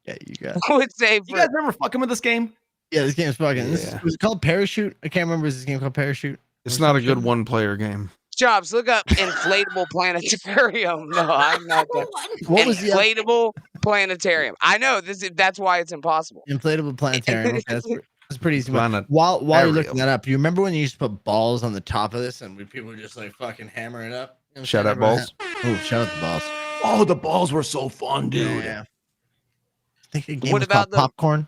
Yeah, you got. I would say You guys remember fucking with this game? Yeah, this game's fucking. Yeah. Was it called Parachute? I can't remember. Is this game called Parachute? It's not a good one-player game. Jobs, look up inflatable planetarium. No, I'm not. What was the inflatable planetarium? I know that's why it's impossible. inflatable planetarium? Okay, that's pretty easy. Planetarium. While you're looking that up, you remember when you used to put balls on the top of this and people would just like fucking hammer it up? You know what I'm Shout saying? out balls. Oh, shout out the balls. Oh, the balls were so fun, dude. Yeah. I think the game What was about called Popcorn?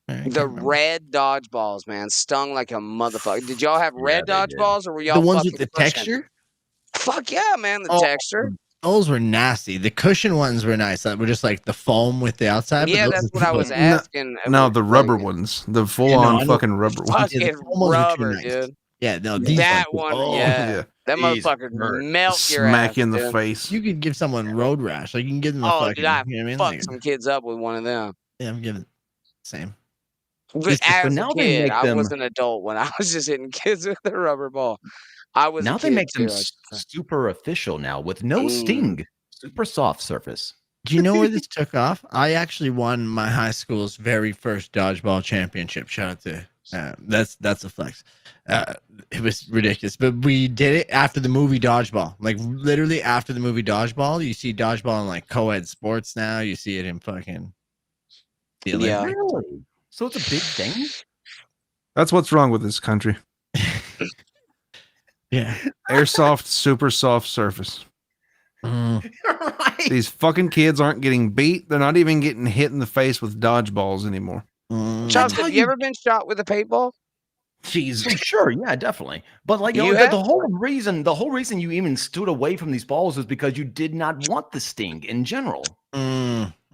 The red dodgeballs, man, stung like a motherfucker. Did y'all have red they did. dodgeballs, or were y'all The ones with fucking the pushing? texture? Fuck yeah, man, the Oh, texture. Those were nasty. The cushion ones were nice. That were just like the foam with the outside. Yeah, but that's those what I was were- asking. No, the rubber ones. The full-on I know. fucking rubber ones. Fucking Yeah, the foam ones were too rubber, nice. dude. Yeah, no, these That ones- one, oh, yeah. That These motherfucker hurt. melt your Smack ass, you in the dude. face. You could give someone road rash. Like you can give them a Oh, fucking. dude, I you know what I mean? fucked Like, some kids up with one of them. yeah, I'm giving same. But Yes, but as now a they kid, make I them- was an adult when I was just hitting kids with the rubber ball. I was Now a they kid make them too, I should say. super official now with no sting. Super soft surface. Do you know where this took off? I actually won my high school's very first dodgeball championship. Shout out to that's a flex. It was ridiculous, but we did it after the movie Dodgeball. Like literally after the movie Dodgeball, you see dodgeball in like co-ed sports now. You see it in fucking the Olympics. Yeah. Really? So it's a big thing? That's what's wrong with this country. Yeah. Airsoft, super soft surface. Mm. Right. These fucking kids aren't getting beat. They're not even getting hit in the face with dodgeballs anymore. Mm. Chops, how have you- you ever been shot with a paintball? Jesus. Oh, sure, yeah, definitely. But like You the have? whole reason you even stood away from these balls is because you did not want the sting in general.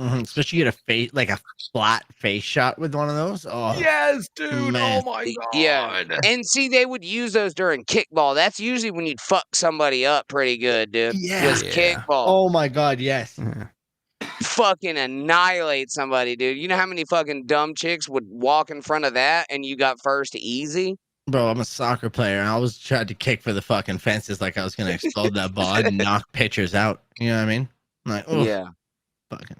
Especially get a face like a flat face shot with one of those. Oh Yes, dude. man. Oh my god. Yeah. And see, they would use those during kickball. That's usually when you'd fuck somebody up pretty good, dude. Yeah. Was kickball. Oh my god, yes. Fucking annihilate somebody, dude. You know how many fucking dumb chicks would walk in front of that and you got first easy? Bro, I'm a soccer player and I always tried to kick for the fucking fences like I was gonna explode that ball and knock pitchers out. You know what I mean? I'm like, oh Yeah. fucking.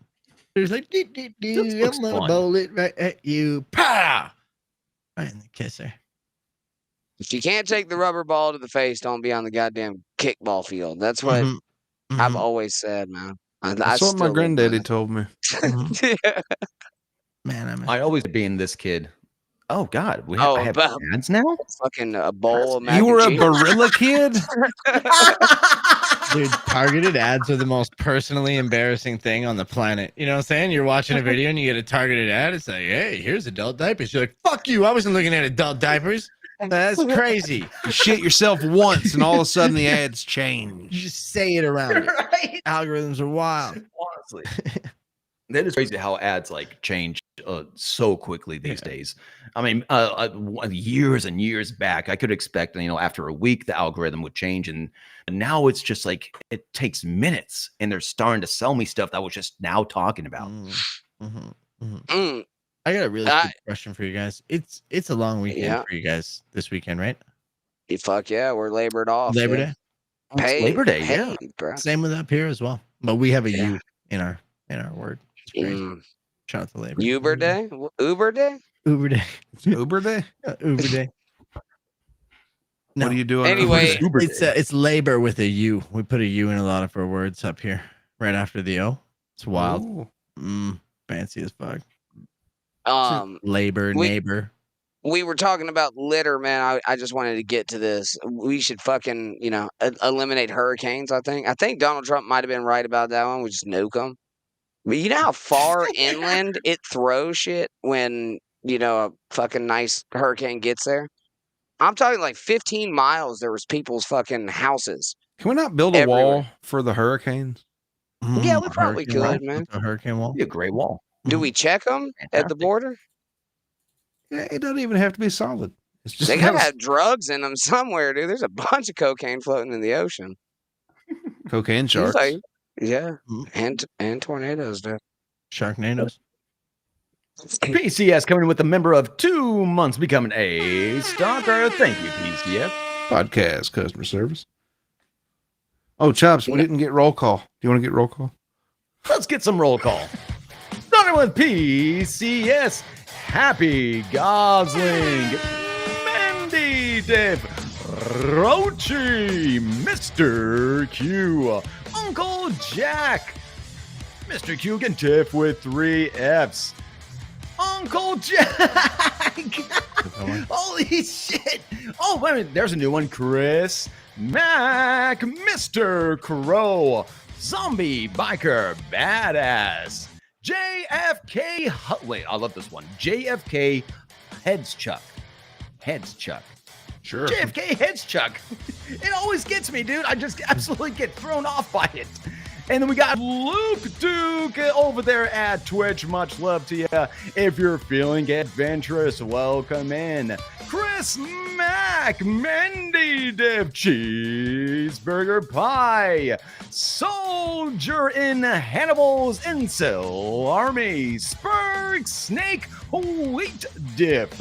There's like, This I'm looks gonna fun. bowl it right at you. Pow! Right in the kisser. If you can't take the rubber ball to the face, don't be on the goddamn kickball field. That's what Mhm. I've Mhm. always said, man. That's what my still live by granddaddy that. told me. Yeah. Man, I always being this kid. Oh god, Oh, I have but- ads now? Fucking a bowl of mac You were a and cheese. gorilla kid? Dude, targeted ads are the most personally embarrassing thing on the planet. You know what I'm saying? You're watching a video and you get a targeted ad. It's like, hey, here's adult diapers. You're like, fuck you. I wasn't looking at adult diapers. That's crazy. You shit yourself once and all of a sudden the ads You change. just say it around it. Right. Algorithms are wild. Honestly. That is crazy how ads like change so quickly these days. I mean, years and years back, I could expect, after a week, the algorithm would change. And now it's just like, it takes minutes and they're starting to sell me stuff that I was just now talking about. Mm. I got a really good question for you guys. It's a long weekend Yeah. for you guys this weekend, right? Fuck yeah, we're labored off. Labor dude. Day. It's Paid, Labor Day, yeah. paid, bro. Same with up here as well. But we have a Yeah. U in our word. Which is crazy. Mm. Shout out to Labor. Uber Day? Uber Day? Uber Day. Uber Day? Uber Day. What do you do on Anyway, Uber Day? It's labor with a U. We put a U in a lot of our words up here, right after the O. It's wild. Ooh. Fancy as fuck. Um, Labor, we- neighbor. we were talking about litter, man. I just wanted to get to this. We should fucking, eliminate hurricanes, I think. I think Donald Trump might have been right about that one. We just nuke them. But you know how far inland it throws shit when, a fucking nice hurricane gets there? I'm talking like 15 miles. There was people's fucking houses. Can we not build a wall for the hurricanes? Yeah, we probably could, man. A hurricane wall. Be a great wall. Do we check them at the border? Yeah, it doesn't even have to be solid. It's just They gotta have drugs in them somewhere, dude. There's a bunch of cocaine floating in the ocean. Cocaine sharks. Yeah, and tornadoes, dude. Sharknadoes. PCS coming with a member of 2 months becoming a stalker. Thank you, PCS. Podcast customer service. Oh, Chops, we didn't get roll call. Do you want to get roll call? Let's get some roll call. Starting with PCS. Happy Gosling. Mandy Dip. Roachy. Mr. Q. Uncle Jack. Mr. Q can tip with 3 Fs. Uncle Jack. Holy shit. Oh, wait a minute. There's a new one. Chris Mac. Mr. Crow. Zombie Biker Badass. JFK. Wait, I love this one. JFK Heads Chuck. Sure. JFK Heads Chuck. It always gets me, dude. I just absolutely get thrown off by it. And then we got Luke Duke over there at Twitch. Much love to you. If you're feeling adventurous, welcome in. Chris Mack, Mendy Dip, Cheeseburger Pie, Soldier in Hannibal's Incel Army, Spurg Snake Wheat Dip.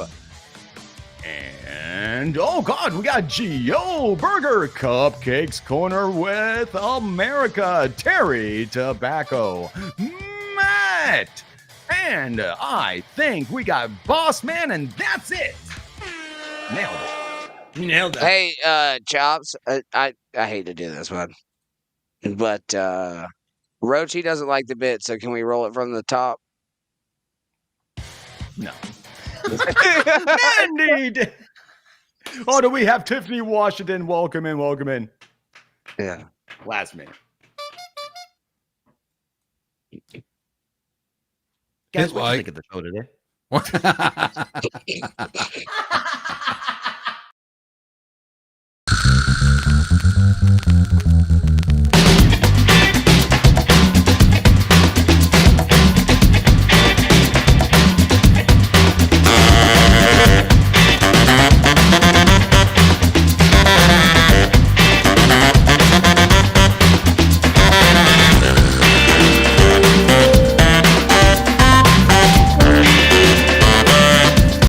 And, oh God, we got Geo Burger Cupcakes Corner with America, Terry Tobacco, Matt, and I think we got Boss Man, and that's it. Nailed it. Hey, Chops, I hate to do this one, but Roachy doesn't like the bit, so can we roll it from the top? No. Mandy. Oh, do we have Tiffany Washington? Welcome in. Yeah. Last minute. Guys, what do you think of the show today?